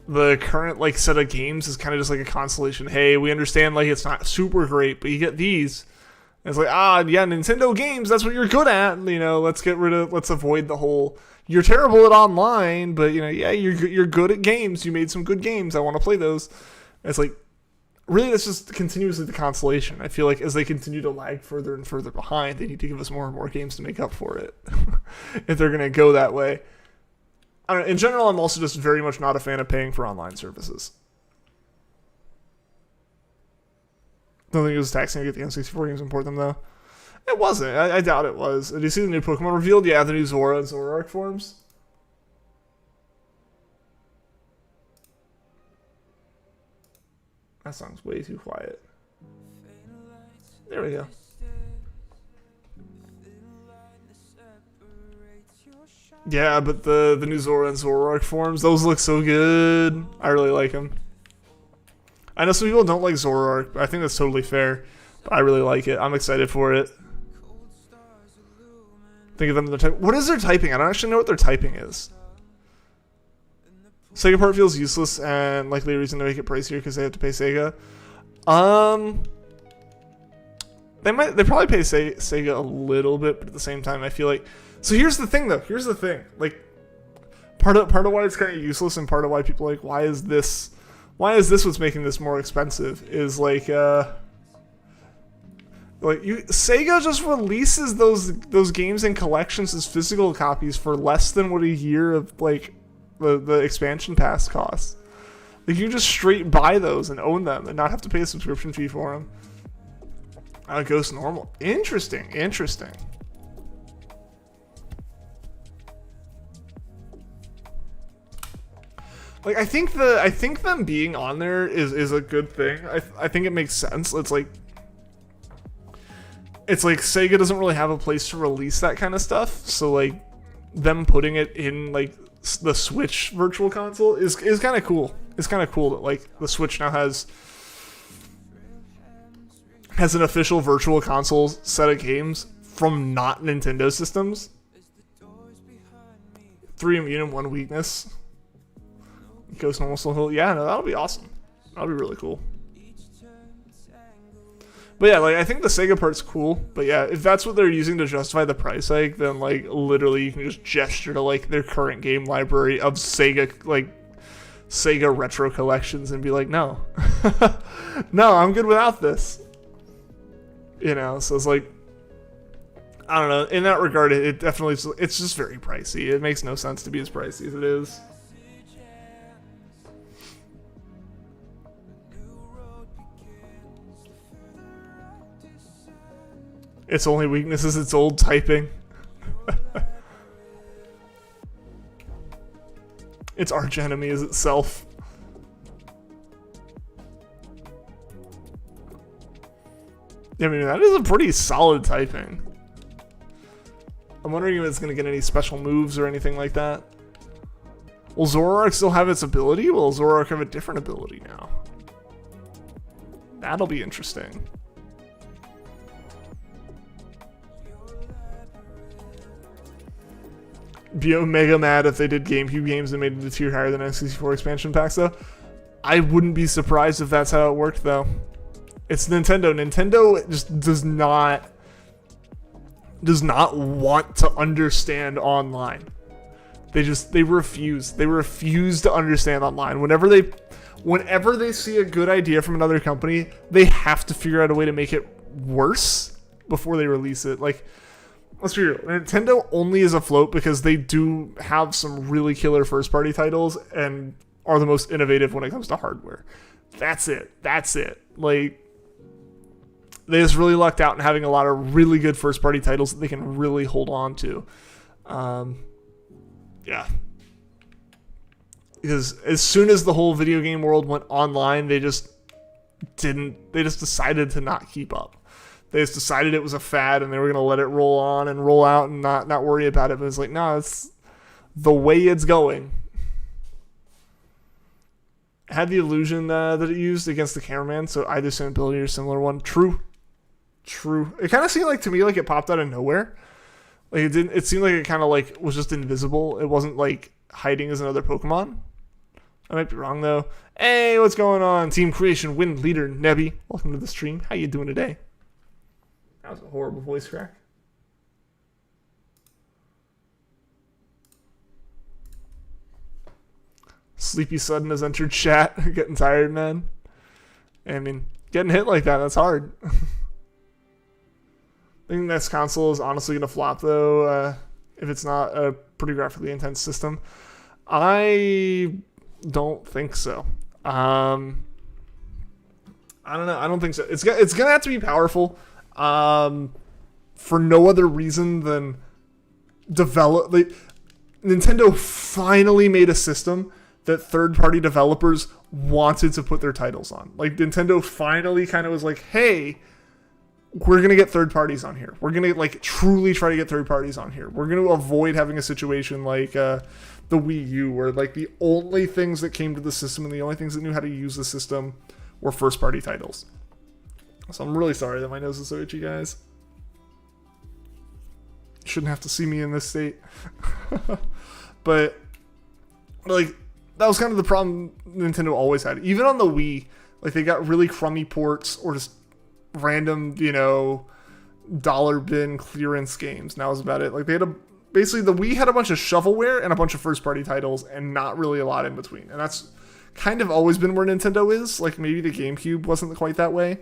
the current like set of games is kind of just like a consolation. Hey, we understand like it's not super great, but you get these. It's like, yeah, Nintendo games, that's what you're good at. You know, let's avoid the whole, you're terrible at online, but, you know, yeah, you're good at games. You made some good games. I want to play those. And it's like, really, that's just continuously the consolation. I feel like as they continue to lag further and further behind, they need to give us more and more games to make up for it. If they're going to go that way. I don't know, in general, I'm also just very much not a fan of paying for online services. Don't think it was taxing to get the N64 games and import them, though. It wasn't. I doubt it was. Did you see the new Pokemon revealed? Yeah, the new Zora and Zoroark forms. That song's way too quiet. There we go. Yeah, but the new Zora and Zoroark forms, those look so good. I really like them. I know some people don't like Zoroark, but I think that's totally fair. But I really like it. I'm excited for it. Think of them. What is their typing? I don't actually know what their typing is. Sega part feels useless and likely a reason to make it pricier because they have to pay Sega. They probably pay Sega a little bit, but at the same time, I feel like. So here's the thing, though. Here's the thing. Like, part of why it's kind of useless, and part of why people are like, why is this what's making this more expensive? Is like Sega just releases those games and collections as physical copies for less than what a year of like the expansion pass costs. Like, you just straight buy those and own them and not have to pay a subscription fee for them. Ghost normal. Interesting. Like, I think them being on there is a good thing. I think it makes sense. It's like Sega doesn't really have a place to release that kind of stuff. So like them putting it in like the Switch Virtual Console is kind of cool. It's kind of cool that like the Switch now has an official Virtual Console set of games from not Nintendo systems. 3 immune and 1 weakness. Ghost normal still. Yeah, no, that'll be awesome. That'll be really cool. But yeah, like, I think the Sega part's cool. But yeah, if that's what they're using to justify the price hike, then like literally you can just gesture to like their current game library of Sega retro collections and be like, no, no, I'm good without this. You know, so it's like, I don't know. In that regard, it definitely, it's just very pricey. It makes no sense to be as pricey as it is. Its only weakness is its old typing. Its arch enemy is itself. I mean, that is a pretty solid typing. I'm wondering if it's going to get any special moves or anything like that. Will Zoroark still have its ability? Will Zoroark have a different ability now? That'll be interesting. Be mega mad if they did GameCube games and made it a tier higher than N64 expansion packs, though. I wouldn't be surprised if that's how it worked, though. It's Nintendo. Nintendo just does not want to understand online. They refuse. They refuse to understand online. Whenever they see a good idea from another company, they have to figure out a way to make it worse before they release it. Like, let's be real. Nintendo only is afloat because they do have some really killer first-party titles and are the most innovative when it comes to hardware. That's it. Like, they just really lucked out in having a lot of really good first-party titles that they can really hold on to. Yeah. Because as soon as the whole video game world went online, they just decided to not keep up. They just decided it was a fad and they were going to let it roll on and roll out and not worry about it. But it's like, no, it's the way it's going. It had the illusion that it used against the cameraman, so either same ability or similar one. True. It kind of seemed like to me like it popped out of nowhere. Like it seemed like it kind of like was just invisible. It wasn't like hiding as another Pokemon. I might be wrong though. Hey, what's going on? Team Creation Win Leader Nebby. Welcome to the stream. How you doing today? That was a horrible voice crack. Sleepy Sudden has entered chat. Getting tired, man. I mean, getting hit like that's hard. I think next console is honestly going to flop, though, if it's not a pretty graphically intense system. I don't think so. I don't know. I don't think so. It's going to have to be powerful for no other reason than Nintendo finally made a system that third-party developers wanted to put their titles on. Like, Nintendo finally kind of was like, hey, we're going to get third parties on here. We're going to like truly try to get third parties on here. We're going to avoid having a situation like the Wii U where like the only things that came to the system and the only things that knew how to use the system were first party titles. So I'm really sorry that my nose is so itchy, guys. Shouldn't have to see me in this state. But like that was kind of the problem Nintendo always had. Even on the Wii, like they got really crummy ports or just random, you know, dollar bin clearance games. And that was about it. Like they had basically the Wii had a bunch of shovelware and a bunch of first party titles and not really a lot in between. And that's kind of always been where Nintendo is. Like maybe the GameCube wasn't quite that way.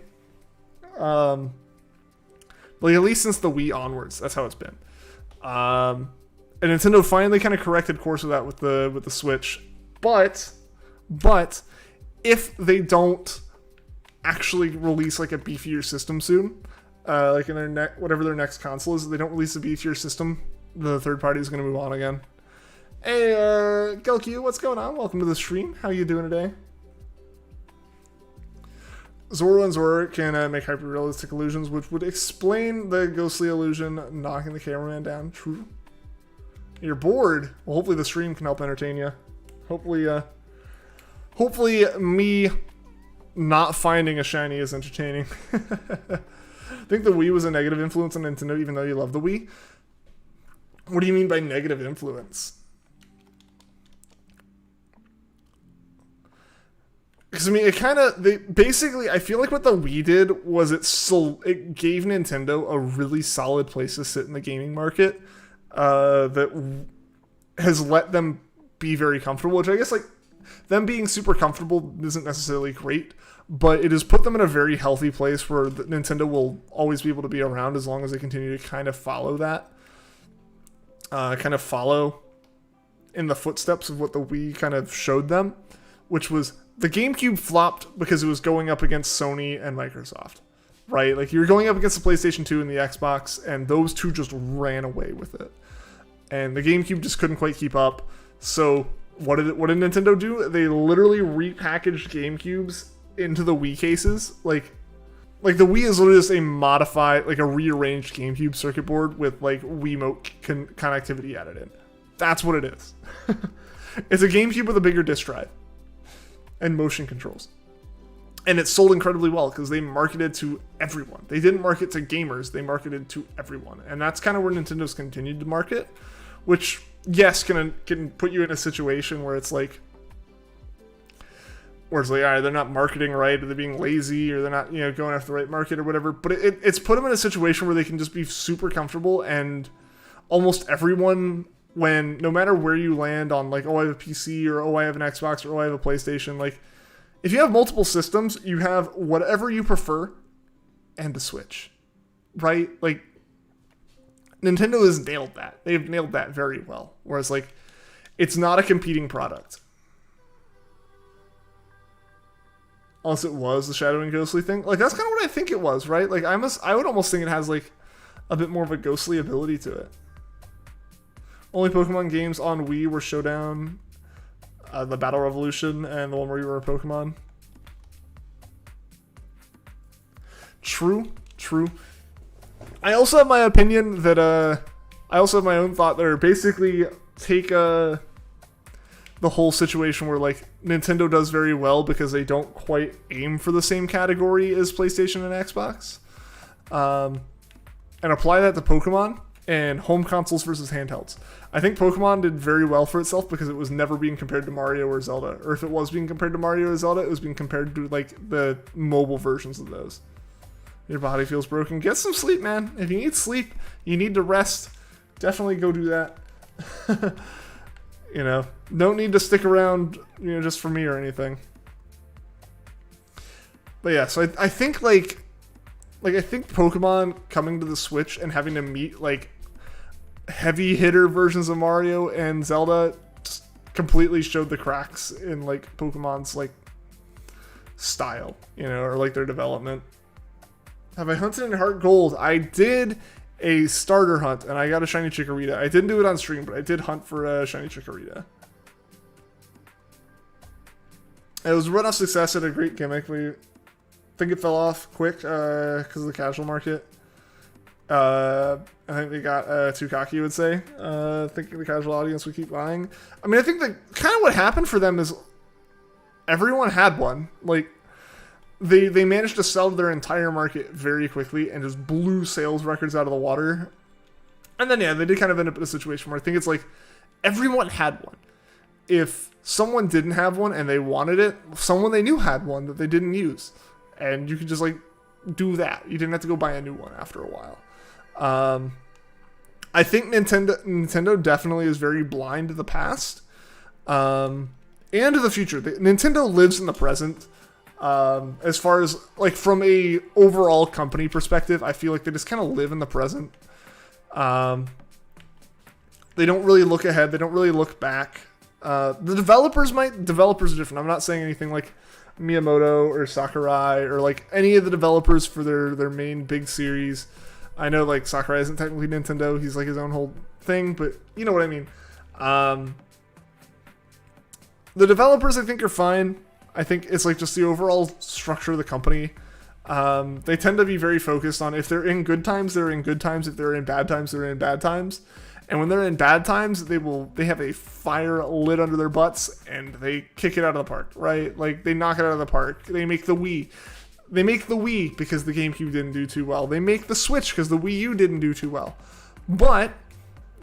Like at least since the Wii onwards, that's how it's been. And Nintendo finally kind of corrected course with that with the Switch. But if they don't actually release like a beefier system soon, like in their whatever their next console is, if they don't release a beefier system, the third party is going to move on again. Hey, Gelq, what's going on? Welcome to the stream. How you doing today? Zoro and Zora can make hyper-realistic illusions, which would explain the ghostly illusion knocking the cameraman down. True. You're bored? Well, hopefully the stream can help entertain you. Hopefully me not finding a shiny is entertaining. I think the Wii was a negative influence on Nintendo, even though you love the Wii. What do you mean by negative influence? Because I mean, basically, I feel like what the Wii did was it gave Nintendo a really solid place to sit in the gaming market that has let them be very comfortable, which I guess like them being super comfortable isn't necessarily great, but it has put them in a very healthy place where Nintendo will always be able to be around as long as they continue to kind of follow that, kind of follow in the footsteps of what the Wii kind of showed them, which was the GameCube flopped because it was going up against Sony and Microsoft, right? Like you were going up against the PlayStation 2 and the Xbox, and those two just ran away with it. And the GameCube just couldn't quite keep up. So what did Nintendo do? They literally repackaged GameCubes into the Wii cases. Like the Wii is literally just a modified, like a rearranged GameCube circuit board with like Wiimote connectivity added in. That's what it is. It's a GameCube with a bigger disk drive and motion controls. And it sold incredibly well because they marketed to everyone. They didn't market to gamers, they marketed to everyone. And that's kind of where Nintendo's continued to market, which, yes, can put you in a situation where it's like, all right, they're not marketing right, or they're being lazy, or they're not, you know, going after the right market or whatever. But it's put them in a situation where they can just be super comfortable, and almost everyone, when no matter where you land on like, oh, I have a PC, or oh, I have an Xbox, or oh, I have a PlayStation, like if you have multiple systems, you have whatever you prefer and a Switch, right? Like Nintendo has nailed that. They've nailed that very well. Whereas like it's not a competing product. Unless it was the Shadow and Ghostly thing. Like that's kind of what I think it was, right? Like I would almost think it has like a bit more of a ghostly ability to it. Only Pokemon games on Wii were Showdown, the Battle Revolution, and the one where you were a Pokemon. True. I also have my opinion that, I also have my own thought there. Basically, take the whole situation where, like, Nintendo does very well because they don't quite aim for the same category as PlayStation and Xbox. And apply that to Pokemon and home consoles versus handhelds. I think Pokemon did very well for itself because it was never being compared to Mario or Zelda. Or if it was being compared to Mario or Zelda, it was being compared to, like, the mobile versions of those. Your body feels broken. Get some sleep, man. If you need sleep, you need to rest. Definitely go do that. You know, don't need to stick around, you know, just for me or anything. But yeah, so I think I think Pokemon coming to the Switch and having to meet like heavy hitter versions of Mario and Zelda just completely showed the cracks in like Pokemon's like style, you know, or like their development. Have I hunted in Heart Gold? I did a starter hunt and I got a shiny Chikorita. I didn't do it on stream, but I did hunt for a shiny Chikorita. It was a run of success and a great gimmick. think it fell off quick because of the casual market. I think they got too cocky, would say. Thinking the casual audience would keep buying. I mean, I think that kind of what happened for them is everyone had one. Like, they managed to sell their entire market very quickly and just blew sales records out of the water. And then, yeah, they did kind of end up in a situation where I think it's like everyone had one. If someone didn't have one and they wanted it, someone they knew had one that they didn't use. And you could just, like, do that. You didn't have to go buy a new one after a while. I think Nintendo definitely is very blind to the past. And to the future. Nintendo lives in the present. As far as, like, from a overall company perspective, I feel like they just kind of live in the present. They don't really look ahead. They don't really look back. The developers are different. I'm not saying anything like Miyamoto or Sakurai or like any of the developers for their main big series. I know like Sakurai isn't technically Nintendo. He's like his own whole thing, but you know what I mean. The developers I think are fine. I think it's like just the overall structure of the company. They tend to be very focused on if they're in good times, they're in good times. If they're in bad times, they're in bad times. And when they're in bad times, they have a fire lit under their butts and they kick it out of the park, right? Like they knock it out of the park. They make the Wii. They make the Wii because the GameCube didn't do too well. They make the Switch because the Wii U didn't do too well. But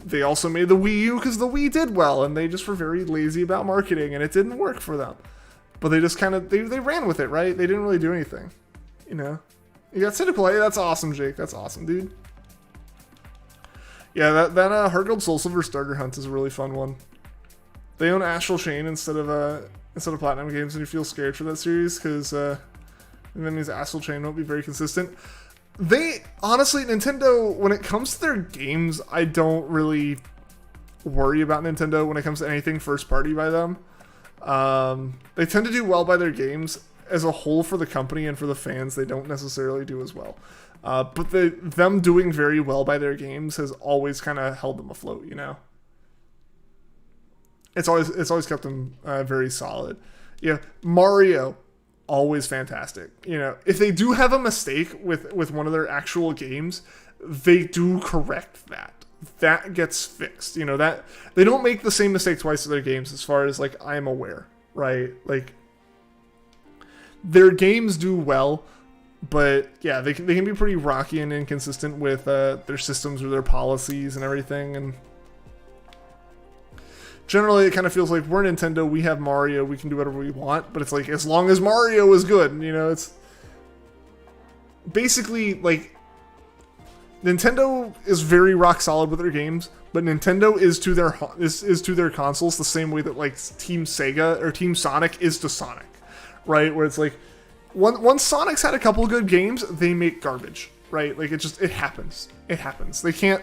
they also made the Wii U because the Wii did well, and they just were very lazy about marketing, and it didn't work for them. But they just kind of, they ran with it, right? They didn't really do anything, you know? You got Cynical. Hey, that's awesome, Jake. That's awesome, dude. Yeah, that Heart Gold Soul Silver Starter Hunt is a really fun one. They own Astral Chain instead of Platinum Games, and you feel scared for that series because that means Astral Chain won't be very consistent. They honestly, Nintendo, when it comes to their games, I don't really worry about Nintendo when it comes to anything first party by them. They tend to do well by their games. As a whole, for the company and for the fans, they don't necessarily do as well. But them doing very well by their games has always kind of held them afloat, you know? It's always kept them very solid. Yeah, Mario, always fantastic. You know, if they do have a mistake with one of their actual games, they do correct that. That gets fixed. You know, that they don't make the same mistake twice with their games as far as like I'm aware, right? Like their games do well, but yeah, they can be pretty rocky and inconsistent with their systems or their policies and everything. And generally, it kind of feels like we're Nintendo, we have Mario, we can do whatever we want. But it's like as long as Mario is good, you know, it's basically like Nintendo is very rock solid with their games, but Nintendo is to their consoles the same way that like Team Sega or Team Sonic is to Sonic, right? Where it's like once Sonic's had a couple of good games, they make garbage, right? Like it happens. It happens. They can't.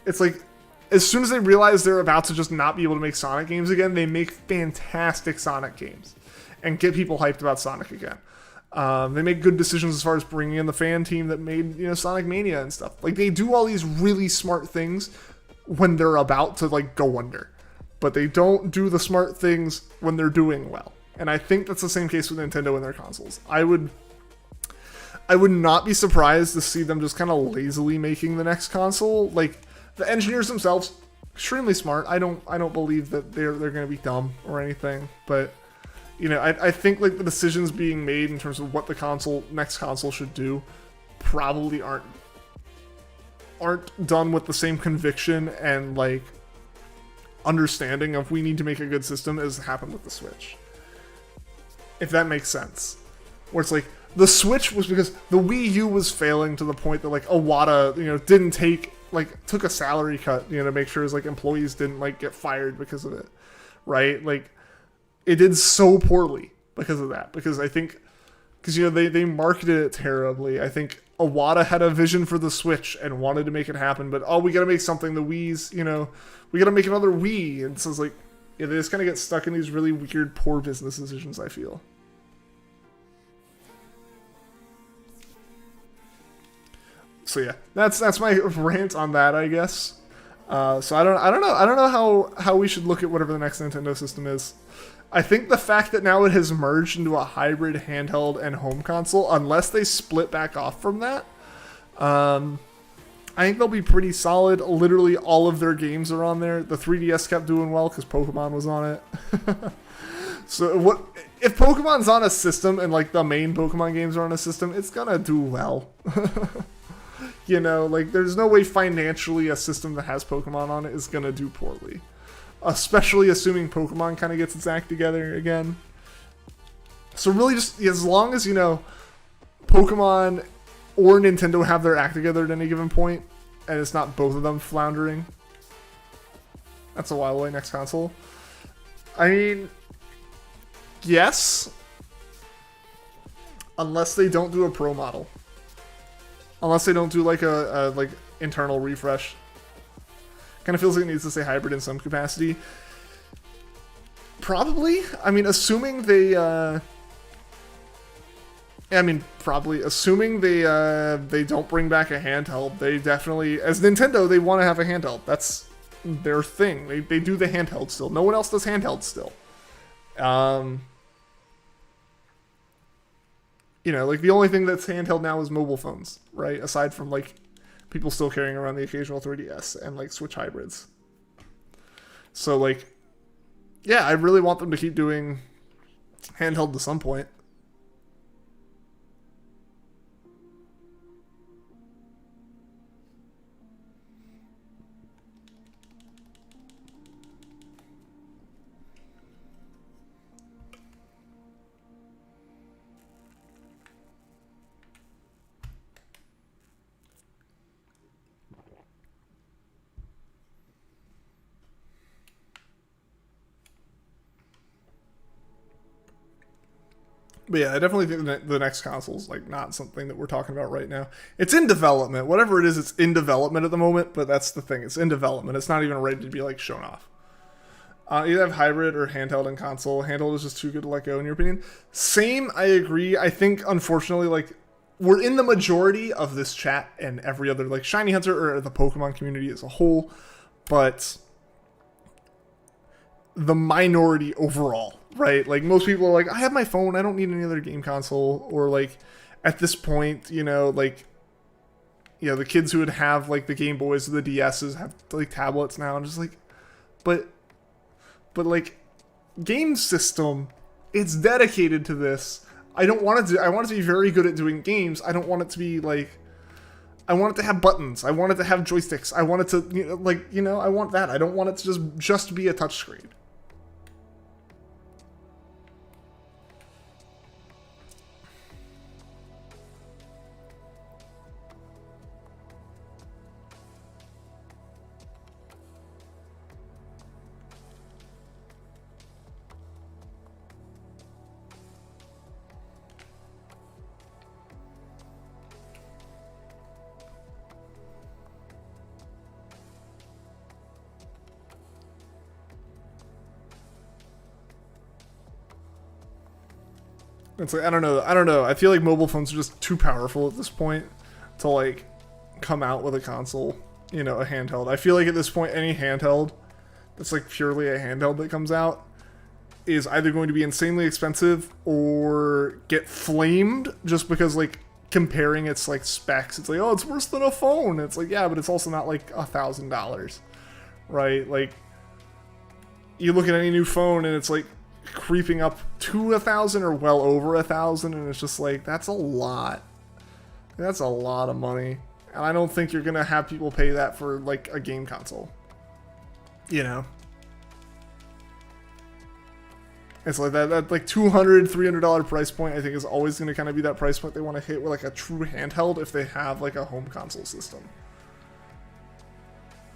It's like as soon as they realize they're about to just not be able to make Sonic games again, they make fantastic Sonic games and get people hyped about Sonic again. They make good decisions as far as bringing in the fan team that made, you know, Sonic Mania and stuff. Like they do all these really smart things when they're about to like go under, but they don't do the smart things when they're doing well. And I think that's the same case with Nintendo and their consoles. I would not be surprised to see them just kind of lazily making the next console. Like the engineers themselves, extremely smart. I don't believe that they're going to be dumb or anything, but you know, I think like the decisions being made in terms of what the next console should do probably aren't done with the same conviction and like understanding of we need to make a good system as happened with the Switch. If that makes sense. Where it's like the Switch was because the Wii U was failing to the point that like Iwata, you know, took a salary cut, you know, to make sure his like employees didn't like get fired because of it. Right? Like it did so poorly because of that. Because you know, they marketed it terribly. I think Iwata had a vision for the Switch and wanted to make it happen, but we gotta make something. The Wii's, you know, we gotta make another Wii. And so it's like, yeah, they just kind of get stuck in these really weird, poor business decisions, I feel. So yeah, that's my rant on that, I guess. So I don't know how we should look at whatever the next Nintendo system is. I think the fact that now it has merged into a hybrid handheld and home console, unless they split back off from that, I think they'll be pretty solid. Literally all of their games are on there. The 3DS kept doing well because Pokemon was on it. So what if Pokemon's on a system and like the main Pokemon games are on a system, it's gonna do well. You know, like there's no way financially a system that has Pokemon on it is gonna do poorly. Especially assuming Pokemon kind of gets its act together again. So really just as long as, you know, Pokemon or Nintendo have their act together at any given point, and it's not both of them floundering. That's a while away, next console. I mean, yes. Unless they don't do a Pro model. Unless they don't do like a like internal refresh. Kind of feels like it needs to say hybrid in some capacity. Probably. I mean, assuming they... probably. Assuming they don't bring back a handheld, they definitely... As Nintendo, they want to have a handheld. That's their thing. They do the handheld still. No one else does handheld still. You know, like the only thing that's handheld now is mobile phones, right? Aside from like people still carrying around the occasional 3DS and like Switch hybrids. So like, yeah, I really want them to keep doing handheld to some point. But yeah, I definitely think that the next console is like not something that we're talking about right now. It's in development. Whatever it is, it's in development at the moment, but that's the thing. It's in development. It's not even ready to be like shown off. Either have hybrid or handheld and console. Handheld is just too good to let go, in your opinion. Same, I agree. I think, unfortunately, like, we're in the majority of this chat and every other, like, Shiny Hunter or the Pokemon community as a whole, but the minority overall, right? Like, most people are like, I have my phone, I don't need any other game console, or like, at this point, you know, like, you know, the kids who would have like the Game Boys or the DSs have like tablets now, and just like, but like, game system, it's dedicated to this. I don't want it to, I want it to be very good at doing games. I don't want it to be like, I want it to have buttons. I want it to have joysticks. I want it to, you know, like, you know, I want that. I don't want it to just be a touchscreen. It's like, I don't know. I feel like mobile phones are just too powerful at this point to like come out with a console, you know, a handheld. I feel like at this point, any handheld that's like purely a handheld that comes out is either going to be insanely expensive or get flamed just because like comparing its like specs, it's like, oh, it's worse than a phone. It's like, yeah, but it's also not like $1,000, right? Like you look at any new phone and it's like creeping up to 1,000 or well over 1,000, and it's just like, that's a lot. That's a lot of money, and I don't think you're gonna have people pay that for like a game console. You know, it's like that like $200, $300 price point. I think is always gonna kind of be that price point they want to hit with like a true handheld if they have like a home console system.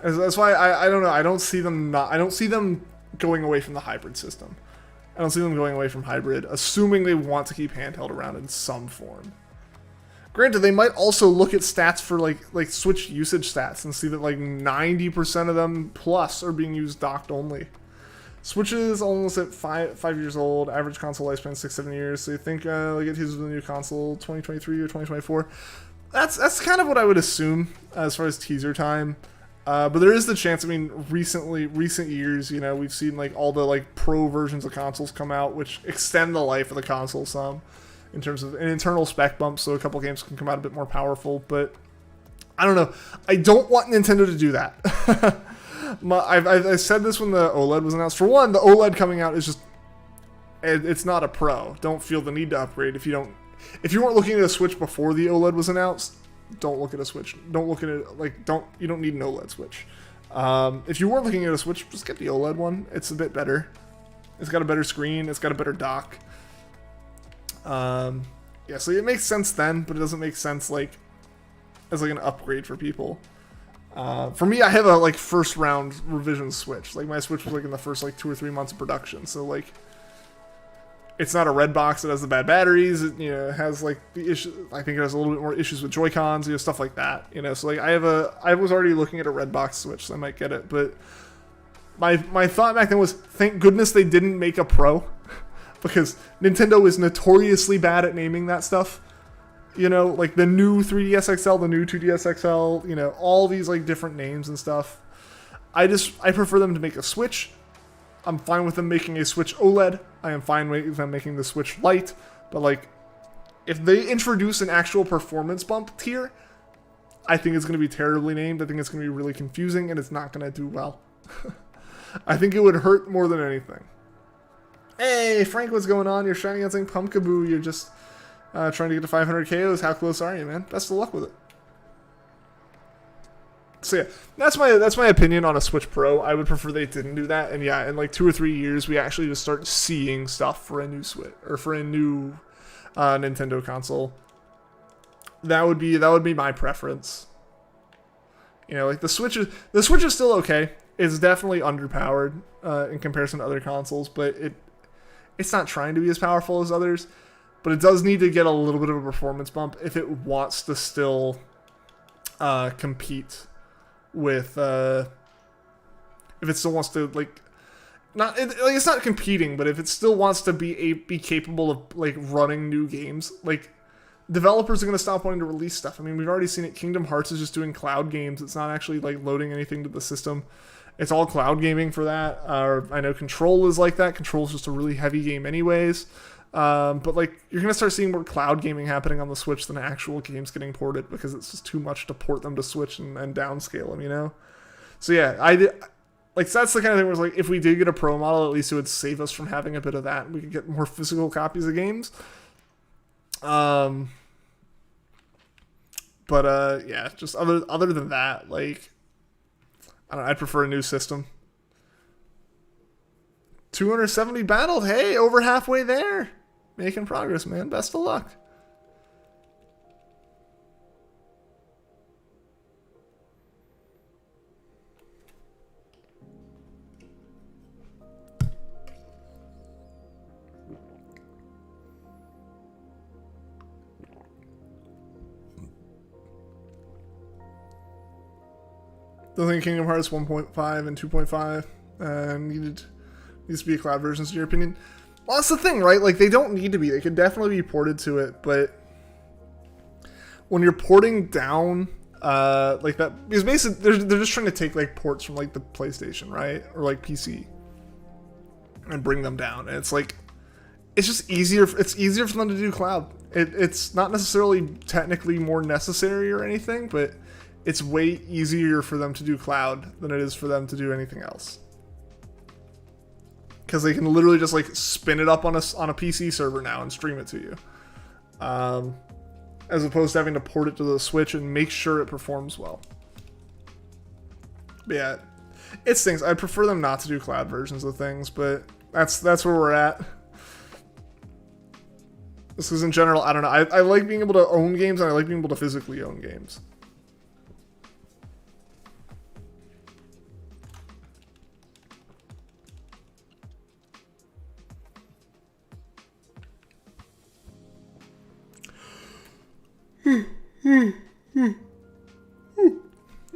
That's why I don't know. I don't see them going away from the hybrid system. I don't see them going away from hybrid, assuming they want to keep handheld around in some form. Granted, they might also look at stats for like Switch usage stats and see that like 90% of them plus are being used docked only. Switch is almost at 5 years old, average console lifespan 6-7 years. So you think like it uses the new console 2023 or 2024? That's kind of what I would assume as far as teaser time. But there is the chance. I mean, recent years, you know, we've seen like all the like pro versions of consoles come out, which extend the life of the console some, in terms of an internal spec bump, so a couple games can come out a bit more powerful. But I don't know. I don't want Nintendo to do that. I said this when the OLED was announced. For one, the OLED coming out is just, it's not a pro. Don't feel the need to upgrade if you don't. If you weren't looking at a Switch before the OLED was announced, don't look at a Switch. Don't look at it like you don't need an OLED Switch. If you weren't looking at a Switch, just get the OLED one. It's a bit better. It's got a better screen. It's got a better dock. Yeah, so it makes sense then, but it doesn't make sense like as like an upgrade for people. For me, I have a like first round revision Switch. Like my Switch was like in the first like 2 or 3 months of production, so like it's not a red box that has the bad batteries. It, you know, it has like the issue. I think it has a little bit more issues with Joy-Cons, you know, stuff like that. You know, so like I was already looking at a red box Switch, so I might get it. But my thought back then was, thank goodness they didn't make a Pro, because Nintendo is notoriously bad at naming that stuff. You know, like the new 3DS XL, the new 2DS XL, you know, all these like different names and stuff. I prefer them to make a Switch. I'm fine with them making a Switch OLED. I am fine with them making the Switch Lite. But like, if they introduce an actual performance bump tier, I think it's going to be terribly named. I think it's going to be really confusing, and it's not going to do well. I think it would hurt more than anything. Hey, Frank, what's going on? You're shining out saying Pumpkaboo. You're just trying to get to 500 KOs. How close are you, man? Best of luck with it. So yeah, that's my opinion on a Switch Pro. I would prefer they didn't do that. And yeah, in like 2 or 3 years, we actually just start seeing stuff for a new Switch or for a new Nintendo console. That would be my preference. You know, like the Switch is still okay. It's definitely underpowered in comparison to other consoles, but it's not trying to be as powerful as others. But it does need to get a little bit of a performance bump if it wants to still compete with if it still wants to like it's not competing, but if it still wants to be capable of like running new games, like developers are going to stop wanting to release stuff. I mean, we've already seen it. Kingdom Hearts is just doing cloud games. It's not actually like loading anything to the system. It's all cloud gaming for that. I know Control is like that. Control is just a really heavy game anyways. But like you're going to start seeing more cloud gaming happening on the Switch than actual games getting ported, because it's just too much to port them to Switch and downscale them, you know? So yeah, so that's the kind of thing where it's like, if we did get a Pro model, at least it would save us from having a bit of that. We could get more physical copies of games. Yeah, just other than that, like, I don't know, I'd prefer a new system. 270 battled. Hey, over halfway there. Making progress, man. Best of luck. Don't think Kingdom Hearts 1.5 and 2.5 needs to be a cloud version, in your opinion? Well, that's the thing, right? Like, they don't need to be. They could definitely be ported to it, but when you're porting down like that, because basically they're just trying to take like ports from like the PlayStation, right, or like PC, and bring them down. And it's like, it's just easier. It's easier for them to do cloud. It's not necessarily technically more necessary or anything, but it's way easier for them to do cloud than it is for them to do anything else. Because they can literally just like spin it up on a PC server now and stream it to you, as opposed to having to port it to the Switch and make sure it performs well. But yeah, it stinks. I'd prefer them not to do cloud versions of things, but that's where we're at. This is in general, I don't know. I like being able to own games, and I like being able to physically own games.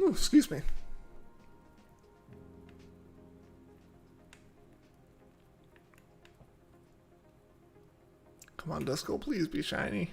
Oh, excuse me. Come on, Duskull, please be shiny.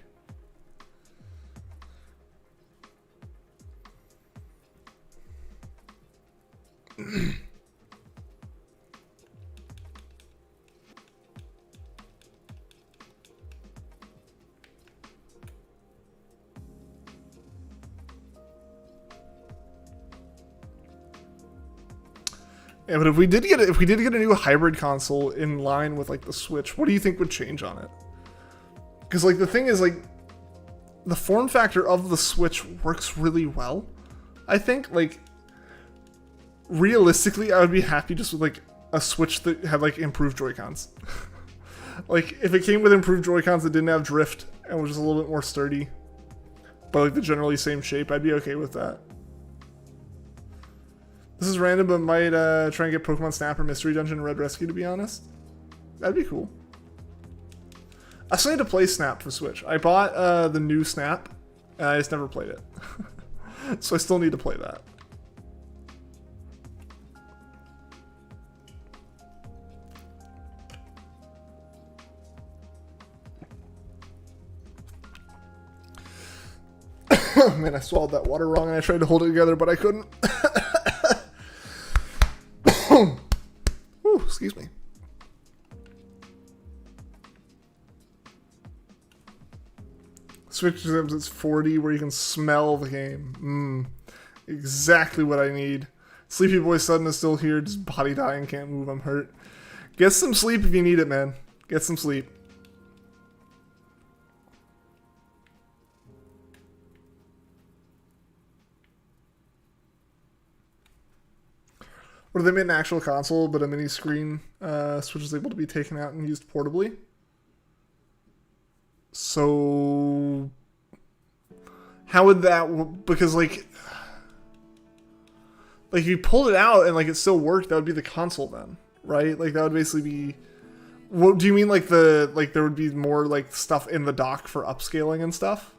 Yeah, but if we did get a new hybrid console in line with like the Switch, what do you think would change on it? Because like the thing is, like, the form factor of the Switch works really well. I think, like, realistically, I would be happy just with like a Switch that had like improved Joy-Cons. Like, if it came with improved Joy-Cons that didn't have drift and was just a little bit more sturdy, but like the generally same shape, I'd be okay with that. This is random, but might try and get Pokemon Snap or Mystery Dungeon Red Rescue, to be honest. That'd be cool. I still need to play Snap for Switch. I bought the new Snap, and I just never played it. So I still need to play that. Man, I swallowed that water wrong, and I tried to hold it together, but I couldn't. Ooh, excuse me. Switch Sims, it's 40 where you can smell the game. Exactly what I need. Sleepy Boy Sudden is still here, just body dying, can't move, I'm hurt. Get some sleep if you need it, man. Get some sleep. Or they made an actual console, but a mini screen Switch is able to be taken out and used portably. So, how would that? Because like if you pulled it out and like it still worked, that would be the console then, right? Like that would basically be. What do you mean? Like there would be more like stuff in the dock for upscaling and stuff?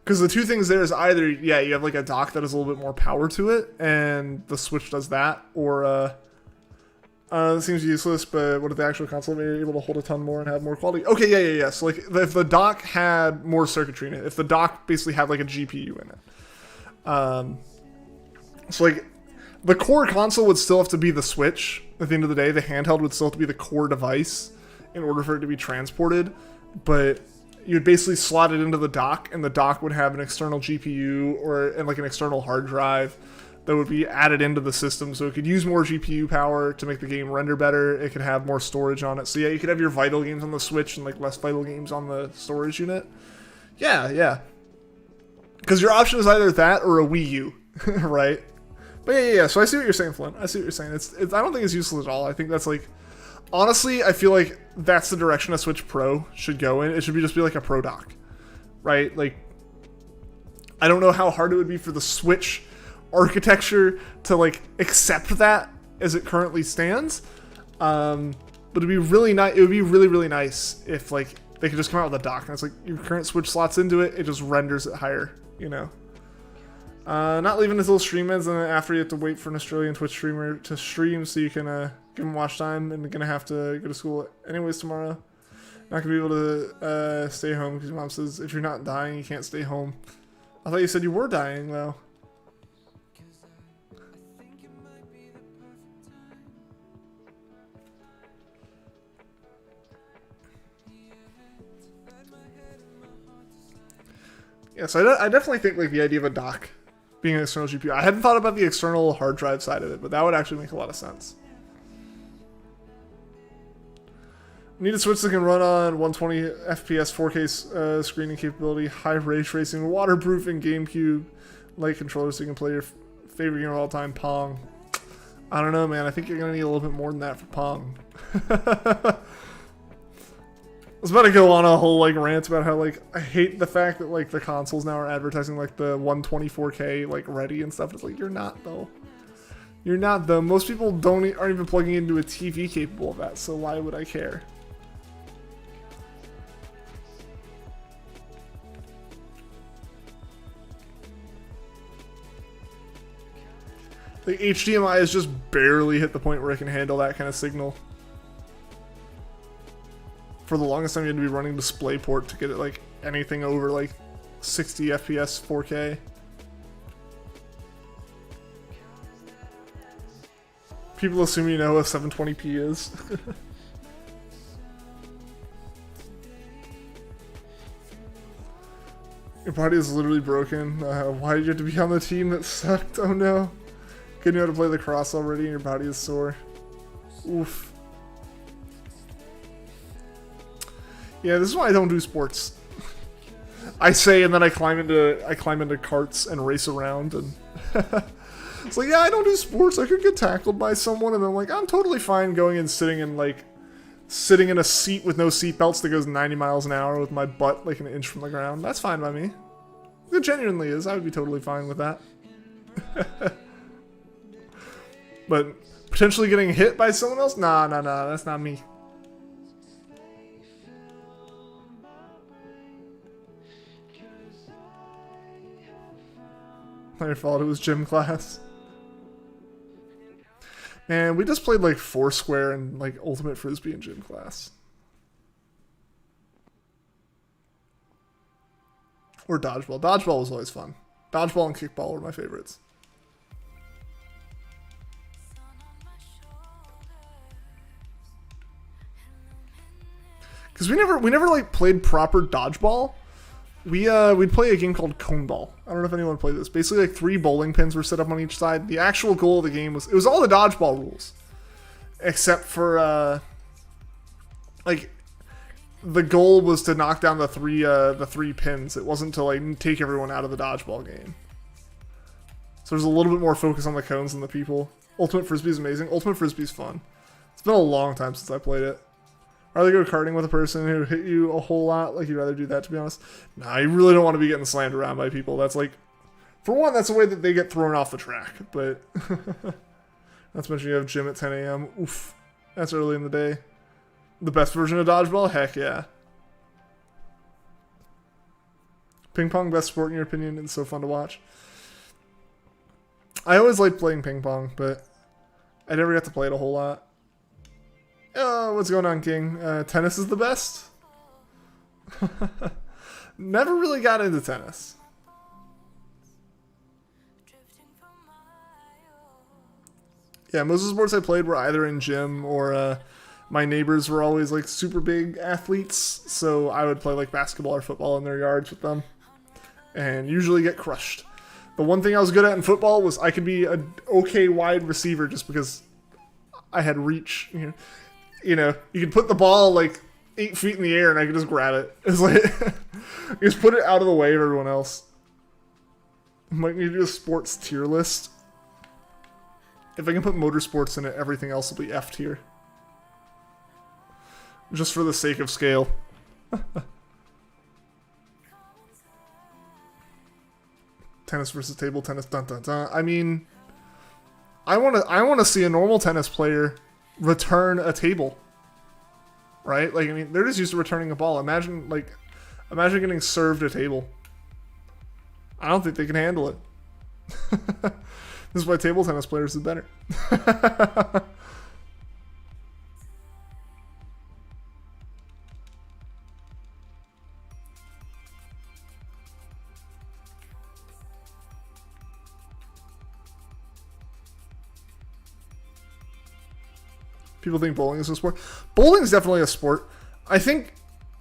Because the two things there is either, yeah, you have like a dock that has a little bit more power to it, and the Switch does that, or it seems useless, but what if the actual console made it able to hold a ton more and have more quality? Okay, yeah. So like, if the dock had more circuitry in it, if the dock basically had like a GPU in it, so like, the core console would still have to be the Switch. At the end of the day, the handheld would still have to be the core device in order for it to be transported, but you'd basically slot it into the dock, and the dock would have an external GPU and like an external hard drive that would be added into the system, so it could use more GPU power to make the game render better. It could have more storage on it. So yeah, you could have your vital games on the Switch and like less vital games on the storage unit. Yeah. Because your option is either that or a Wii U, right? But yeah. So I see what you're saying, Flint. I see what you're saying. It's I don't think it's useless at all. I think that's like, honestly, I feel like that's the direction a Switch Pro should go in. It should just be like a Pro dock, right? Like, I don't know how hard it would be for the Switch architecture to like accept that as it currently stands, but it'd be really nice. It would be really nice if like they could just come out with a dock and it's like your current Switch slots into it. It just renders it higher, you know. Not leaving until stream ends, and then after you have to wait for an Australian Twitch streamer to stream so you can give him watch time, and gonna have to go to school anyways tomorrow. Not gonna be able to stay home because your mom says if you're not dying, you can't stay home. I thought you said you were dying though. Yeah, so I definitely think like the idea of a dock being an external GPU. I hadn't thought about the external hard drive side of it, but that would actually make a lot of sense. Need a Switch that can run on 120 FPS 4K screening capability, high ray tracing, waterproofing, GameCube, light controller so you can play your favorite game of all time, Pong. I don't know, man. I think you're going to need a little bit more than that for Pong. I was about to go on a whole like rant about how like I hate the fact that like the consoles now are advertising like the 124K like ready and stuff. It's like you're not though. You're not though. Most people aren't even plugging into a TV capable of that. So why would I care? The HDMI has just barely hit the point where it can handle that kind of signal. For the longest time, you had to be running DisplayPort to get it like anything over like 60 FPS 4K. People assume you know what 720p is. Your body is literally broken. Why did you have to be on the team that sucked? Oh no. Couldn't you know how to play the cross already and your body is sore? Oof. Yeah, this is why I don't do sports. I say and then I climb into carts and race around and it's like, yeah, I don't do sports. I could get tackled by someone and then like I'm totally fine going and sitting in a seat with no seat belts that goes 90 miles an hour with my butt like an inch from the ground. That's fine by me. It genuinely is. I would be totally fine with that. But potentially getting hit by someone else? Nah, that's not me. Not your fault, it was gym class. Man, we just played like Foursquare and like Ultimate Frisbee in gym class. Or dodgeball. Dodgeball was always fun. Dodgeball and kickball were my favorites. Because we never like played proper dodgeball. We'd play a game called Cone Ball. I don't know if anyone played this. Basically, like 3 bowling pins were set up on each side. The actual goal of the game was all the dodgeball rules, except for like the goal was to knock down the three pins. It wasn't to like take everyone out of the dodgeball game. So there's a little bit more focus on the cones than the people. Ultimate Frisbee is amazing. Ultimate Frisbee is fun. It's been a long time since I played it. I'd rather go karting with a person who hit you a whole lot. Like, you'd rather do that, to be honest. Nah, you really don't want to be getting slammed around by people. That's like, for one, that's the way that they get thrown off the track. But, not to mention you have gym at 10 a.m. Oof. That's early in the day. The best version of dodgeball? Heck yeah. Ping pong, best sport in your opinion? It's so fun to watch. I always liked playing ping pong, but I never got to play it a whole lot. Oh, what's going on, King? Tennis is the best? Never really got into tennis. Yeah, most of the sports I played were either in gym or my neighbors were always like super big athletes, so I would play like basketball or football in their yards with them and usually get crushed. The one thing I was good at in football was I could be an okay wide receiver just because I had reach. You know, you could put the ball like 8 feet in the air and I could just grab it. It's like, you just put it out of the way of everyone else. Might need to do a sports tier list. If I can put motorsports in it, everything else will be F tier. Just for the sake of scale. Tennis versus table tennis, dun dun dun. I mean, I wanna see a normal tennis player return a table, right? Like, I mean, they're just used to returning a ball. Imagine getting served a table. I don't think they can handle it. This is why table tennis players is better. People think bowling is a sport. Bowling is definitely a sport. I think,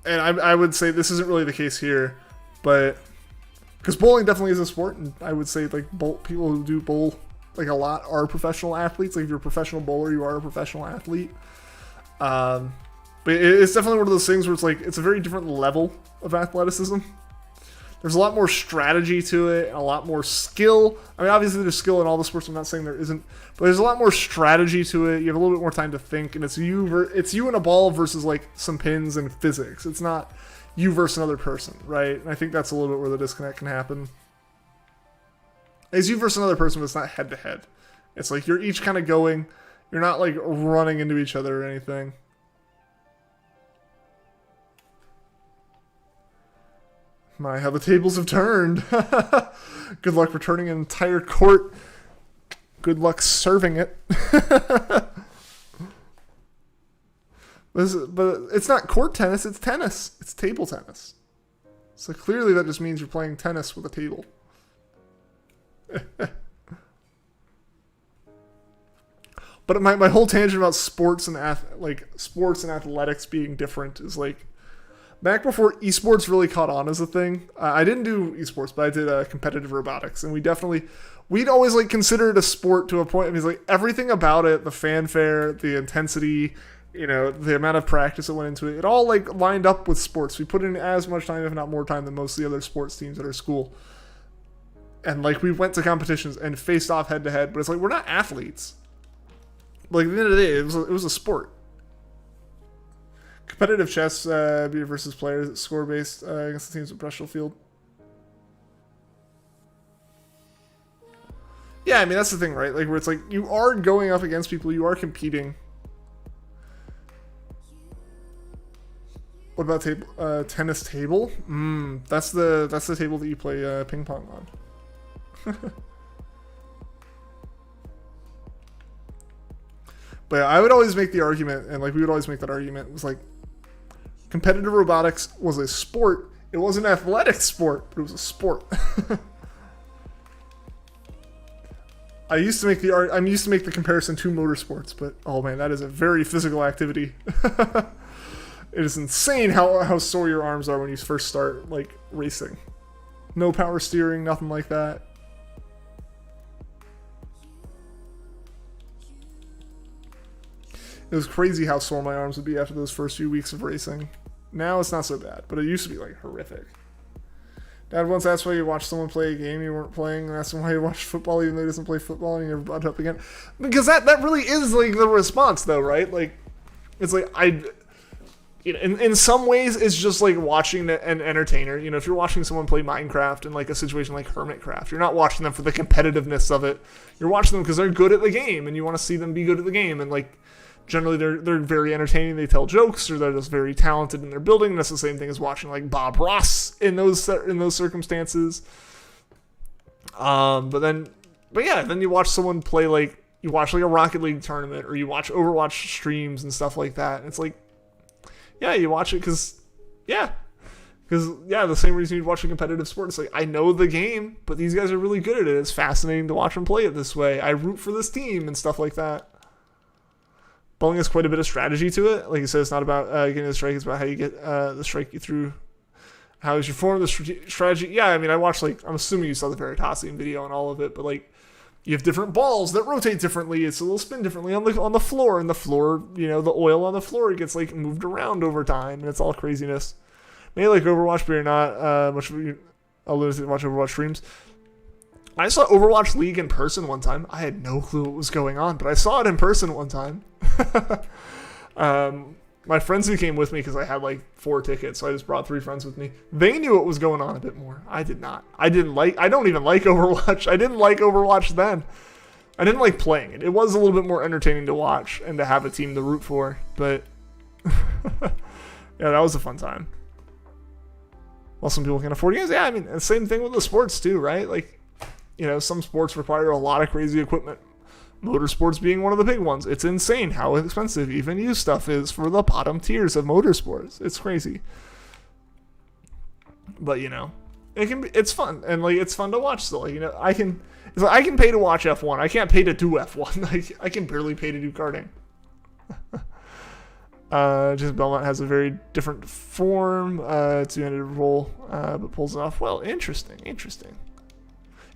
and I would say this isn't really the case here, but because bowling definitely is a sport, and I would say like people who do bowl like a lot are professional athletes. Like if you're a professional bowler, you are a professional athlete. But it's definitely one of those things where it's like it's a very different level of athleticism. There's a lot more strategy to it, and a lot more skill. I mean, obviously there's skill in all the sports. I'm not saying there isn't, but there's a lot more strategy to it. You have a little bit more time to think, and it's you and a ball versus like some pins and physics. It's not you versus another person, right? And I think that's a little bit where the disconnect can happen. It's you versus another person, but it's not head to head. It's like you're each kind of going. You're not like running into each other or anything. My, how the tables have turned. Good luck returning an entire court. Good luck serving it. But it's not court tennis, it's tennis. It's table tennis. So clearly that just means you're playing tennis with a table. But my whole tangent about sports and athletics being different is like back before esports really caught on as a thing. I didn't do esports, but I did competitive robotics, and we'd always like consider it a sport to a point. I mean, it's like everything about it, the fanfare, the intensity, the amount of practice that went into it, it all like lined up with sports. We put in as much time, if not more time, than most of the other sports teams at our school. And like we went to competitions and faced off head to head, but it's like we're not athletes. Like at the end of the day, it was a sport. Competitive chess, versus players, score based against the teams at Brushfield Field. Yeah, I mean that's the thing, right? Like where it's like you are going up against people, you are competing. What about table? Tennis table? That's the table that you play ping pong on. But yeah, I would always make the argument, and like we would always make that argument, it was like competitive robotics was a sport. It was an athletic sport, but it was a sport. I'm used to make the comparison to motorsports, but oh man, that is a very physical activity. It is insane how sore your arms are when you first start like racing. No power steering, nothing like that. It was crazy how sore my arms would be after those first few weeks of racing. Now it's not so bad, but it used to be like horrific. Dad once asked why you watched someone play a game you weren't playing, and asked him why you watched football even though he doesn't play football, and he never brought it up again. Because that really is like the response though, right? Like, it's like in some ways it's just like watching an entertainer. If you're watching someone play Minecraft in like a situation like Hermitcraft, you're not watching them for the competitiveness of it. You're watching them because they're good at the game, and you want to see them be good at the game, and like generally they're very entertaining. They tell jokes, or they're just very talented in their building. And that's the same thing as watching like Bob Ross in those circumstances. Then you watch someone play like you watch like a Rocket League tournament, or you watch Overwatch streams and stuff like that. And it's like, yeah, you watch it because the same reason you'd watch a competitive sport. It's like, I know the game, but these guys are really good at it. It's fascinating to watch them play it this way. I root for this team and stuff like that. Bowling has quite a bit of strategy to it. Like you said, it's not about getting the strike. It's about how you get the strike through. How is your form, the strategy? Yeah, I mean, I watched I'm assuming you saw the Veritasium video and all of it, but like you have different balls that rotate differently. It's a little spin differently on the floor, and the floor, the oil on the floor gets like moved around over time, and it's all craziness. Maybe like Overwatch, but you're not much of a lunatic to watch Overwatch streams. I saw Overwatch League in person one time. I had no clue what was going on, but I saw it in person one time. My friends who came with me, because I had like 4 tickets, so I just brought 3 friends with me. They knew what was going on a bit more. I did not. I don't even like Overwatch. I didn't like Overwatch then. I didn't like playing it. It was a little bit more entertaining to watch and to have a team to root for, but yeah, that was a fun time. Well, some people can afford games. Yeah, I mean, the same thing with the sports too, right? Like, some sports require a lot of crazy equipment. Motorsports being one of the big ones. It's insane how expensive even used stuff is for the bottom tiers of motorsports. It's crazy. But it's fun, and like it's fun to watch still. I can pay to watch F1. I can't pay to do F1. I can barely pay to do karting. Just Belmont has a very different form. Two-handed roll, but pulls it off well. Interesting.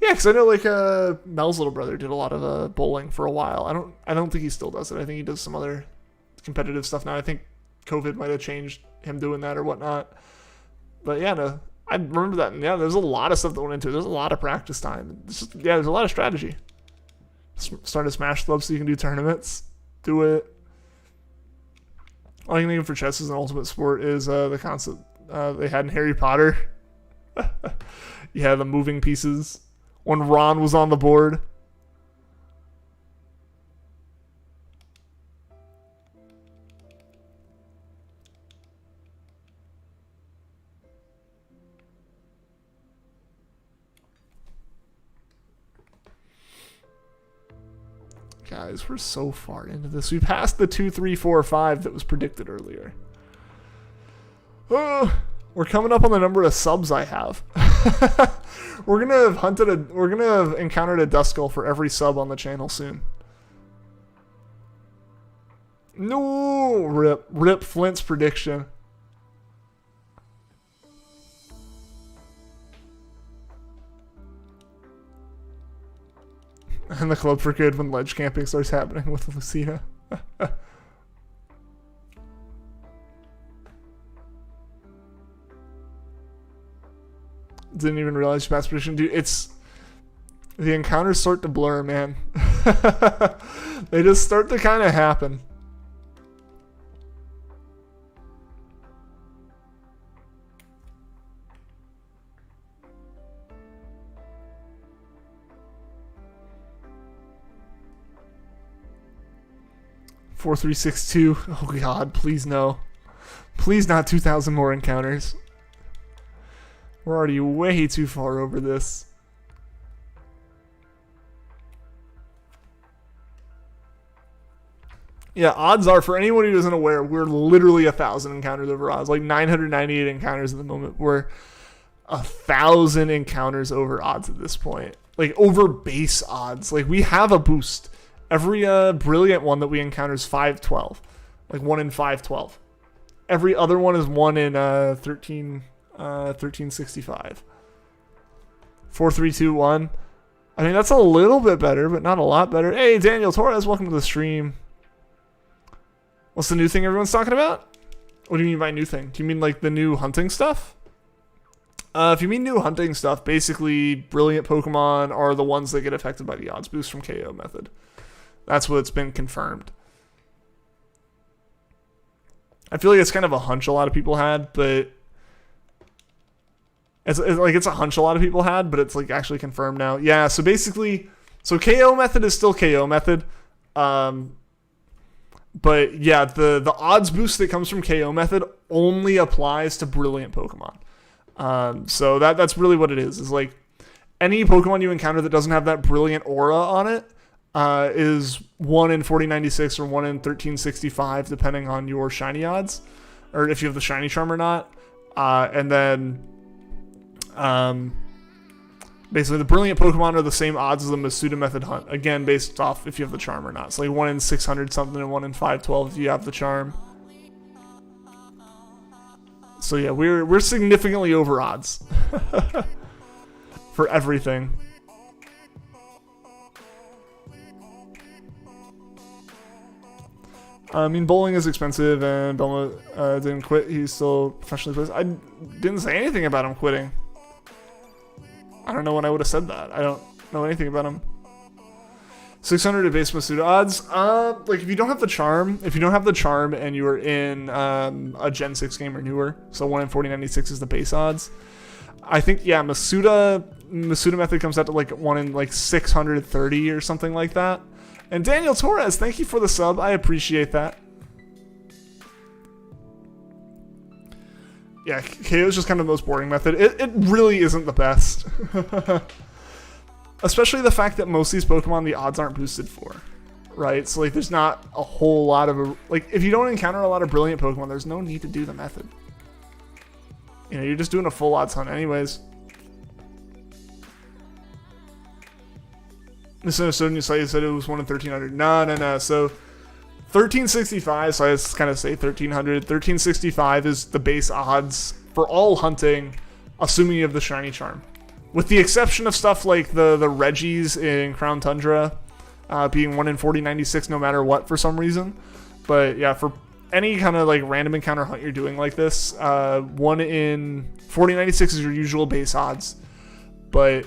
Yeah, because I know like Mel's little brother did a lot of bowling for a while. I don't think he still does it. I think he does some other competitive stuff now. I think COVID might have changed him doing that or whatnot. But yeah, no, I remember that. And yeah, there's a lot of stuff that went into it. There's a lot of practice time. There's a lot of strategy. Start a Smash Club so you can do tournaments. Do it. All I can think of for chess as an ultimate sport is the concept they had in Harry Potter. Yeah, the moving pieces. When Ron was on the board. Guys, we're so far into this. We passed the 2, 3, 4, 5 that was predicted earlier. We're coming up on the number of subs I have. We're gonna have encountered a Duskull for every sub on the channel soon. No, rip Flint's prediction. And the club for good when ledge camping starts happening with Lucina. Didn't even realize your past prediction. Dude, it's... The encounters start to blur, man. They just start to kind of happen. Four, 3, 6, 2. Oh God, please no. Please not 2,000 more encounters. We're already way too far over this. Yeah, odds are, for anyone who isn't aware, we're literally 1,000 encounters over odds. Like 998 encounters at the moment. We're 1,000 encounters over odds at this point. Like over base odds. Like we have a boost. Every brilliant one that we encounter is 512. Like 1 in 512. Every other one is 1 in 1365. 4, 3, 2, 1. I mean, that's a little bit better, but not a lot better. Hey, Daniel Torres, welcome to the stream. What's the new thing everyone's talking about? What do you mean by new thing? Do you mean like the new hunting stuff? If you mean new hunting stuff, basically brilliant Pokemon are the ones that get affected by the odds boost from KO method. That's what's been confirmed. I feel like it's kind of a hunch a lot of people had, but it's a hunch a lot of people had, but it's like actually confirmed now. Yeah, so basically, KO method is still KO method. But yeah, the odds boost that comes from KO method only applies to brilliant Pokemon. So that's really what it is. Is like any Pokemon you encounter that doesn't have that brilliant aura on it is 1 in 4096 or 1 in 1365, depending on your shiny odds, or if you have the shiny charm or not. And then basically the brilliant Pokemon are the same odds as the Masuda method hunt, again based off if you have the charm or not. So like 1 in 600 something and 1 in 512 if you have the charm. So yeah, we're significantly over odds for everything. I mean, bowling is expensive, and Belma didn't quit. He's still professionally plays. I didn't say anything about him quitting. I don't know when I would have said that. I don't know anything about him. 600 at base Masuda odds. Like if you don't have the charm, and you are in a Gen 6 game or newer, so 1 in 4096 is the base odds. I think yeah, Masuda method comes out to like 1 in like 630 or something like that. And Daniel Torres, thank you for the sub. I appreciate that. Yeah, KO is just kind of the most boring method. It really isn't the best. Especially the fact that most of these Pokemon, the odds aren't boosted for. Right? So, like, there's not a whole lot of... Like, if you don't encounter a lot of brilliant Pokemon, there's no need to do the method. You know, you're just doing a full odds hunt anyways. Minnesota News Site said it was 1 in 1300. No. So 1365, so I just kind of say 1300. 1365 is the base odds for all hunting, assuming you have the shiny charm. With the exception of stuff like the Reggies in Crown Tundra being 1 in 4096 no matter what for some reason. But yeah, for any kind of like random encounter hunt you're doing like this, 1 in 4096 is your usual base odds. But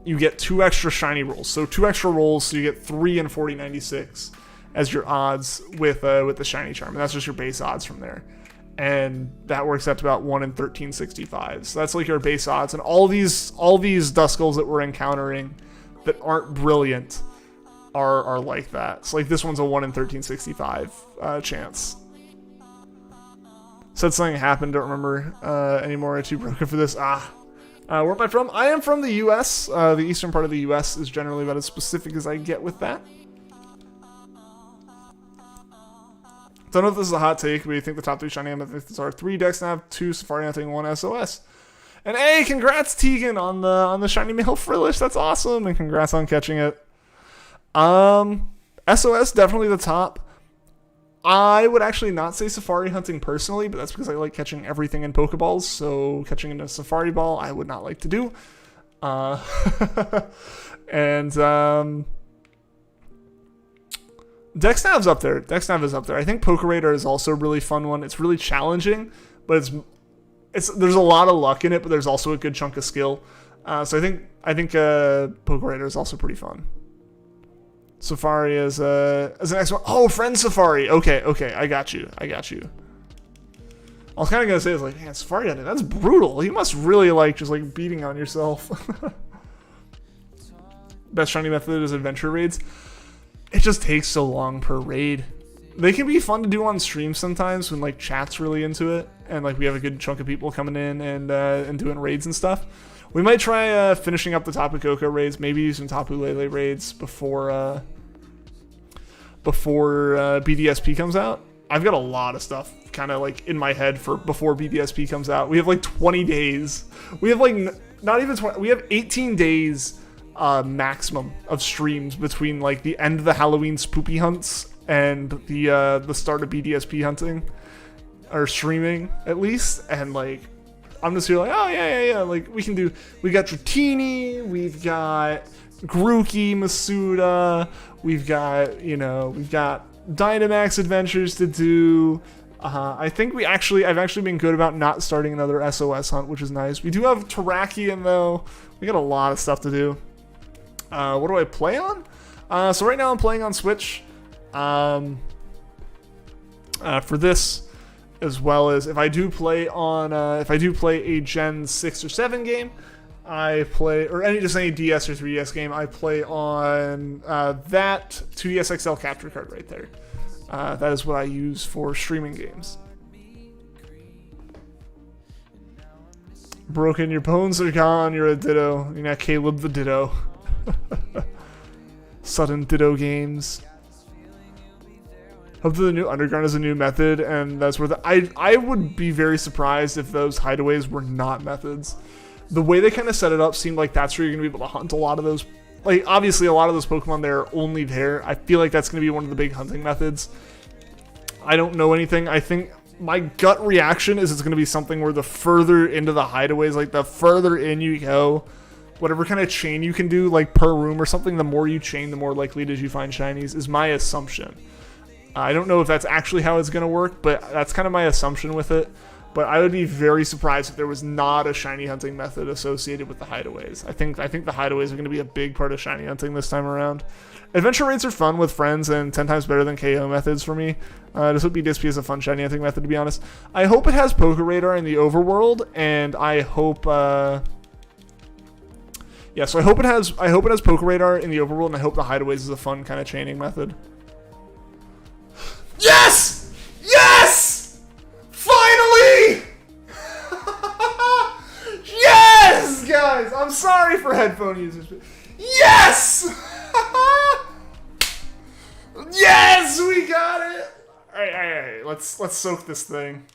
you get 2 extra shiny rolls. So 2 extra rolls, so you get 3 in 4096 as your odds with the shiny charm. And that's just your base odds from there. And that works out to about 1 in 1365. So that's like your base odds. And all these Duskulls that we're encountering that aren't brilliant are like that. So like this one's a 1 in 1365 chance. Said something happened, don't remember anymore. I'm too broken for this. Where am I from? I am from the US. The eastern part of the US is generally about as specific as I get with that. Don't know if this is a hot take, but you think the top 3 shiny amethysts are 3 Dexnav, 2 Safari Hunting, 1 SOS. And hey, congrats Tegan on the shiny male Frillish. That's awesome, and congrats on catching it. SOS definitely the top. I would actually not say Safari Hunting personally, but that's because I like catching everything in Pokeballs. So catching in a Safari Ball, I would not like to do. And Dexnav's up there. Dexnav is up there. I think Pokeraider is also a really fun one. It's really challenging, but there's a lot of luck in it, but there's also a good chunk of skill. So I think Pokeraider is also pretty fun. Safari as an next one. Oh, Friend Safari. Okay, I got you. I was kind of gonna say, it's like, man, Safari Hunting, that's brutal. You must really like just like beating on yourself. Best shiny method is adventure raids. It just takes so long per raid. They can be fun to do on stream sometimes when like chat's really into it and like we have a good chunk of people coming in and doing raids and stuff. We might try finishing up the Tapu Koko raids, maybe some Tapu Lele raids before BDSP comes out. I've got a lot of stuff kind of like in my head for before BDSP comes out. We have like 20 days. We have like not even 20. We have 18 days maximum of streams between like the end of the Halloween spoopy hunts and the start of BDSP hunting or streaming at least. And like I'm just here like, oh yeah, like we got Dratini, we've got Grookey, Masuda, we've got Dynamax adventures to do. I think I've actually been good about not starting another SOS hunt, which is nice. We do have Terrakion though. We got a lot of stuff to do. What do I play on? So right now I'm playing on Switch. For this, as well as if I do play a Gen 6 or 7 game, I play, or any DS or 3DS game, I play on that 2DS XL capture card right there. That is what I use for streaming games. Broken, your bones are gone, you're a Ditto. You're not Caleb the Ditto. Sudden Ditto games. Hope that the new Underground is a new method, and that's where I would be very surprised if those hideaways were not methods. The way they kind of set it up seemed like that's where you're going to be able to hunt a lot of those. Like, obviously, a lot of those Pokemon there are only there. I feel like that's going to be one of the big hunting methods. I don't know anything. I think my gut reaction is it's going to be something where the further into the hideaways, like the further in you go, whatever kind of chain you can do, like per room or something, the more you chain, the more likely it is you find shinies, is my assumption. I don't know if that's actually how it's going to work, but that's kind of my assumption with it. But I would be very surprised if there was not a shiny hunting method associated with the hideaways. I think the hideaways are going to be a big part of shiny hunting this time around. Adventure raids are fun with friends and 10 times better than KO methods for me. This would be DSP as a fun shiny hunting method, to be honest. I hope it has Pokeradar in the overworld, and I hope so I hope it has Pokeradar in the overworld, and I hope the hideaways is a fun kind of chaining method. Yes! Yes! Finally! Yes, guys! I'm sorry for headphone users. Yes! Yes, we got it! Alright. Let's soak this thing.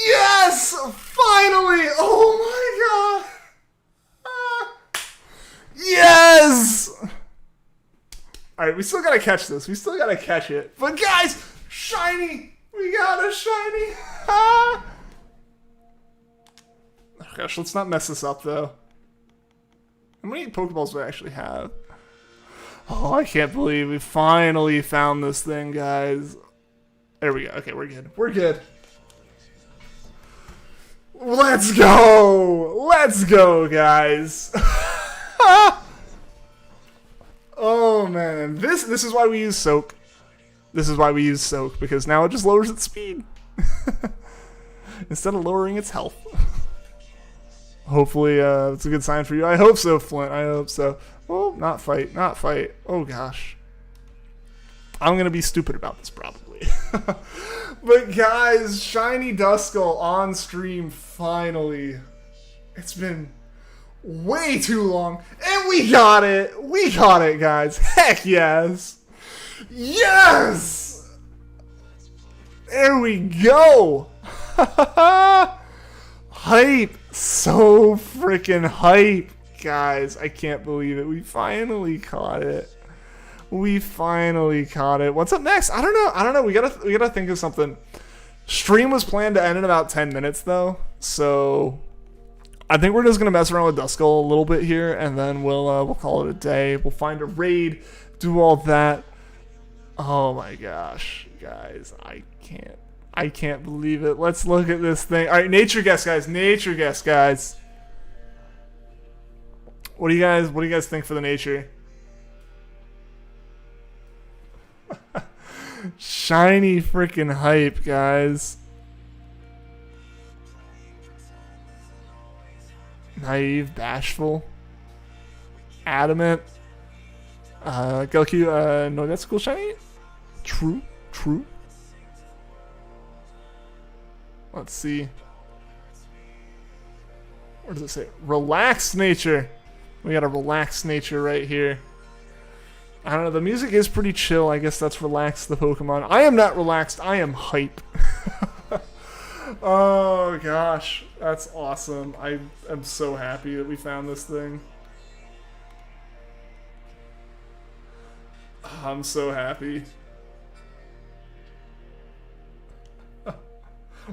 Yes! Finally! Oh my god! Yes! Alright, we still gotta catch this. We still gotta catch it. But guys, shiny! We got a shiny! Oh gosh, let's not mess this up though. How many Pokeballs do I actually have? Oh, I can't believe we finally found this thing, guys. There we go. Okay, we're good. We're good. Let's go! Let's go, guys! Oh man, this is why we use Soak. This is why we use Soak, because now it just lowers its speed instead of lowering its health. Hopefully, it's a good sign for you. I hope so, Flint. I hope so. Oh, not fight, not fight. Oh gosh, I'm gonna be stupid about this probably. But guys, shiny Duskull on stream finally. It's been way too long, and we got it. We got it, guys. Heck yes. Yes! There we go. Hype. So freaking hype. Guys, I can't believe it. We finally caught it. We finally caught it. What's up next? I don't know. We gotta think of something. Stream was planned to end in about 10 minutes though, so I think we're just gonna mess around with Duskull a little bit here, and then we'll call it a day. We'll find a raid, do all that. Oh my gosh, guys, I can't believe it. Let's look at this thing. All right, nature guess, guys. Nature guess, guys. What do you guys think for the nature? Shiny freaking hype, guys. Naive, bashful, adamant. Goku, no, that's cool. Shiny. True. Let's see. Where does it say? Relaxed nature. We got a relaxed nature right here. I don't know, the music is pretty chill. I guess that's relaxed the Pokemon. I am not relaxed, I am hype. Oh gosh, that's awesome. I am so happy that we found this thing. I'm so happy.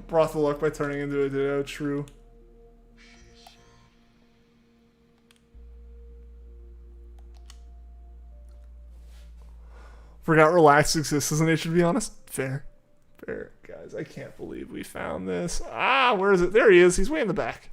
Brought the luck by turning into a Ditto, true. Forgot relaxed exists as a nature, to be honest. Fair. Guys, I can't believe we found this. Ah, where is it? There he is. He's way in the back.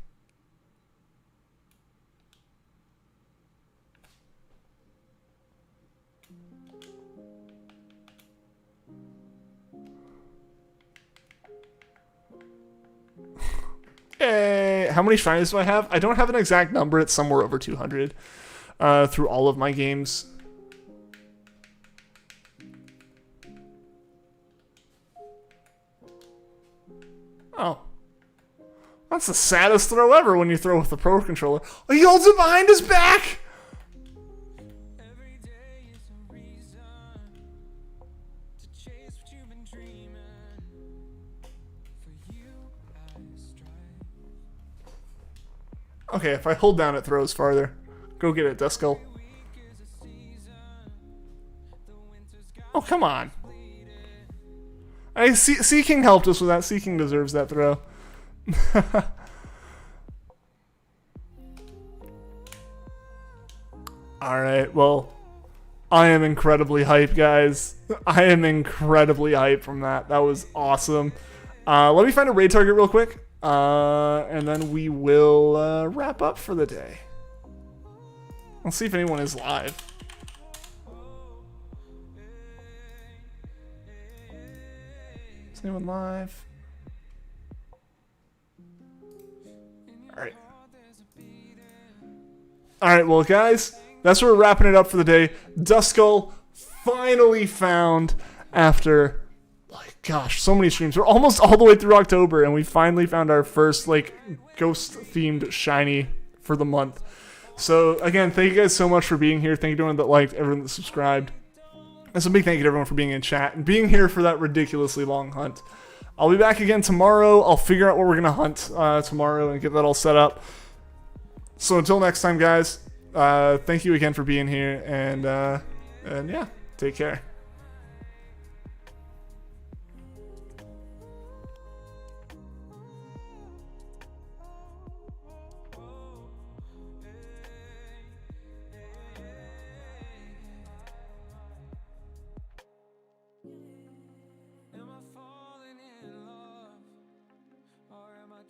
Hey, how many shinies do I have? I don't have an exact number. It's somewhere over 200 through all of my games. Oh. That's the saddest throw ever when you throw with the Pro Controller. Oh, he holds it behind his back! Okay, if I hold down, it throws farther. Go get it, Duskull. Oh, come on. Seeking helped us with that. Seeking deserves that throw. Alright, well, I am incredibly hyped, guys. I am incredibly hyped from that. That was awesome. Let me find a raid target real quick. And then we will wrap up for the day. Let's see if anyone is live. Is anyone live? Alright. Alright, well guys, that's where we're wrapping it up for the day. Duskull finally found after, like, gosh, so many streams. We're almost all the way through October, and we finally found our first, like, ghost-themed shiny for the month. So, again, thank you guys so much for being here. Thank you to everyone that liked, everyone that subscribed. And so big thank you to everyone for being in chat and being here for that ridiculously long hunt. I'll be back again tomorrow. I'll figure out what we're going to hunt tomorrow and get that all set up. So until next time, guys, thank you again for being here. And yeah, take care.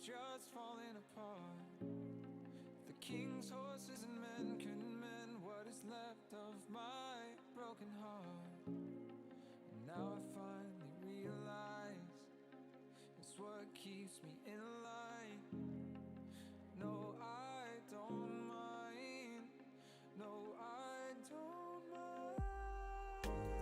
Just falling apart. The king's horses and men couldn't mend what is left of my broken heart. And now I finally realize it's what keeps me in line.